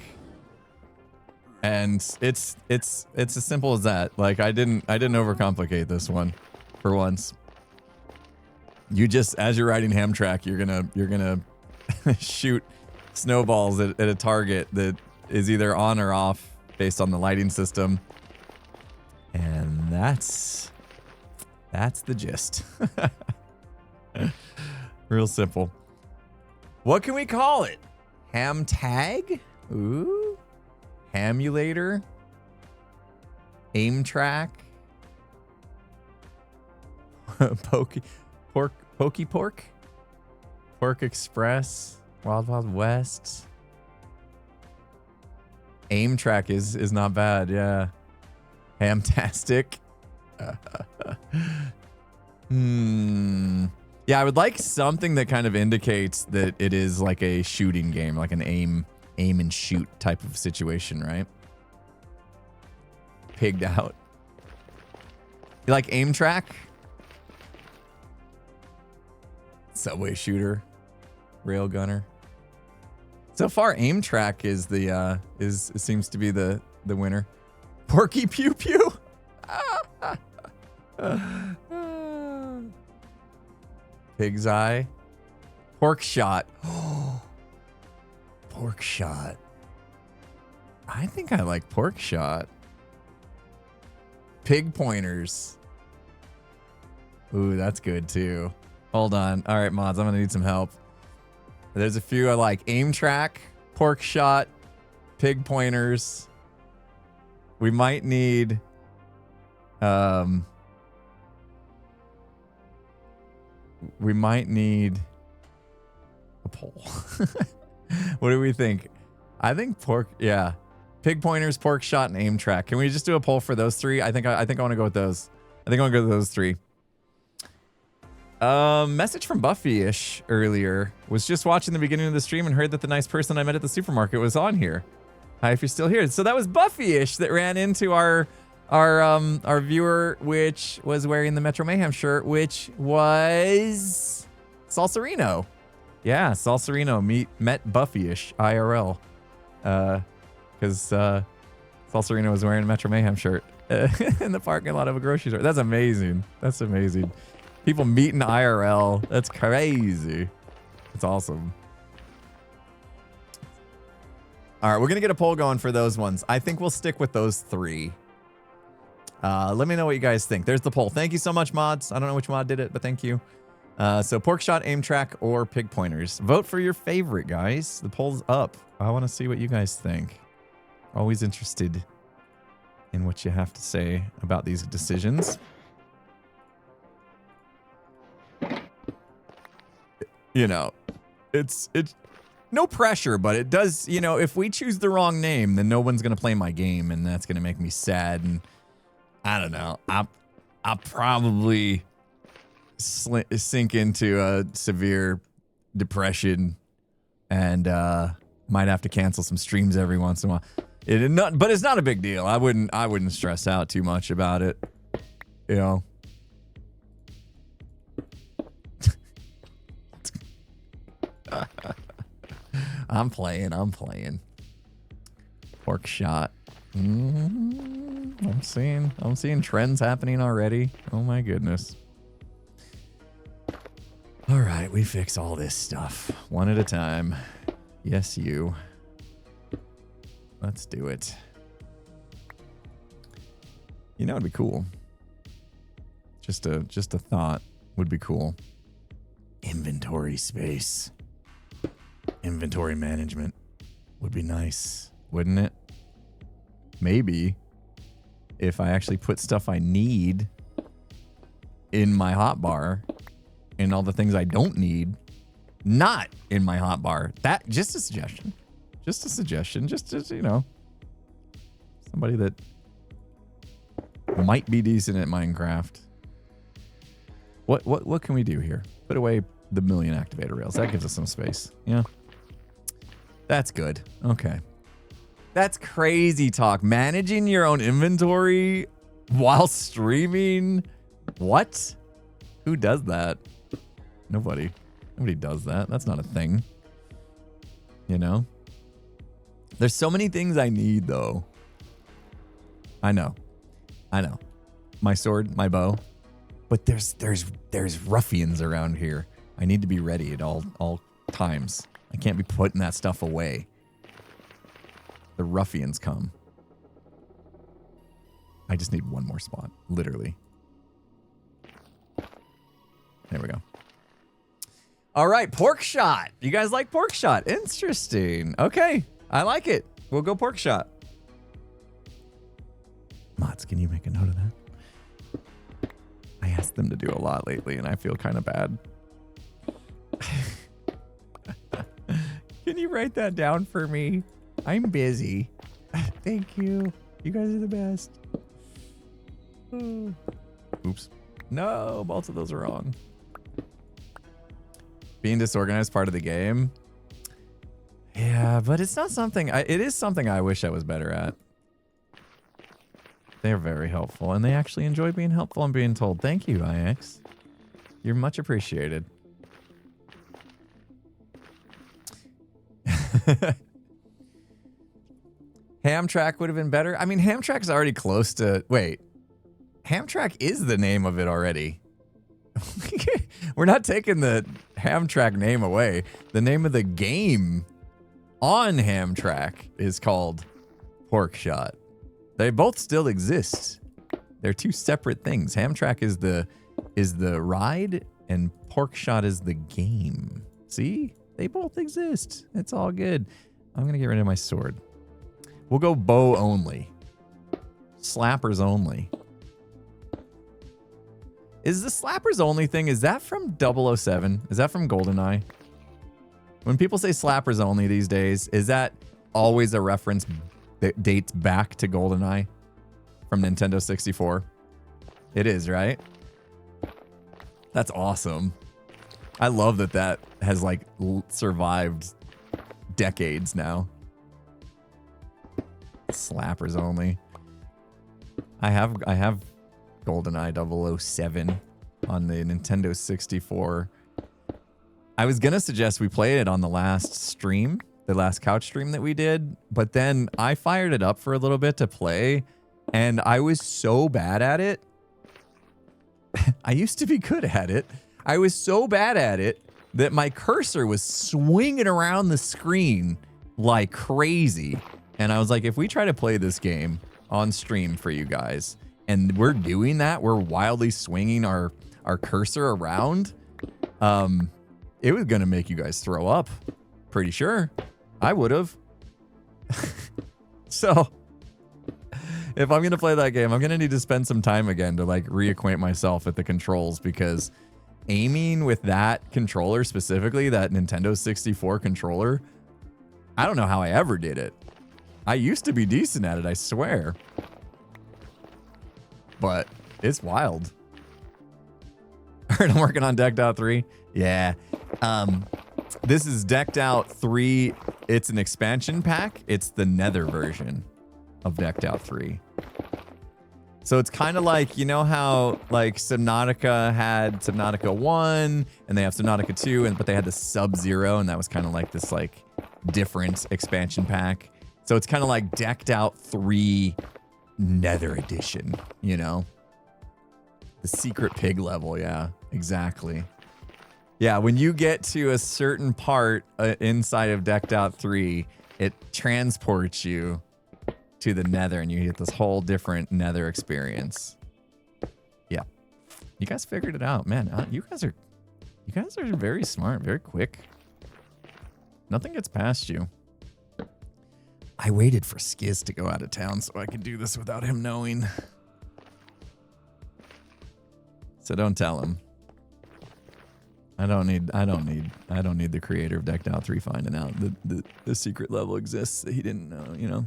And it's as simple as that. Like I didn't overcomplicate this one for once. You just, as you're riding Hamtrack, you're gonna shoot snowballs at a target that is either on or off based on the lighting system. And that's the gist. Real simple. What can we call it? Ham tag? Ooh. Hamulator? Aim track? Pokey Pork? Pork Express? Wild Wild West? Aim track is not bad, yeah. Hamtastic? Yeah, I would like something that kind of indicates that it is like a shooting game, like an aim and shoot type of situation, right? Pigged out. You like aim track? Subway shooter, rail gunner. So far, aim track is the seems to be the winner. Porky Pew Pew. Pig's eye. Pork shot. Pork shot. I think I like pork shot. Pig pointers. Ooh, that's good too. Hold on. All right, mods, I'm gonna need some help. There's a few I like. Aim track, pork shot, pig pointers. We might need we might need a poll. What do we think? I think pork, yeah. Pig pointers, pork shot, and aim track. Can we just do a poll for those three? I think I want to go with those. I think I want to go with those three. Message from Buffy-ish earlier. Was just watching the beginning of the stream and heard that the nice person I met at the supermarket was on here. Hi, if you're still here. So that was Buffy-ish that ran into our viewer, which was wearing the Metro Mayhem shirt, which was Salsarino. Yeah, Salsarino met Buffy-ish IRL. Because Salsarino was wearing a Metro Mayhem shirt in the parking lot of a grocery store. That's amazing. That's amazing. People meeting IRL. That's crazy. That's awesome. All right, we're going to get a poll going for those ones. I think we'll stick with those three. Let me know what you guys think. There's the poll. Thank you so much, mods. I don't know which mod did it, but thank you. So pork shot, aim track, or pig pointers. Vote for your favorite, guys. The poll's up. I want to see what you guys think. Always interested in what you have to say about these decisions. You know, it's no pressure, but it does, you know, if we choose the wrong name, then no one's going to play my game, and that's going to make me sad. And I don't know. I'll probably sink into a severe depression and might have to cancel some streams every once in a while. But it's not a big deal. I wouldn't stress out too much about it. You know. I'm playing. Pork shot. I'm seeing trends happening already. Oh my goodness. All right, we fix all this stuff one at a time. Yes, you. Let's do it. You know, it'd be cool. Just a thought would be cool. Inventory space. Inventory management would be nice, wouldn't it? Maybe if I actually put stuff I need in my hotbar and all the things I don't need not in my hotbar. That just a suggestion. Just a suggestion. Just you know, somebody that might be decent at Minecraft. What can we do here? Put away the million activator rails. That gives us some space. Yeah. That's good. Okay. That's crazy talk. Managing your own inventory while streaming? What? Who does that? Nobody. Nobody does that. That's not a thing. You know? There's so many things I need, though. I know. My sword, my bow. But there's ruffians around here. I need to be ready at all times. I can't be putting that stuff away. The ruffians come. I just need one more spot, literally. There we go. All right, pork shot. You guys like pork shot? Interesting. Okay, I like it. We'll go pork shot. Mods, can you make a note of that? I asked them to do a lot lately, and I feel kind of bad. Can you write that down for me? I'm busy. Thank you. You guys are the best. Oops. No, both of those are wrong. Being disorganized part of the game. Yeah, but it's not something. It is something I wish I was better at. They're very helpful, and they actually enjoy being helpful and being told. Thank you, IX. You're much appreciated. Hamtrack would have been better. I mean, Hamtrack's already close to... Wait. Hamtrack is the name of it already. We're not taking the Hamtrack name away. The name of the game on Hamtrack is called Pork Shot. They both still exist. They're two separate things. Hamtrack is the ride, and Pork Shot is the game. See? They both exist. It's all good. I'm going to get rid of my sword. We'll go bow only. Slappers only. Is the slappers only thing, is that from 007? Is that from GoldenEye? When people say slappers only these days, is that always a reference that dates back to GoldenEye from Nintendo 64? It is, right? That's awesome. I love that that has like survived decades now. Slappers only. I have GoldenEye 007 on the Nintendo 64. I was gonna suggest we play it on the last stream, the last couch stream that we did, but then I fired it up for a little bit to play, and I was so bad at it. I used to be good at it. I was so bad at it that my cursor was swinging around the screen like crazy. And I was like, if we try to play this game on stream for you guys, and we're doing that, we're wildly swinging our cursor around, it was going to make you guys throw up. Pretty sure. I would have. So, if I'm going to play that game, I'm going to need to spend some time again to like reacquaint myself with the controls, because aiming with that controller specifically, that Nintendo 64 controller, I don't know how I ever did it. I used to be decent at it, I swear. But it's wild. Alright, I'm working on Decked Out 3. Yeah. This is Decked Out 3. It's an expansion pack. It's the Nether version of Decked Out 3. So it's kind of like, you know how like Subnautica had Subnautica 1 and they have Subnautica 2, but they had the Sub-Zero, and that was kind of like this like different expansion pack. So it's kind of like Decked Out 3 Nether Edition, you know? The secret pig level, yeah, exactly. Yeah, when you get to a certain part inside of Decked Out 3, it transports you to the Nether and you get this whole different Nether experience. Yeah. You guys figured it out, man. You guys are very smart, very quick. Nothing gets past you. I waited for Skiz to go out of town so I could do this without him knowing. So don't tell him. I don't need the creator of Decked Out 3 finding out the secret level exists that he didn't know, you know.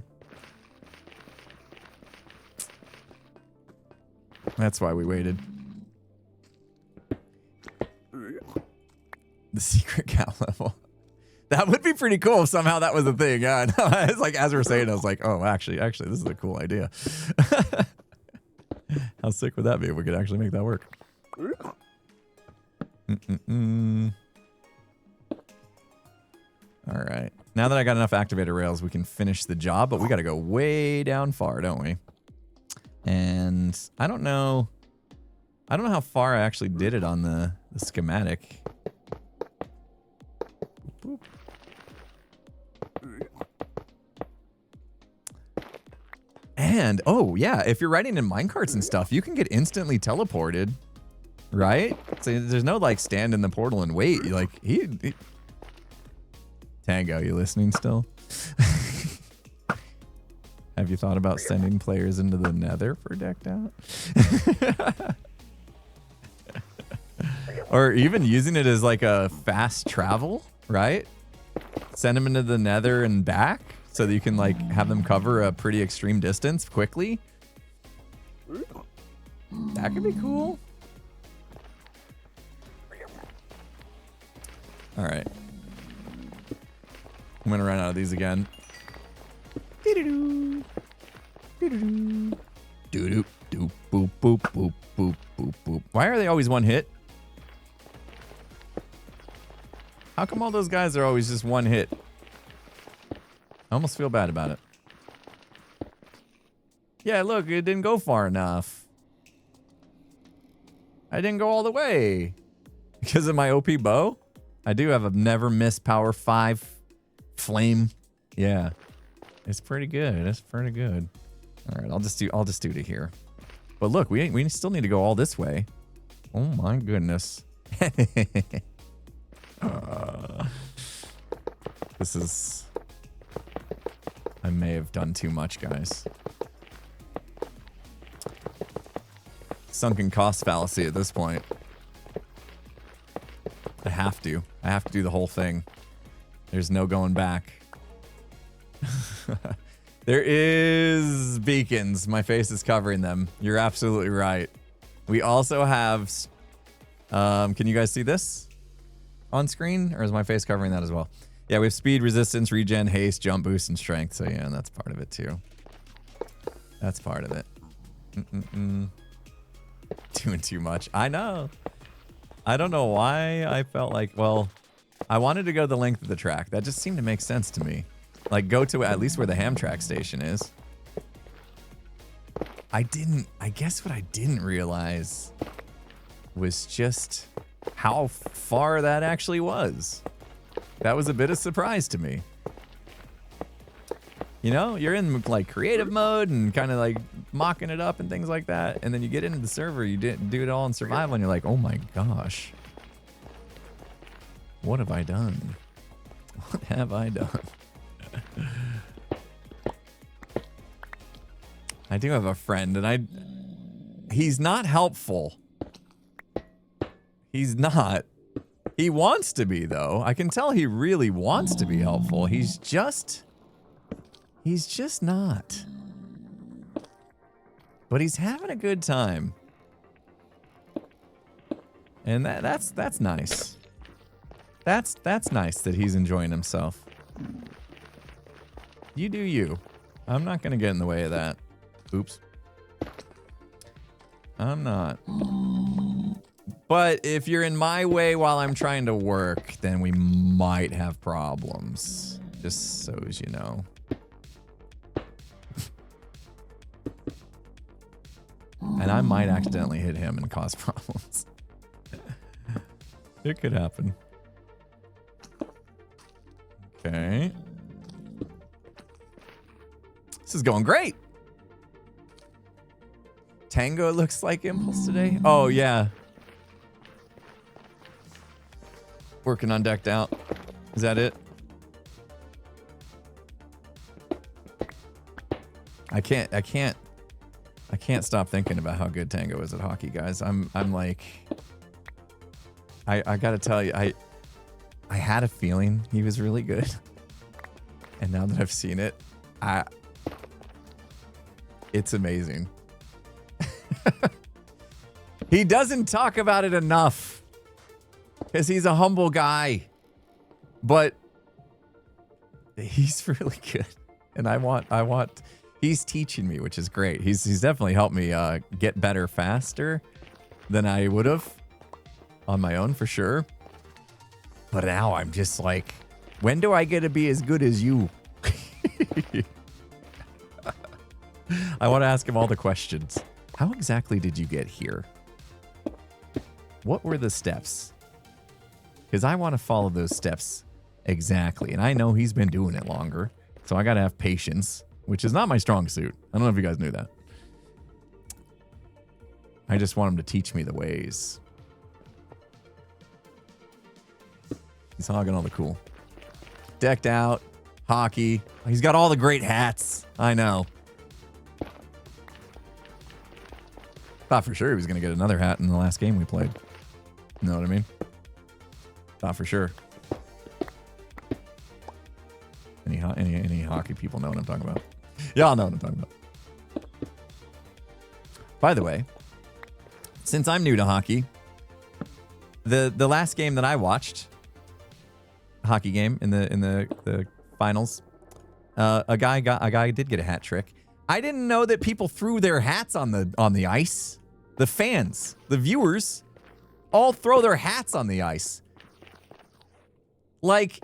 That's why we waited. The secret cow level. That would be pretty cool if somehow that was a thing. Yeah, it's like as we're saying, I was like, oh, actually, this is a cool idea. How sick would that be if we could actually make that work? All right. Now that I got enough activator rails, we can finish the job, but we got to go way down far, don't we? And I don't know how far I actually did it on the schematic. Boop. And, oh, yeah, if you're riding in minecarts and stuff, you can get instantly teleported, right? So there's no, like, stand in the portal and wait. Like, he... Tango, you listening still? Have you thought about sending players into the Nether for Decked Out? Or even using it as, like, a fast travel, right? Send them into the Nether and back so that you can, like, have them cover a pretty extreme distance quickly. That could be cool. All right. I'm gonna run out of these again. Doo-doo-doo. Doo-doo-doo. Doo-doo. Doop. Boop. Boop. Boop. Boop. Boop. Boop. Why are they always one hit? How come all those guys are always just one hit? I almost feel bad about it. Yeah, look, it didn't go far enough. I didn't go all the way. Because of my OP bow? I do have a never miss power 5 flame. Yeah. It's pretty good. It's pretty good. All right, I'll just do to here. But look, we still need to go all this way. Oh my goodness. This is... I may have done too much, guys. Sunken cost fallacy at this point. I have to do the whole thing. There's no going back. There is beacons. My face is covering them. You're absolutely right. We also have... can you guys see this on screen? Or is my face covering that as well? Yeah, we have speed, resistance, regen, haste, jump boost, and strength. So yeah, that's part of it too. That's part of it. Doing too much. I know. I don't know why I felt like, well, I wanted to go the length of the track. That just seemed to make sense to me. Like, go to at least where the Hamtrak station is. I guess what I didn't realize was just how far that actually was. That was a bit of surprise to me. You know, you're in like creative mode and kind of like mocking it up and things like that. And then you get into the server, you do it all in survival and you're like, oh my gosh. What have I done? What have I done? I do have a friend and he's not helpful. He's not. He wants to be though. I can tell he really wants to be helpful. He's just not. But he's having a good time. And that's nice. That's nice that he's enjoying himself. You do you. I'm not gonna get in the way of that. Oops. I'm not. But if you're in my way while I'm trying to work, then we might have problems. Just so as you know. and I might accidentally hit him and cause problems. It could happen. Okay. This is going great. Tango looks like Impulse today. Oh, yeah. Working on Decked Out. Is that it? I can't stop thinking about how good Tango is at hockey, guys. I'm like, I gotta tell you, I had a feeling he was really good. And now that I've seen it, it's amazing. He doesn't talk about it enough because he's a humble guy, but he's really good. And I want, he's teaching me, which is great. He's definitely helped me get better faster than I would have on my own for sure. But now I'm just like, when do I get to be as good as you? I want to ask him all the questions. How exactly did you get here? What were the steps? Because I want to follow those steps exactly. And I know he's been doing it longer. So I got to have patience, which is not my strong suit. I don't know if you guys knew that. I just want him to teach me the ways. He's hogging all the cool. Decked Out, hockey. He's got all the great hats. I know. Thought for sure he was going to get another hat in the last game we played. You know what I mean? Thought for sure. Any hockey people know what I'm talking about. Y'all know what I'm talking about. By the way, since I'm new to hockey, the last game that I watched, hockey game in the finals, a guy did get a hat trick. I didn't know that people threw their hats on the ice. The fans, the viewers, all throw their hats on the ice. Like,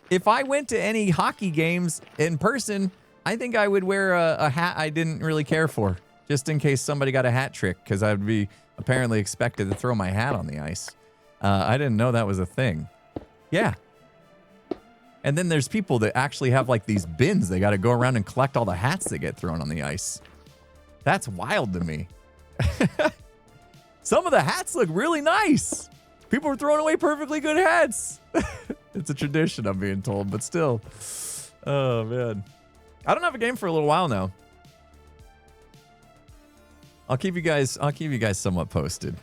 if I went to any hockey games in person, I think I would wear a hat I didn't really care for, just in case somebody got a hat trick, because I would be apparently expected to throw my hat on the ice. I didn't know that was a thing. Yeah. And then there's people that actually have like these bins. They got to go around and collect all the hats that get thrown on the ice. That's wild to me. Some of the hats look really nice. People are throwing away perfectly good hats. It's a tradition, I'm being told, but still. Oh, man. I don't have a game for a little while now. I'll keep you guys somewhat posted.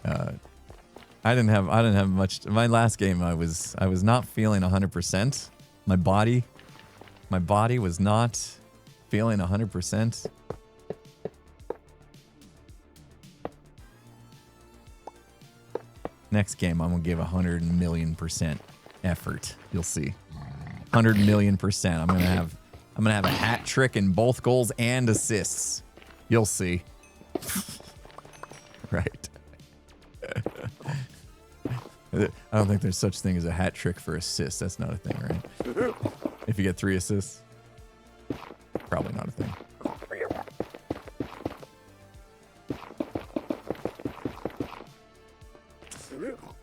I didn't have much. My last game, I was not feeling 100%. My body was not feeling 100%. Next game, I'm gonna give 100,000,000% effort. You'll see, 100,000,000%. I'm gonna have a hat trick in both goals and assists. You'll see. Right. I don't think there's such thing as a hat trick for assists. That's not a thing, right? If you get 3 assists, probably not a thing.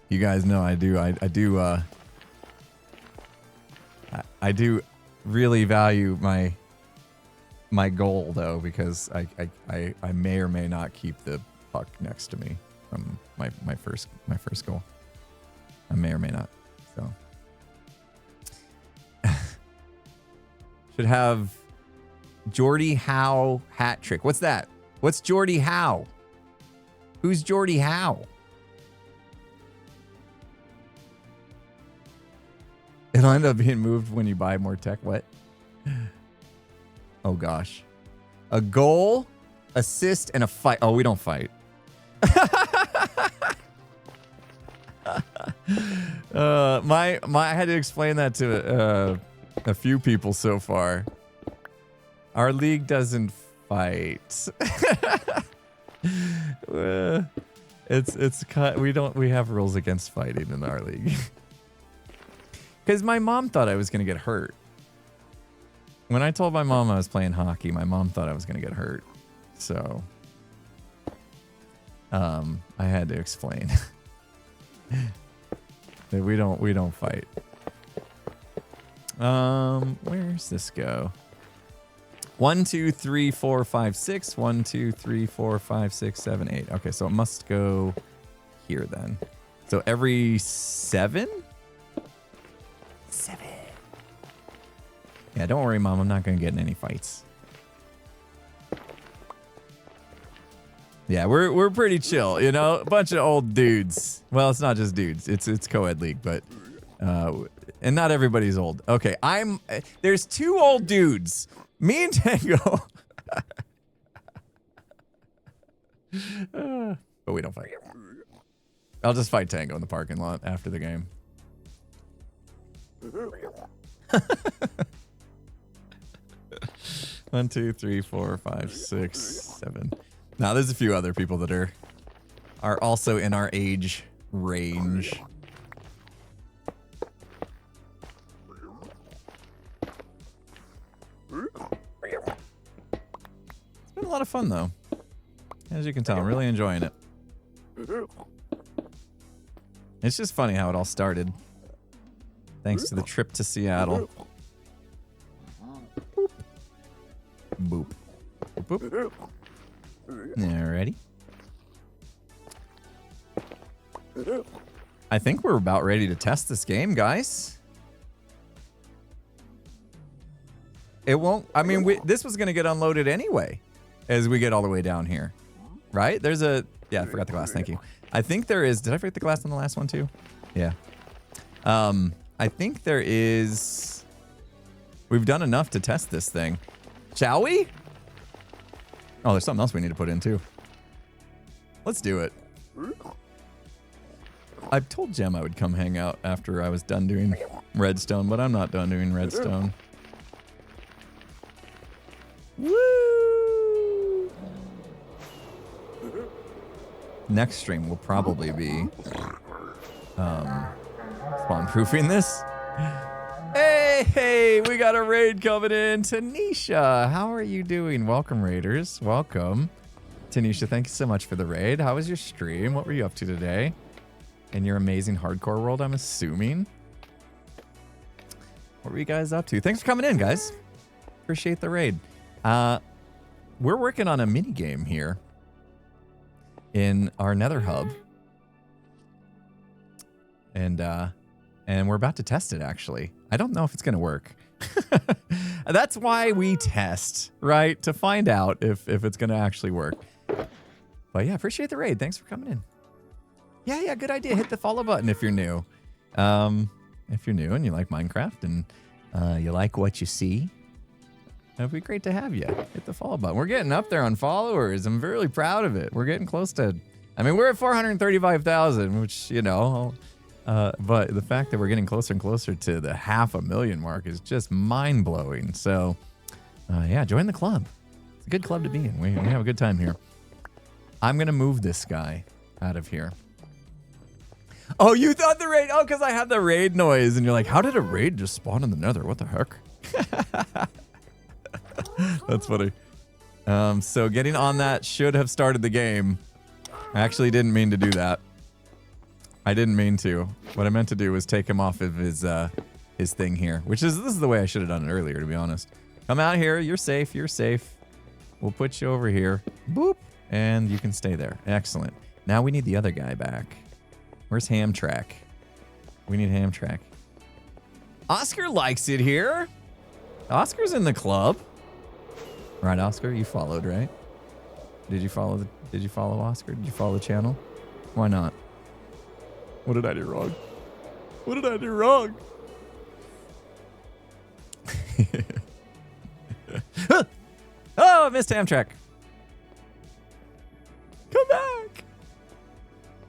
You guys know I do really value my goal though, because I may or may not keep the puck next to me from my first goal. I may or may not. So should have Jordy Howe hat trick. What's that? What's Jordy Howe? Who's Jordy Howe? It'll end up being moved when you buy more tech. What? Oh gosh. A goal, assist, and a fight. Oh, we don't fight. I had to explain that to a few people so far. Our league doesn't fight. We have rules against fighting in our league. Because my mom thought I was going to get hurt. When I told my mom I was playing hockey, my mom thought I was going to get hurt. So I had to explain that we don't fight. Where's this go? 1, 2, 3, 4, 5, 6. 1, 2, 3, 4, 5, 6, 7, 8. Okay, so it must go here then. So every 7? 7. Yeah, don't worry, Mom. I'm not going to get in any fights. Yeah, we're pretty chill, you know? A bunch of old dudes. Well, it's not just dudes. It's co-ed league, but and not everybody's old. Okay, there's 2 old dudes. Me and Tango. But we don't fight. I'll just fight Tango in the parking lot after the game. 1, 2, 3, 4, 5, 6, 7. Now there's a few other people that are also in our age range. It's been a lot of fun though. As you can tell, I'm really enjoying it. It's just funny how it all started. Thanks to the trip to Seattle. Boop. Boop. Boop. Alrighty. I think we're about ready to test this game, guys. It won't, I mean, this was going to get unloaded anyway as we get all the way down here. Right? There's a, yeah, I forgot the glass. Thank you. I think there is, did I forget the glass on the last one too? Yeah. I think there is, we've done enough to test this thing. Shall we? Oh, there's something else we need to put in too. Let's do it. I told Jem I would come hang out after I was done doing redstone, but I'm not done doing redstone. Woo! Next stream will probably be spawn proofing this. Hey, we got a raid coming in. Tanisha, how are you doing? Welcome, raiders. Welcome. Tanisha, thank you so much for the raid. How was your stream? What were you up to today? In your amazing hardcore world, I'm assuming. What were you guys up to? Thanks for coming in, guys. Appreciate the raid. We're working on a mini game here in our Nether hub. And we're about to test it, actually. I don't know if it's going to work. That's why we test, right? To find out if it's going to actually work. But yeah, appreciate the raid. Thanks for coming in. Yeah, good idea. Hit the follow button if you're new. If you're new and you like Minecraft and you like what you see, it'd be great to have you. Hit the follow button. We're getting up there on followers. I'm really proud of it. We're getting close to, I mean, we're at 435,000, which, you know, but the fact that we're getting closer and closer to the 500,000 mark is just mind-blowing. So, yeah, join the club. It's a good club to be in. We have a good time here. I'm going to move this guy out of here. Oh, you thought the raid... Oh, because I had the raid noise. And you're like, how did a raid just spawn in the nether? What the heck? That's funny. So getting on that should have started the game. I actually didn't mean to do that. I didn't mean to. What I meant to do was take him off of his thing here, which is, this is the way I should have done it earlier, to be honest. Come out here. You're safe. You're safe. We'll put you over here. Boop. And you can stay there. Excellent. Now we need the other guy back. Where's Hamtrack? We need Hamtrack. Oscar likes it here. Oscar's in the club. Right, Oscar? You followed, right? Did you follow Oscar? Did you follow the channel? Why not? What did I do wrong? What did I do wrong? Oh, I missed Hamtrack. Come back.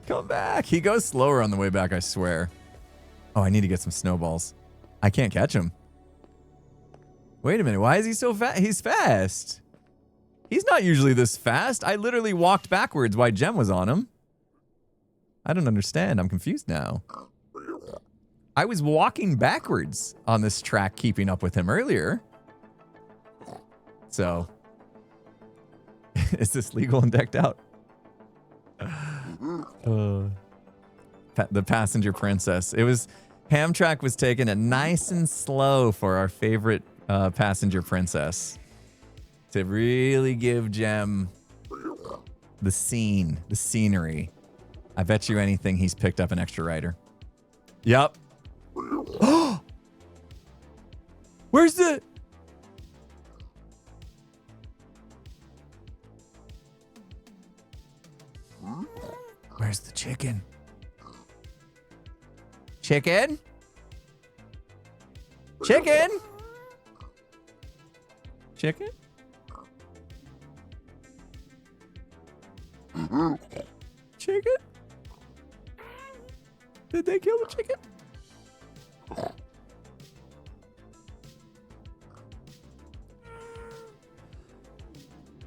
Come back. He goes slower on the way back, I swear. Oh, I need to get some snowballs. I can't catch him. Wait a minute. Why is he so fast? He's fast. He's not usually this fast. I literally walked backwards while Jem was on him. I don't understand. I'm confused now. I was walking backwards on this track, keeping up with him earlier. So, is this legal and decked out? The passenger princess. It was Hamtrak was taking it nice and slow for our favorite passenger princess to really give Jem the scenery. I bet you anything he's picked up an extra rider. Yep. Where's the... Where's the chicken? Chicken? Chicken? Chicken? Chicken? Did they kill the chicken?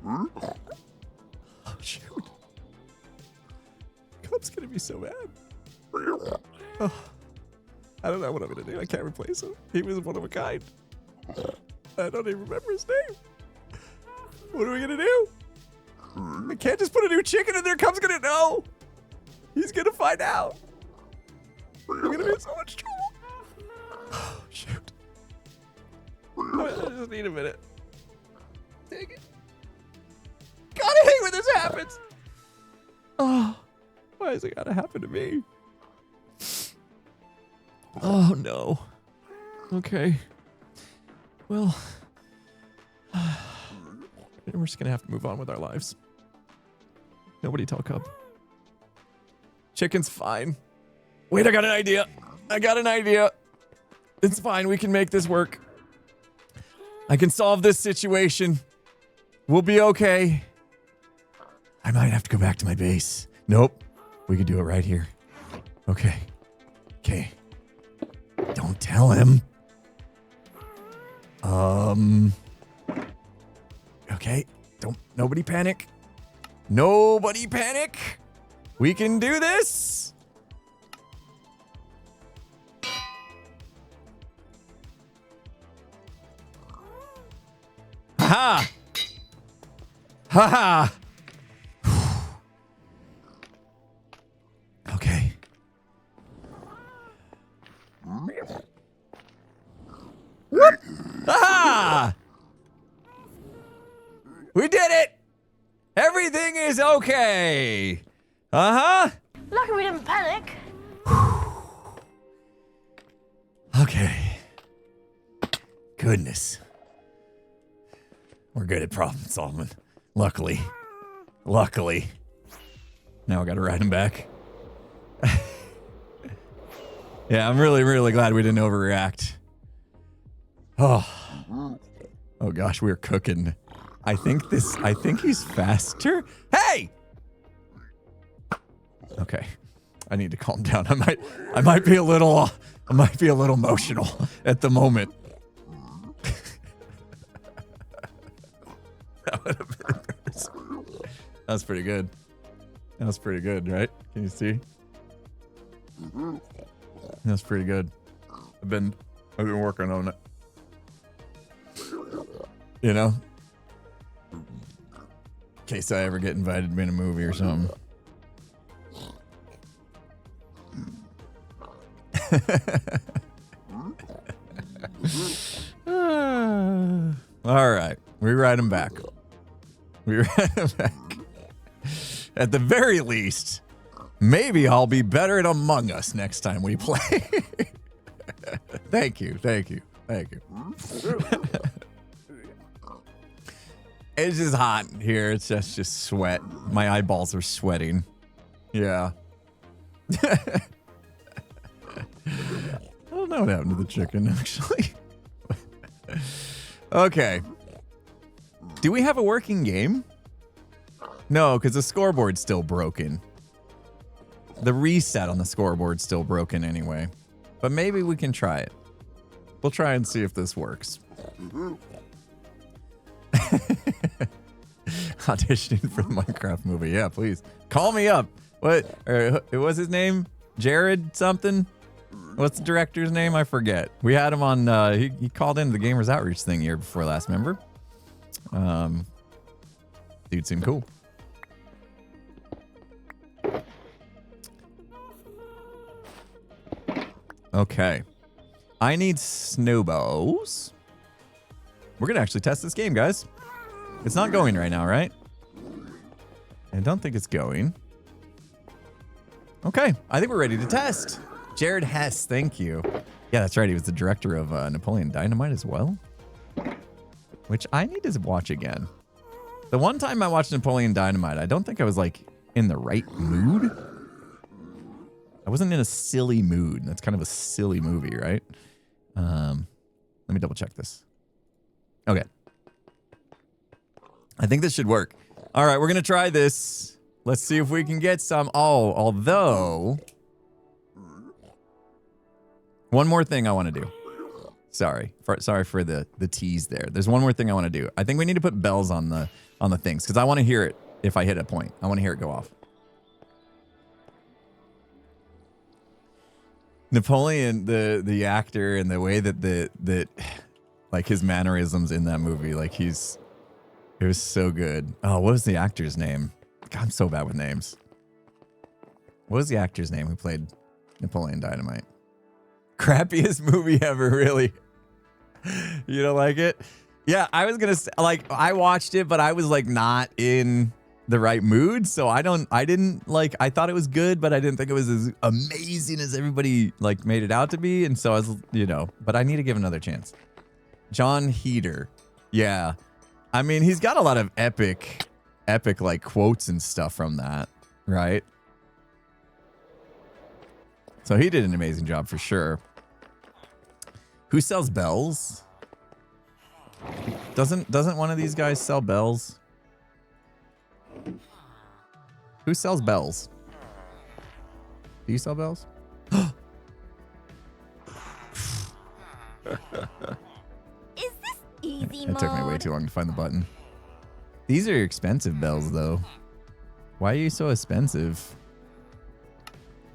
Oh, shoot. Cub's gonna be so mad. Oh, I don't know what I'm gonna do. I can't replace him. He was one of a kind. I don't even remember his name. What are we gonna do? I can't just put a new chicken in there. Cub's gonna know. He's gonna find out. We're gonna be in so much trouble. Oh, shoot. I just need a minute. Take it. God, I hate when this happens. Oh, why has it gotta happen to me? Oh, no. Okay. Well, we're just gonna have to move on with our lives. Nobody tell Cub. Chicken's fine. Wait, I got an idea. It's fine. We can make this work. I can solve this situation. We'll be okay. I might have to go back to my base. Nope. We can do it right here. Okay. Okay. Don't tell him. Okay. Nobody panic. Nobody panic. We can do this. Ha! Ha ha! Okay. Whoop! Ha! We did it! Everything is okay. Uh-huh. Lucky we didn't panic. Okay. Goodness. We're good at problem solving. Luckily. Now I gotta ride him back. Yeah, I'm really, really glad we didn't overreact. Oh gosh, we're cooking. I think he's faster. Hey! Okay. I need to calm down. I might be a little emotional at the moment. That would have been embarrassing. That was pretty good. That was pretty good, right? Can you see? That's pretty good. I've been working on it. You know? In case I ever get invited to be in a movie or something. All right. We ride him back. At the very least, maybe I'll be better at Among Us next time we play. Thank you. It's just hot here. It's just sweat. My eyeballs are sweating. Yeah. I don't know what happened to the chicken, actually. Okay. Do we have a working game? No, because the scoreboard's still broken. The reset on the scoreboard's still broken anyway. But maybe we can try it. We'll try and see if this works. Auditioning for the Minecraft movie. Yeah, please. Call me up. What was his name? Jared something? What's the director's name? I forget. We had him on, he called in the Gamers Outreach thing year before last, remember? Dude seemed cool. Okay. I need snowballs. We're going to actually test this game, guys. It's not going right now, right? I don't think it's going. Okay. I think we're ready to test. Jared Hess, thank you. Yeah, that's right. He was the director of Napoleon Dynamite as well, which I need to watch again. The one time I watched Napoleon Dynamite, I don't think I was like in the right mood. I wasn't in a silly mood. That's kind of a silly movie, right? Let me double check this. Okay. I think this should work. All right, we're going to try this. Let's see if we can get some. Oh, although... One more thing I want to do. Sorry for the tease there. There's one more thing I want to do. I think we need to put bells on the things because I want to hear it if I hit a point. I want to hear it go off. Napoleon, the actor, and the way that like his mannerisms in that movie, like it was so good. Oh, what was the actor's name? God, I'm so bad with names. What was the actor's name who played Napoleon Dynamite? Crappiest movie ever, really. You don't like it? Yeah, I was gonna say, like, I watched it, but I was like not in the right mood, so I didn't like. I thought it was good, but I didn't think it was as amazing as everybody like made it out to be, and so I was, but I need to give another chance. John Heder, yeah, I mean he's got a lot of epic like quotes and stuff from that, right? So he did an amazing job for sure. Who sells bells? Doesn't one of these guys sell bells? Who sells bells? Do you sell bells? Is this easy mode? It took me way too long to find the button. These are expensive bells, though. Why are you so expensive?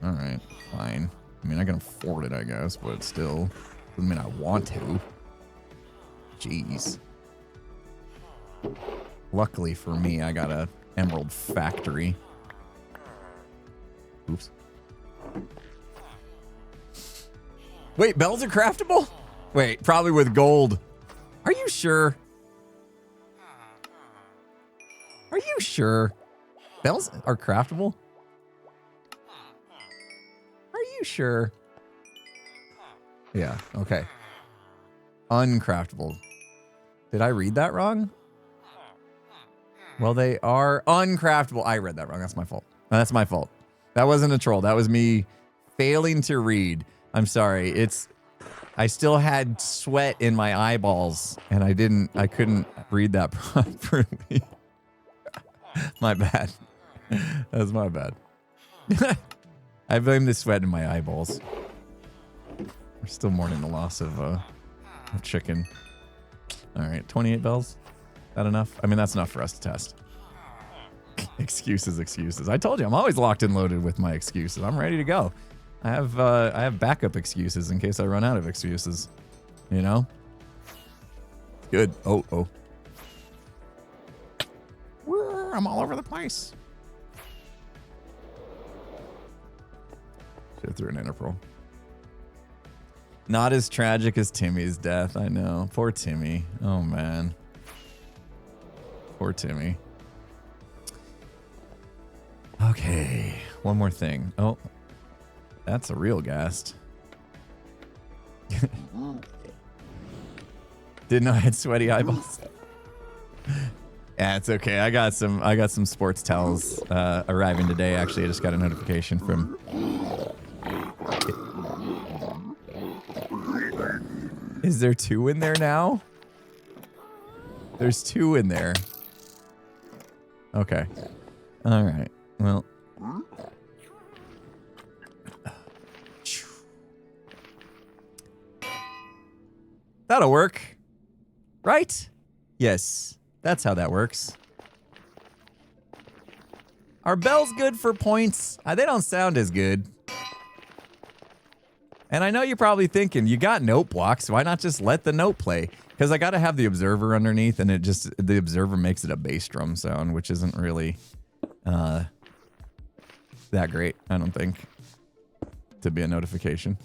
All right, fine. I mean, I can afford it, I guess, but still doesn't mean I want to. Jeez. Luckily for me, I got a emerald factory. Oops. Wait, bells are craftable? Wait, probably with gold. Are you sure? Are you sure? Bells are craftable? Are you sure? Yeah, okay. Uncraftable. Did I read that wrong? Well, they are uncraftable. I read that wrong. That's my fault. No, that's my fault. That wasn't a troll. That was me failing to read. I'm sorry. I still had sweat in my eyeballs and I couldn't read that properly. My bad. That was my bad. I blame the sweat in my eyeballs. We're still mourning the loss of chicken. All right, 28 bells. That enough? I mean, that's enough for us to test. Excuses. I told you, I'm always locked and loaded with my excuses. I'm ready to go. I have backup excuses in case I run out of excuses. You know? Good. Oh. I'm all over the place. Should have threw an interpearl. Not as tragic as Timmy's death. I know. Poor Timmy. Oh, man. Poor Timmy. Okay. One more thing. Oh. That's a real ghast. Didn't know I had sweaty eyeballs. Yeah, it's okay. I got some sports towels arriving today. Actually, I just got a notification from... Is there 2 in there now? There's 2 in there. Okay. All right. Well. That'll work. Right? Yes. That's how that works. Are bells good for points? They don't sound as good. And I know you're probably thinking, you got note blocks. Why not just let the note play? Because I got to have the observer underneath, and the observer makes it a bass drum sound, which isn't really that great, I don't think, to be a notification.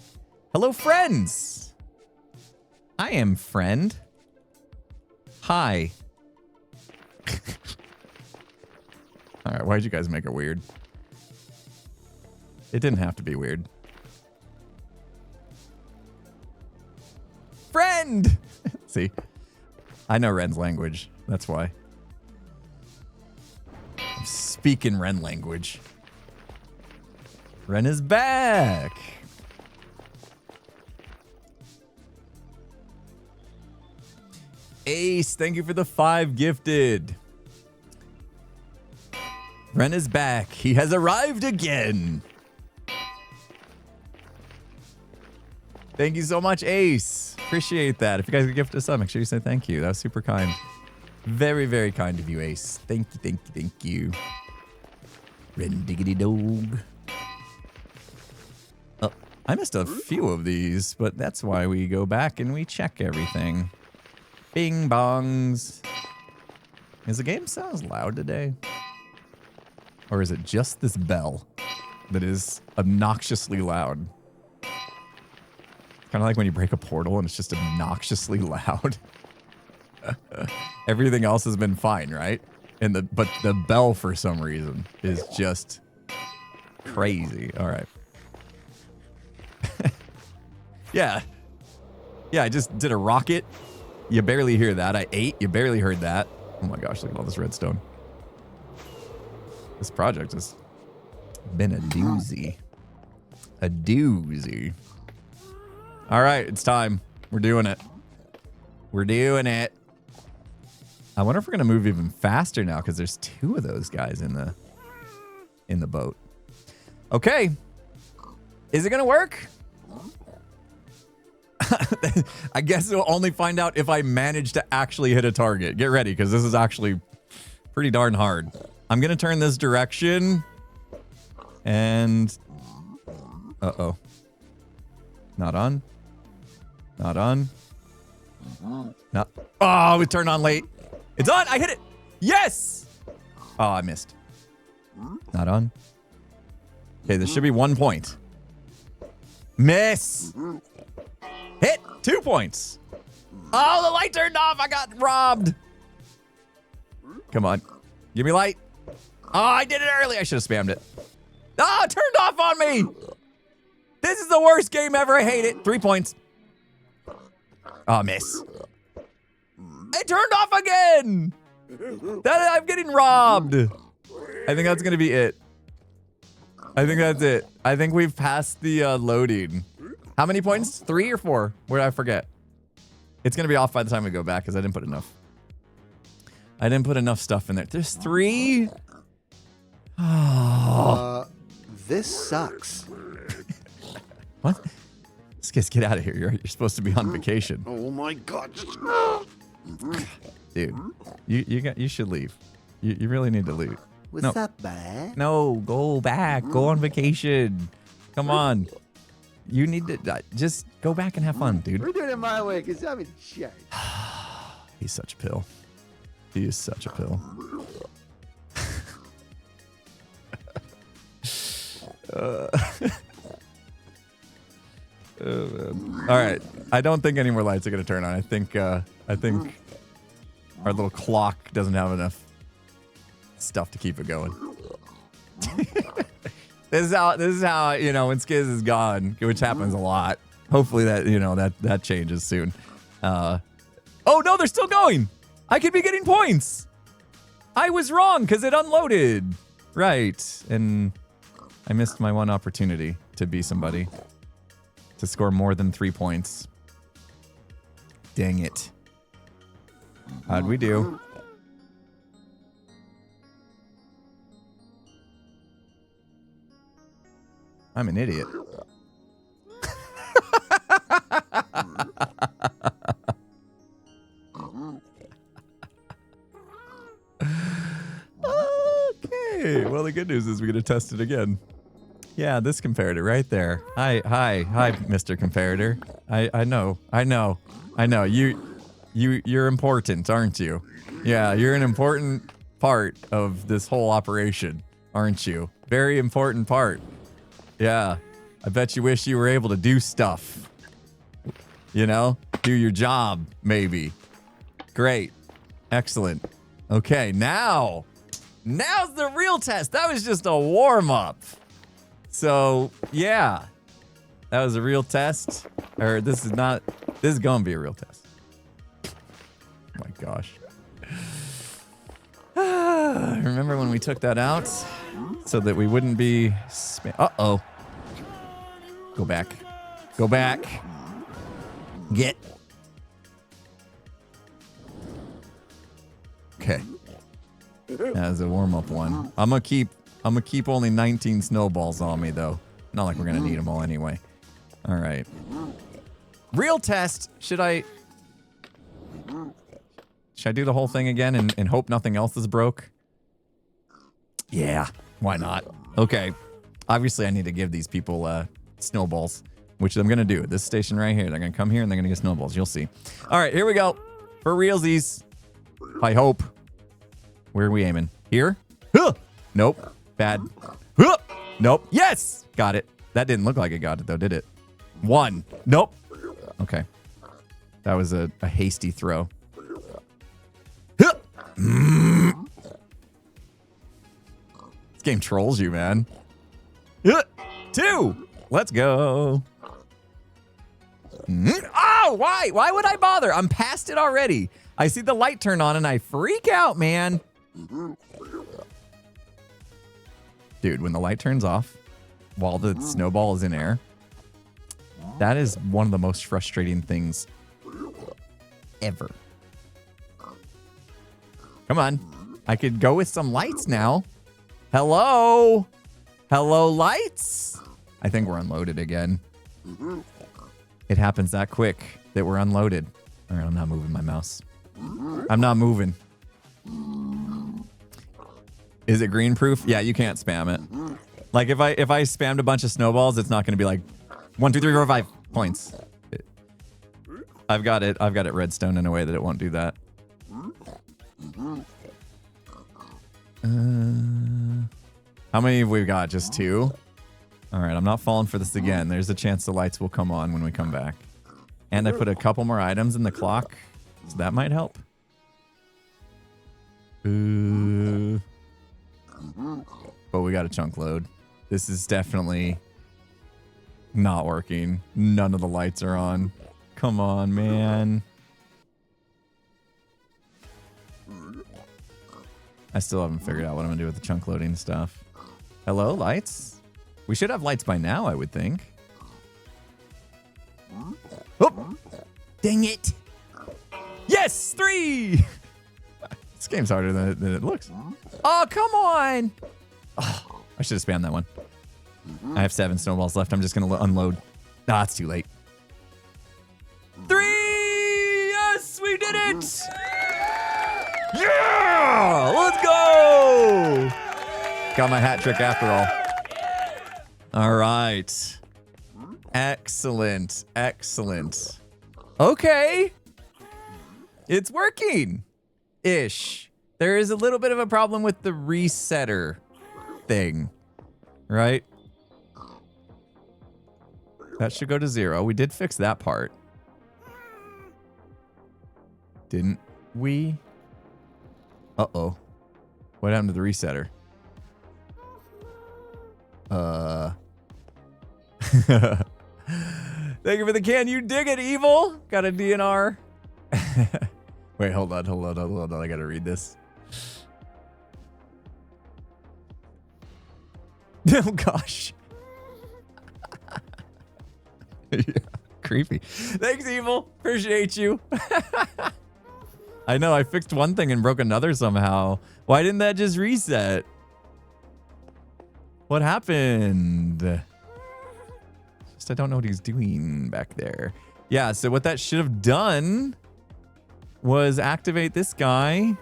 Hello, friends. I am friend. Hi. All right, why'd you guys make it weird? It didn't have to be weird. Friend! See? I know Ren's language. That's why. I'm speaking Ren language. Ren is back! Ace, thank you for the 5 gifted. Ren is back. He has arrived again. Thank you so much, Ace. Appreciate that. If you guys could gift us up, make sure you say thank you. That was super kind. Very, very kind of you, Ace. Thank you, thank you, thank you. Ren diggity dog. Oh, I missed a few of these, but that's why we go back and we check everything. Bing bongs. Is the game sounds loud today? Or is it just this bell that is obnoxiously loud? Kind of like when you break a portal and it's just obnoxiously loud. Everything else has been fine, right? But the bell for some reason is just crazy. All right. Yeah. Yeah, I just did a rocket. You barely hear that. I ate. You barely heard that. Oh my gosh, look at all this redstone. This project has been a doozy. A doozy. All right, it's time. We're doing it. We're doing it. I wonder if we're going to move even faster now because there's 2 of those guys in the boat. Okay. Is it going to work? I guess we'll only find out if I manage to actually hit a target. Get ready, because this is actually pretty darn hard. I'm going to turn this direction. And... Uh-oh. Not on. Not on. Not... Oh, it turned on late. It's on! I hit it! Yes! Oh, I missed. Not on. Okay, this should be 1 point. Miss! Hit! 2 points. Oh, the light turned off. I got robbed. Come on. Give me light. Oh, I did it early. I should have spammed it. Oh, it turned off on me. This is the worst game ever. I hate it. 3 points. Oh, miss. It turned off again. I'm getting robbed. I think that's going to be it. I think that's it. I think we've passed the loading. How many points? 3 or 4? Where did I forget? It's going to be off by the time we go back because I didn't put enough. I didn't put enough stuff in there. There's 3? Oh. This sucks. What? Let's get out of here. You're supposed to be on vacation. Oh my god. Dude, you should leave. You really need to leave. What's up, man? No, go back. Go on vacation. Come on. You need to just go back and have fun, dude. We're doing it my way because I'm in charge. He's such a pill. He is such a pill. Oh, man. All right. I don't think any more lights are gonna turn on. I think our little clock doesn't have enough stuff to keep it going. This is how when Skiz is gone, which happens a lot. Hopefully that changes soon. Oh no, they're still going. I could be getting points. I was wrong because it unloaded. Right, and I missed my one opportunity to be somebody to score more than 3 points. Dang it. How'd we do? I'm an idiot. Okay. Well, the good news is we're going to test it again. Yeah, this comparator right there. Hi, Mr. Comparator. I know. You're important, aren't you? Yeah, you're an important part of this whole operation, aren't you? Very important part. Yeah, I bet you wish you were able to do stuff. You know? Do your job, maybe. Great. Excellent. Okay, now's the real test. That was just a warm-up. So, yeah. That was a real test. Or this is going to be a real test. Oh my gosh. Remember when we took that out? So that we wouldn't be... Uh-oh. Go back. Go back. Get. Okay. That was a warm-up one. I'm gonna keep only 19 snowballs on me though. Not like we're gonna need them all anyway. All right. Real test. Should I do the whole thing again and hope nothing else is broke? Yeah. Why not? Okay. Obviously, I need to give these people snowballs, which I'm gonna do. This station right here. They're gonna come here and they're gonna get snowballs. You'll see. All right, here we go. For realsies. I hope. Where are we aiming? Here? Huh! Nope. Bad. Huh! Nope. Yes! Got it. That didn't look like it got it, though, did it? 1. Nope. Okay. That was a hasty throw. Huh! This game trolls you, man. Huh! 2. Let's go. Oh, why? Why would I bother? I'm past it already. I see the light turn on and I freak out, man. Dude, when the light turns off while the snowball is in air, that is one of the most frustrating things ever. Come on. I could go with some lights now. Hello? Hello, lights? I think we're unloaded again. It happens that quick that we're unloaded. All right, I'm not moving my mouse. I'm not moving. Is it green proof? Yeah, you can't spam it. Like if I spammed a bunch of snowballs, it's not going to be like 1, 2, 3, 4, 5 points. I've got it redstone in a way that it won't do that. How many have we got? Just 2? All right, I'm not falling for this again. There's a chance the lights will come on when we come back. And I put a couple more items in the clock, so that might help. But we got a chunk load. This is definitely not working. None of the lights are on. Come on, man. I still haven't figured out what I'm gonna do with the chunk loading stuff. Hello, lights? We should have lights by now, I would think. Oh! Dang it! Yes! 3! This game's harder than it looks. Oh, come on! Oh, I should have spammed that one. I have 7 snowballs left. I'm just going to unload. Ah, it's too late. 3! Yes! We did it! Yeah! Let's go! Got my hat trick after all. All right. Excellent. Excellent. Okay. It's working. Ish. There is a little bit of a problem with the resetter thing, right? That should go to 0. We did fix that part. Didn't we? Uh-oh. What happened to the resetter? Thank you for the can. You dig it, Evil. Got a DNR. Wait, hold on. I gotta read this. Oh, gosh. Yeah, creepy. Thanks, Evil. Appreciate you. I know, I fixed one thing and broke another somehow. Why didn't that just reset? What happened? Just I don't know what he's doing back there. Yeah, so what that should have done was activate this guy.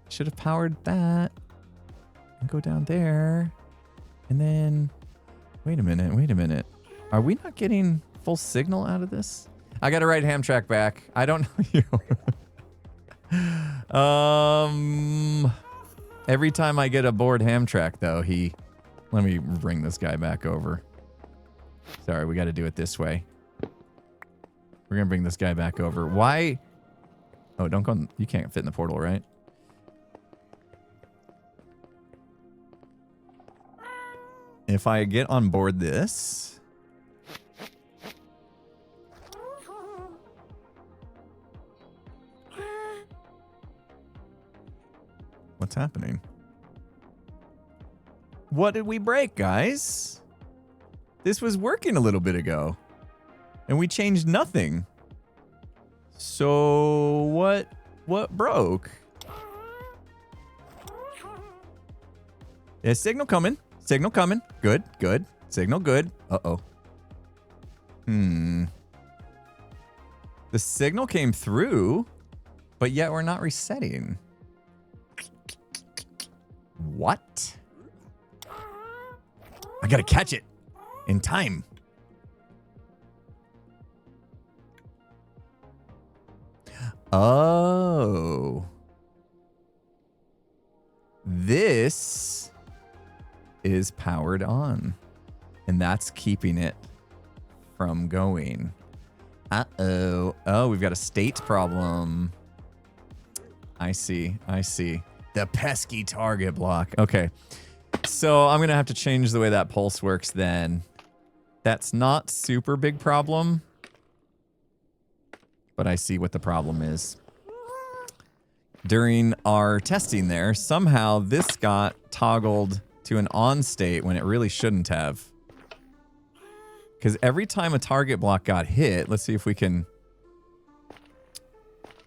Should have powered that. And go down there. And then... Wait a minute. Are we not getting full signal out of this? I gotta write Hamtrack back. I don't know you. Every time I get aboard Hamtrack, though, let me bring this guy back over. Sorry, we got to do it this way. We're going to bring this guy back over. Why? Oh, don't go. You can't fit in the portal, right? If I get on board this. What's happening? What did we break, guys? This was working a little bit ago. And we changed nothing. So what broke? Yeah, signal coming. Signal coming. Good, good. Signal good. Uh-oh. The signal came through, but yet we're not resetting. What? I gotta catch it in time. Oh. This is powered on. And that's keeping it from going. Uh-oh. Oh, we've got a state problem. I see. I see. The pesky target block. Okay. So I'm going to have to change the way that pulse works then. That's not super big problem. But I see what the problem is. During our testing there, somehow this got toggled to an on state when it really shouldn't have. Because every time a target block got hit, let's see if we can...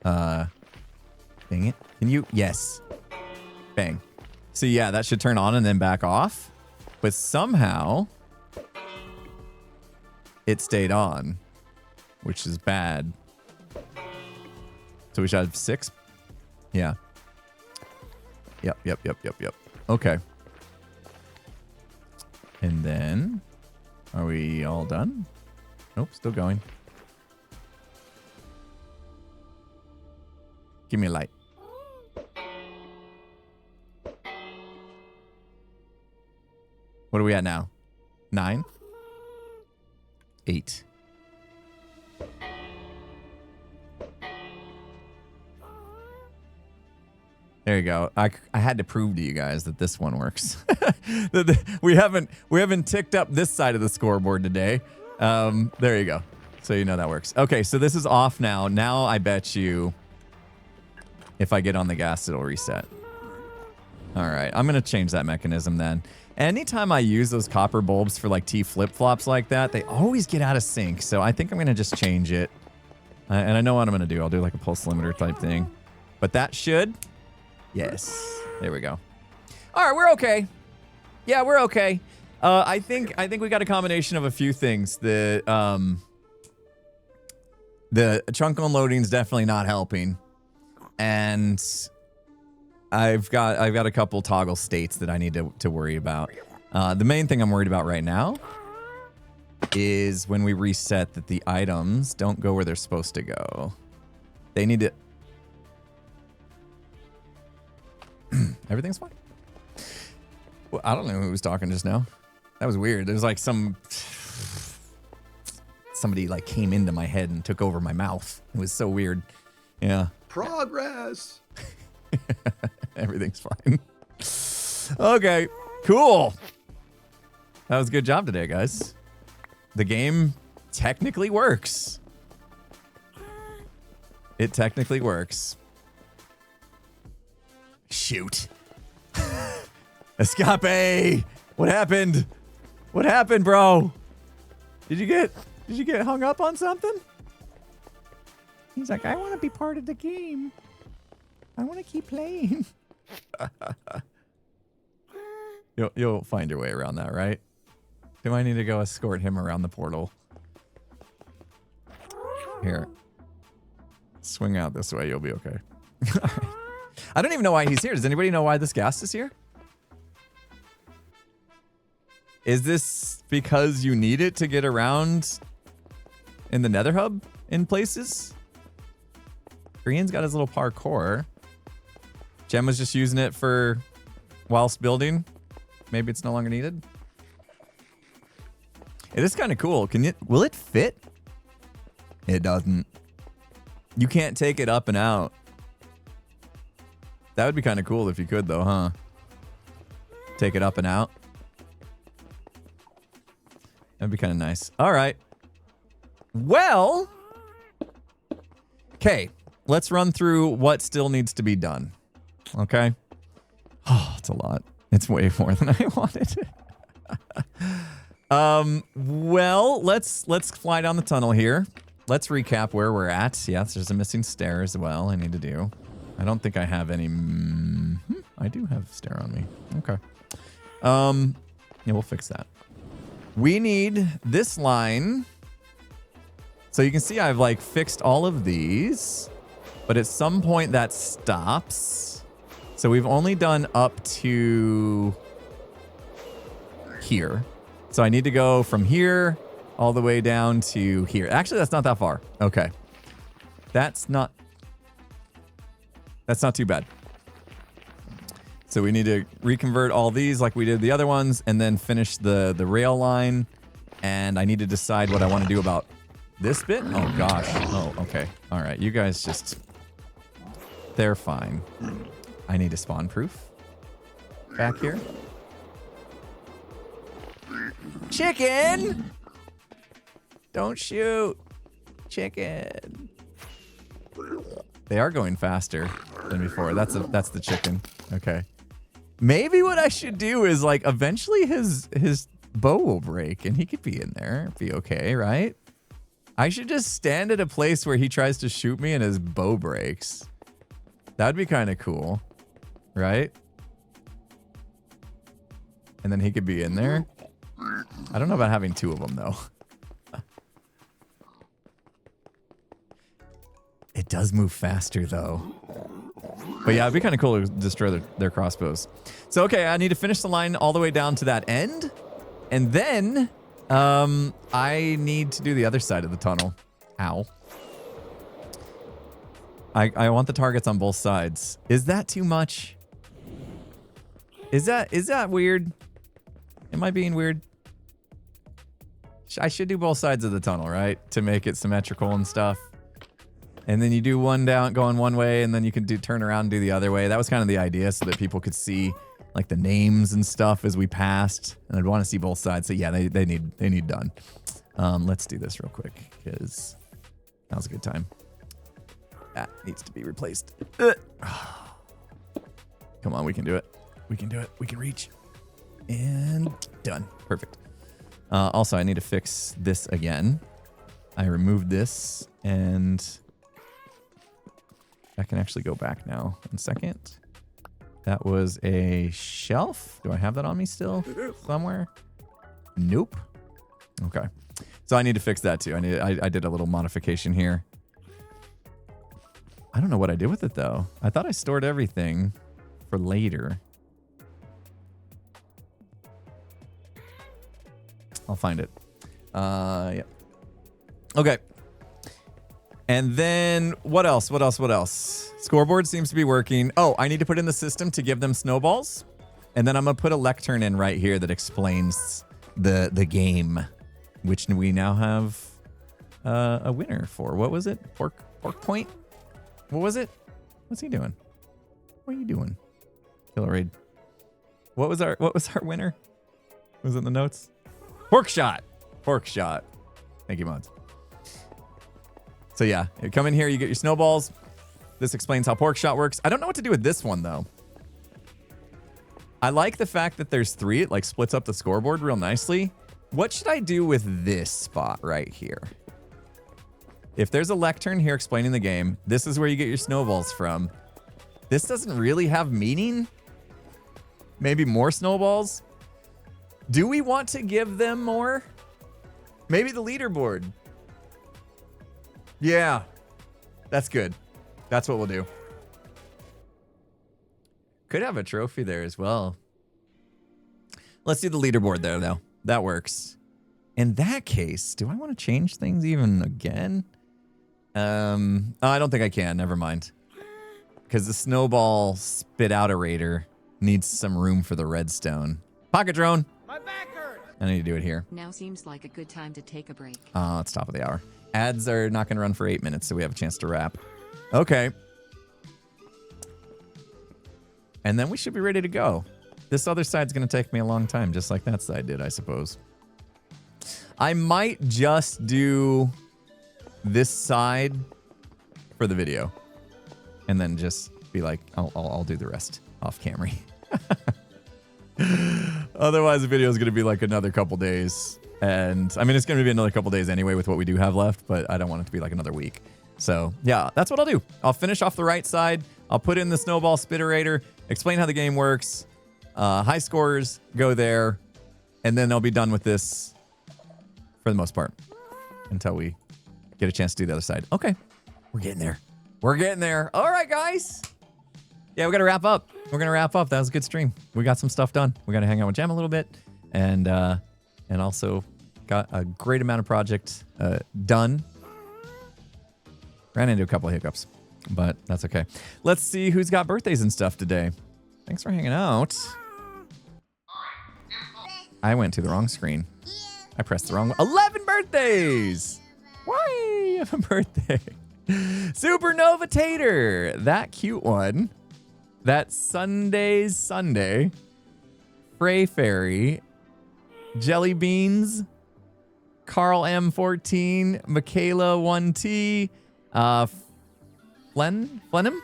dang it. Can you? Yes. Bang. So yeah, that should turn on and then back off. But somehow it stayed on, which is bad. So we should have 6. Yeah. Yep. Okay. And then, are we all done? Nope, still going. Give me a light. What are we at now? 9? 8. There you go. I had to prove to you guys that this one works. we haven't ticked up this side of the scoreboard today. There you go. So you know that works. Okay, so this is off now. Now I bet you if I get on the gas, it'll reset. All right, I'm going to change that mechanism then. Anytime I use those copper bulbs for like T flip-flops like that, they always get out of sync. So I think I'm going to just change it. And I know what I'm going to do. I'll do like a pulse limiter type thing. But that should... Yes. There we go. All right, we're okay. Yeah, we're okay. I think we got a combination of a few things. The chunk unloading is definitely not helping, and I've got a couple toggle states that I need to worry about. The main thing I'm worried about right now is when we reset that the items don't go where they're supposed to go. They need to... Everything's fine. Well, I don't know who was talking just now. That was weird. There was like somebody like came into my head and took over my mouth. It was so weird. Yeah. Progress. Everything's fine. Okay, cool. That was a good job today, guys. The game technically works. It technically works. Shoot. Escape! What happened? What happened, bro? Did you get hung up on something? He's like, I want to be part of the game. I want to keep playing. You'll find your way around that, right? Do I need to go escort him around the portal? Here. Swing out this way, you'll be okay. I don't even know why he's here. Does anybody know why this ghast is here? Is this because you need it to get around in the Nether Hub in places? Korean's got his little parkour. Gemma's just using it for whilst building. Maybe it's no longer needed. It is kind of cool. Will it fit? It doesn't. You can't take it up and out. That would be kind of cool if you could, though, huh? Take it up and out. That'd be kind of nice. All right. Well, okay. Let's run through what still needs to be done. Okay. Oh, it's a lot. It's way more than I wanted. Well, let's fly down the tunnel here. Let's recap where we're at. Yes, there's a missing stair as well I need to do. I don't think I have any... I do have stair on me. Okay. Yeah, we'll fix that. We need this line. So you can see I've like fixed all of these, but at some point that stops. So we've only done up to here. So I need to go from here all the way down to here. Actually, that's not that far. Okay. That's not too bad. So we need to reconvert all these like we did the other ones and then finish the rail line. And I need to decide what I want to do about this bit. Oh, gosh. Oh, okay. All right. You guys just... They're fine. I need a spawn proof back here. Chicken! Don't shoot. Chicken. They are going faster than before. That's the chicken. Okay. Maybe what I should do is like eventually his bow will break and he could be in there. Be okay, right? I should just stand at a place where he tries to shoot me and his bow breaks. That'd be kind of cool, right? And then he could be in there. I don't know about having two of them though. It does move faster though. But yeah, it'd be kind of cool to destroy their crossbows. So, okay, I need to finish the line all the way down to that end. And then I need to do the other side of the tunnel. Ow. I want the targets on both sides. Is that too much? Is that weird? Am I being weird? I should do both sides of the tunnel, right? To make it symmetrical and stuff. And then you do one down going one way, and then you can turn around and do the other way. That was kind of the idea, so that people could see like the names and stuff as we passed. And I'd want to see both sides. So yeah, they need done. Let's do this real quick because that was a good time. That needs to be replaced. Come on, we can do it. We can do it. We can reach. And done. Perfect. Also, I need to fix this again. I removed this and I can actually go back now. 1 second. That was a shelf. Do I have that on me still somewhere? Nope. Okay. So I need to fix that too. I did a little modification here. I don't know what I did with it though. I thought I stored everything for later. I'll find it. Yeah. Okay. And then what else? What else? Scoreboard seems to be working. Oh, I need to put in the system to give them snowballs. And then I'm going to put a lectern in right here that explains the game, which we now have a winner for. What was it? Pork point? What was it? What's he doing? What are you doing? Killer Raid. What was our winner? Was it in the notes? Pork shot. Pork shot. Thank you, mods. So yeah, you come in here, you get your snowballs. This explains how pork shot works. I don't know what to do with this one though. I like the fact that there's 3. It like splits up the scoreboard real nicely. What should I do with this spot right here? If there's a lectern here explaining the game, this is where you get your snowballs from. This doesn't really have meaning. Maybe more snowballs. Do we want to give them more? Maybe the leaderboard. Yeah, that's good. That's what we'll do. Could have a trophy there as well. Let's do the leaderboard there, though. That works. In that case, do I want to change things even again? Oh, I don't think I can. Never mind. Because the snowball spit out-erator needs some room for the redstone. Pocket drone. My back hurts. I need to do it here. Now seems like a good time to take a break. It's top of the hour. Ads are not going to run for 8 minutes, so we have a chance to wrap. Okay. And then we should be ready to go. This other side's going to take me a long time, just like that side did, I suppose. I might just do this side for the video. And then just be like, I'll do the rest off camera. Otherwise, the video is going to be like another couple days. And I mean, it's going to be another couple days anyway with what we do have left, but I don't want it to be like another week. So yeah, that's what I'll do. I'll finish off the right side. I'll put in the snowball spitterator, explain how the game works. High scores go there. And then I'll be done with this for the most part until we get a chance to do the other side. Okay. We're getting there. We're getting there. All right, guys. Yeah, we got to wrap up. We're going to wrap up. That was a good stream. We got some stuff done. We got to hang out with Jem a little bit. And also got a great amount of project done. Ran into a couple of hiccups, but that's okay. Let's see who's got birthdays and stuff today. Thanks for hanging out. I went to the wrong screen. I pressed the wrong one. 11 birthdays! Why you have a birthday? Supernova Tater. That cute one. That Sunday's Sunday. Frey Fairy. Jelly Beans. Carl M14. Michaela 1T. Flenham?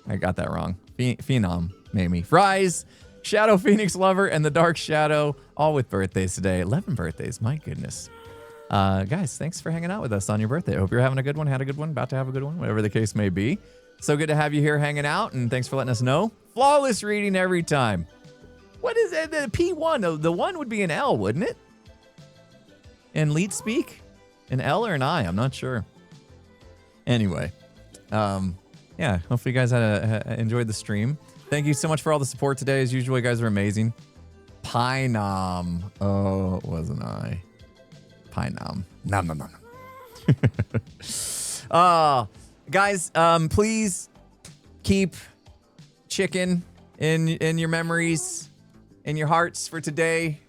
I got that wrong. Phenom, maybe. Fries. Shadow Phoenix Lover and the Dark Shadow, all with birthdays today. 11 birthdays, my goodness. Guys, thanks for hanging out with us on your birthday. I hope you're having a good one, had a good one, about to have a good one, whatever the case may be. So good to have you here hanging out, and thanks for letting us know. Flawless reading every time. What is it? The P1, the one would be an L, wouldn't it? In lead speak? An L or an I? I'm not sure. Anyway, yeah, hopefully you guys enjoyed the stream. Thank you so much for all the support today. As usual, you guys are amazing. Pinom. Oh, it wasn't I. Pinom. Nom. Guys, please keep chicken in your memories, in your hearts for today.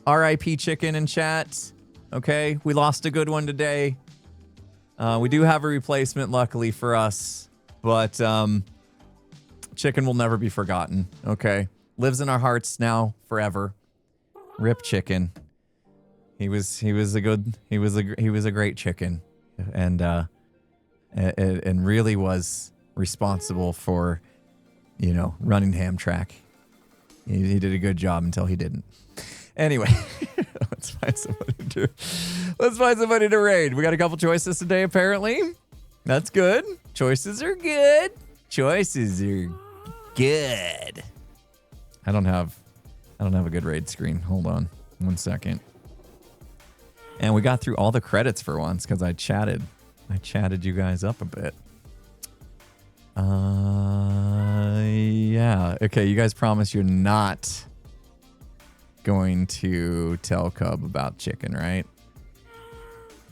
R.I.P. chicken in chat. Okay, we lost a good one today. We do have a replacement, luckily for us, but chicken will never be forgotten. Okay, lives in our hearts now forever. Rip Chicken. He was a great chicken, and really was responsible for, running Hamtrack. He did a good job until he didn't. Anyway, let's find somebody to raid. We got a couple choices today, apparently. That's good. Choices are good. I don't have a good raid screen. Hold on 1 second. And we got through all the credits for once because I chatted you guys up a bit. Yeah. Okay, you guys promise you're not going to tell Cub about chicken, right?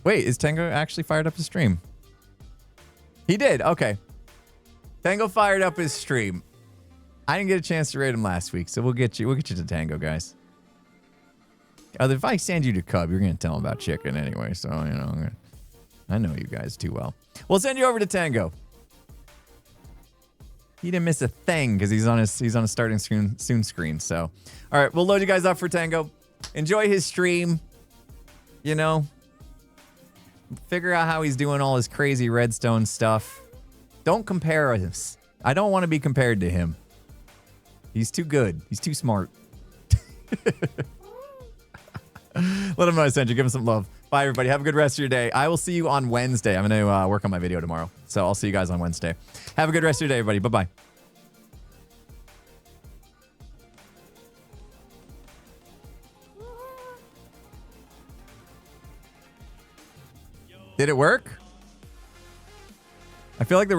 Wait, is Tango actually fired up his stream? He did. Okay. Tango fired up his stream. I didn't get a chance to raid him last week, so we'll get you to Tango, guys. If I send you to Cub, you're gonna tell him about chicken anyway, so I know you guys too well. We'll send you over to Tango. He didn't miss a thing because he's on a starting soon screen. So, all right, we'll load you guys up for Tango. Enjoy his stream. Figure out how he's doing all his crazy redstone stuff. Don't compare us. I don't want to be compared to him. He's too good. He's too smart. Let him know I sent you. Give him some love. Bye, everybody. Have a good rest of your day. I will see you on Wednesday. I'm going to work on my video tomorrow. So I'll see you guys on Wednesday. Have a good rest of your day, everybody. Bye-bye. Did it work? I feel like the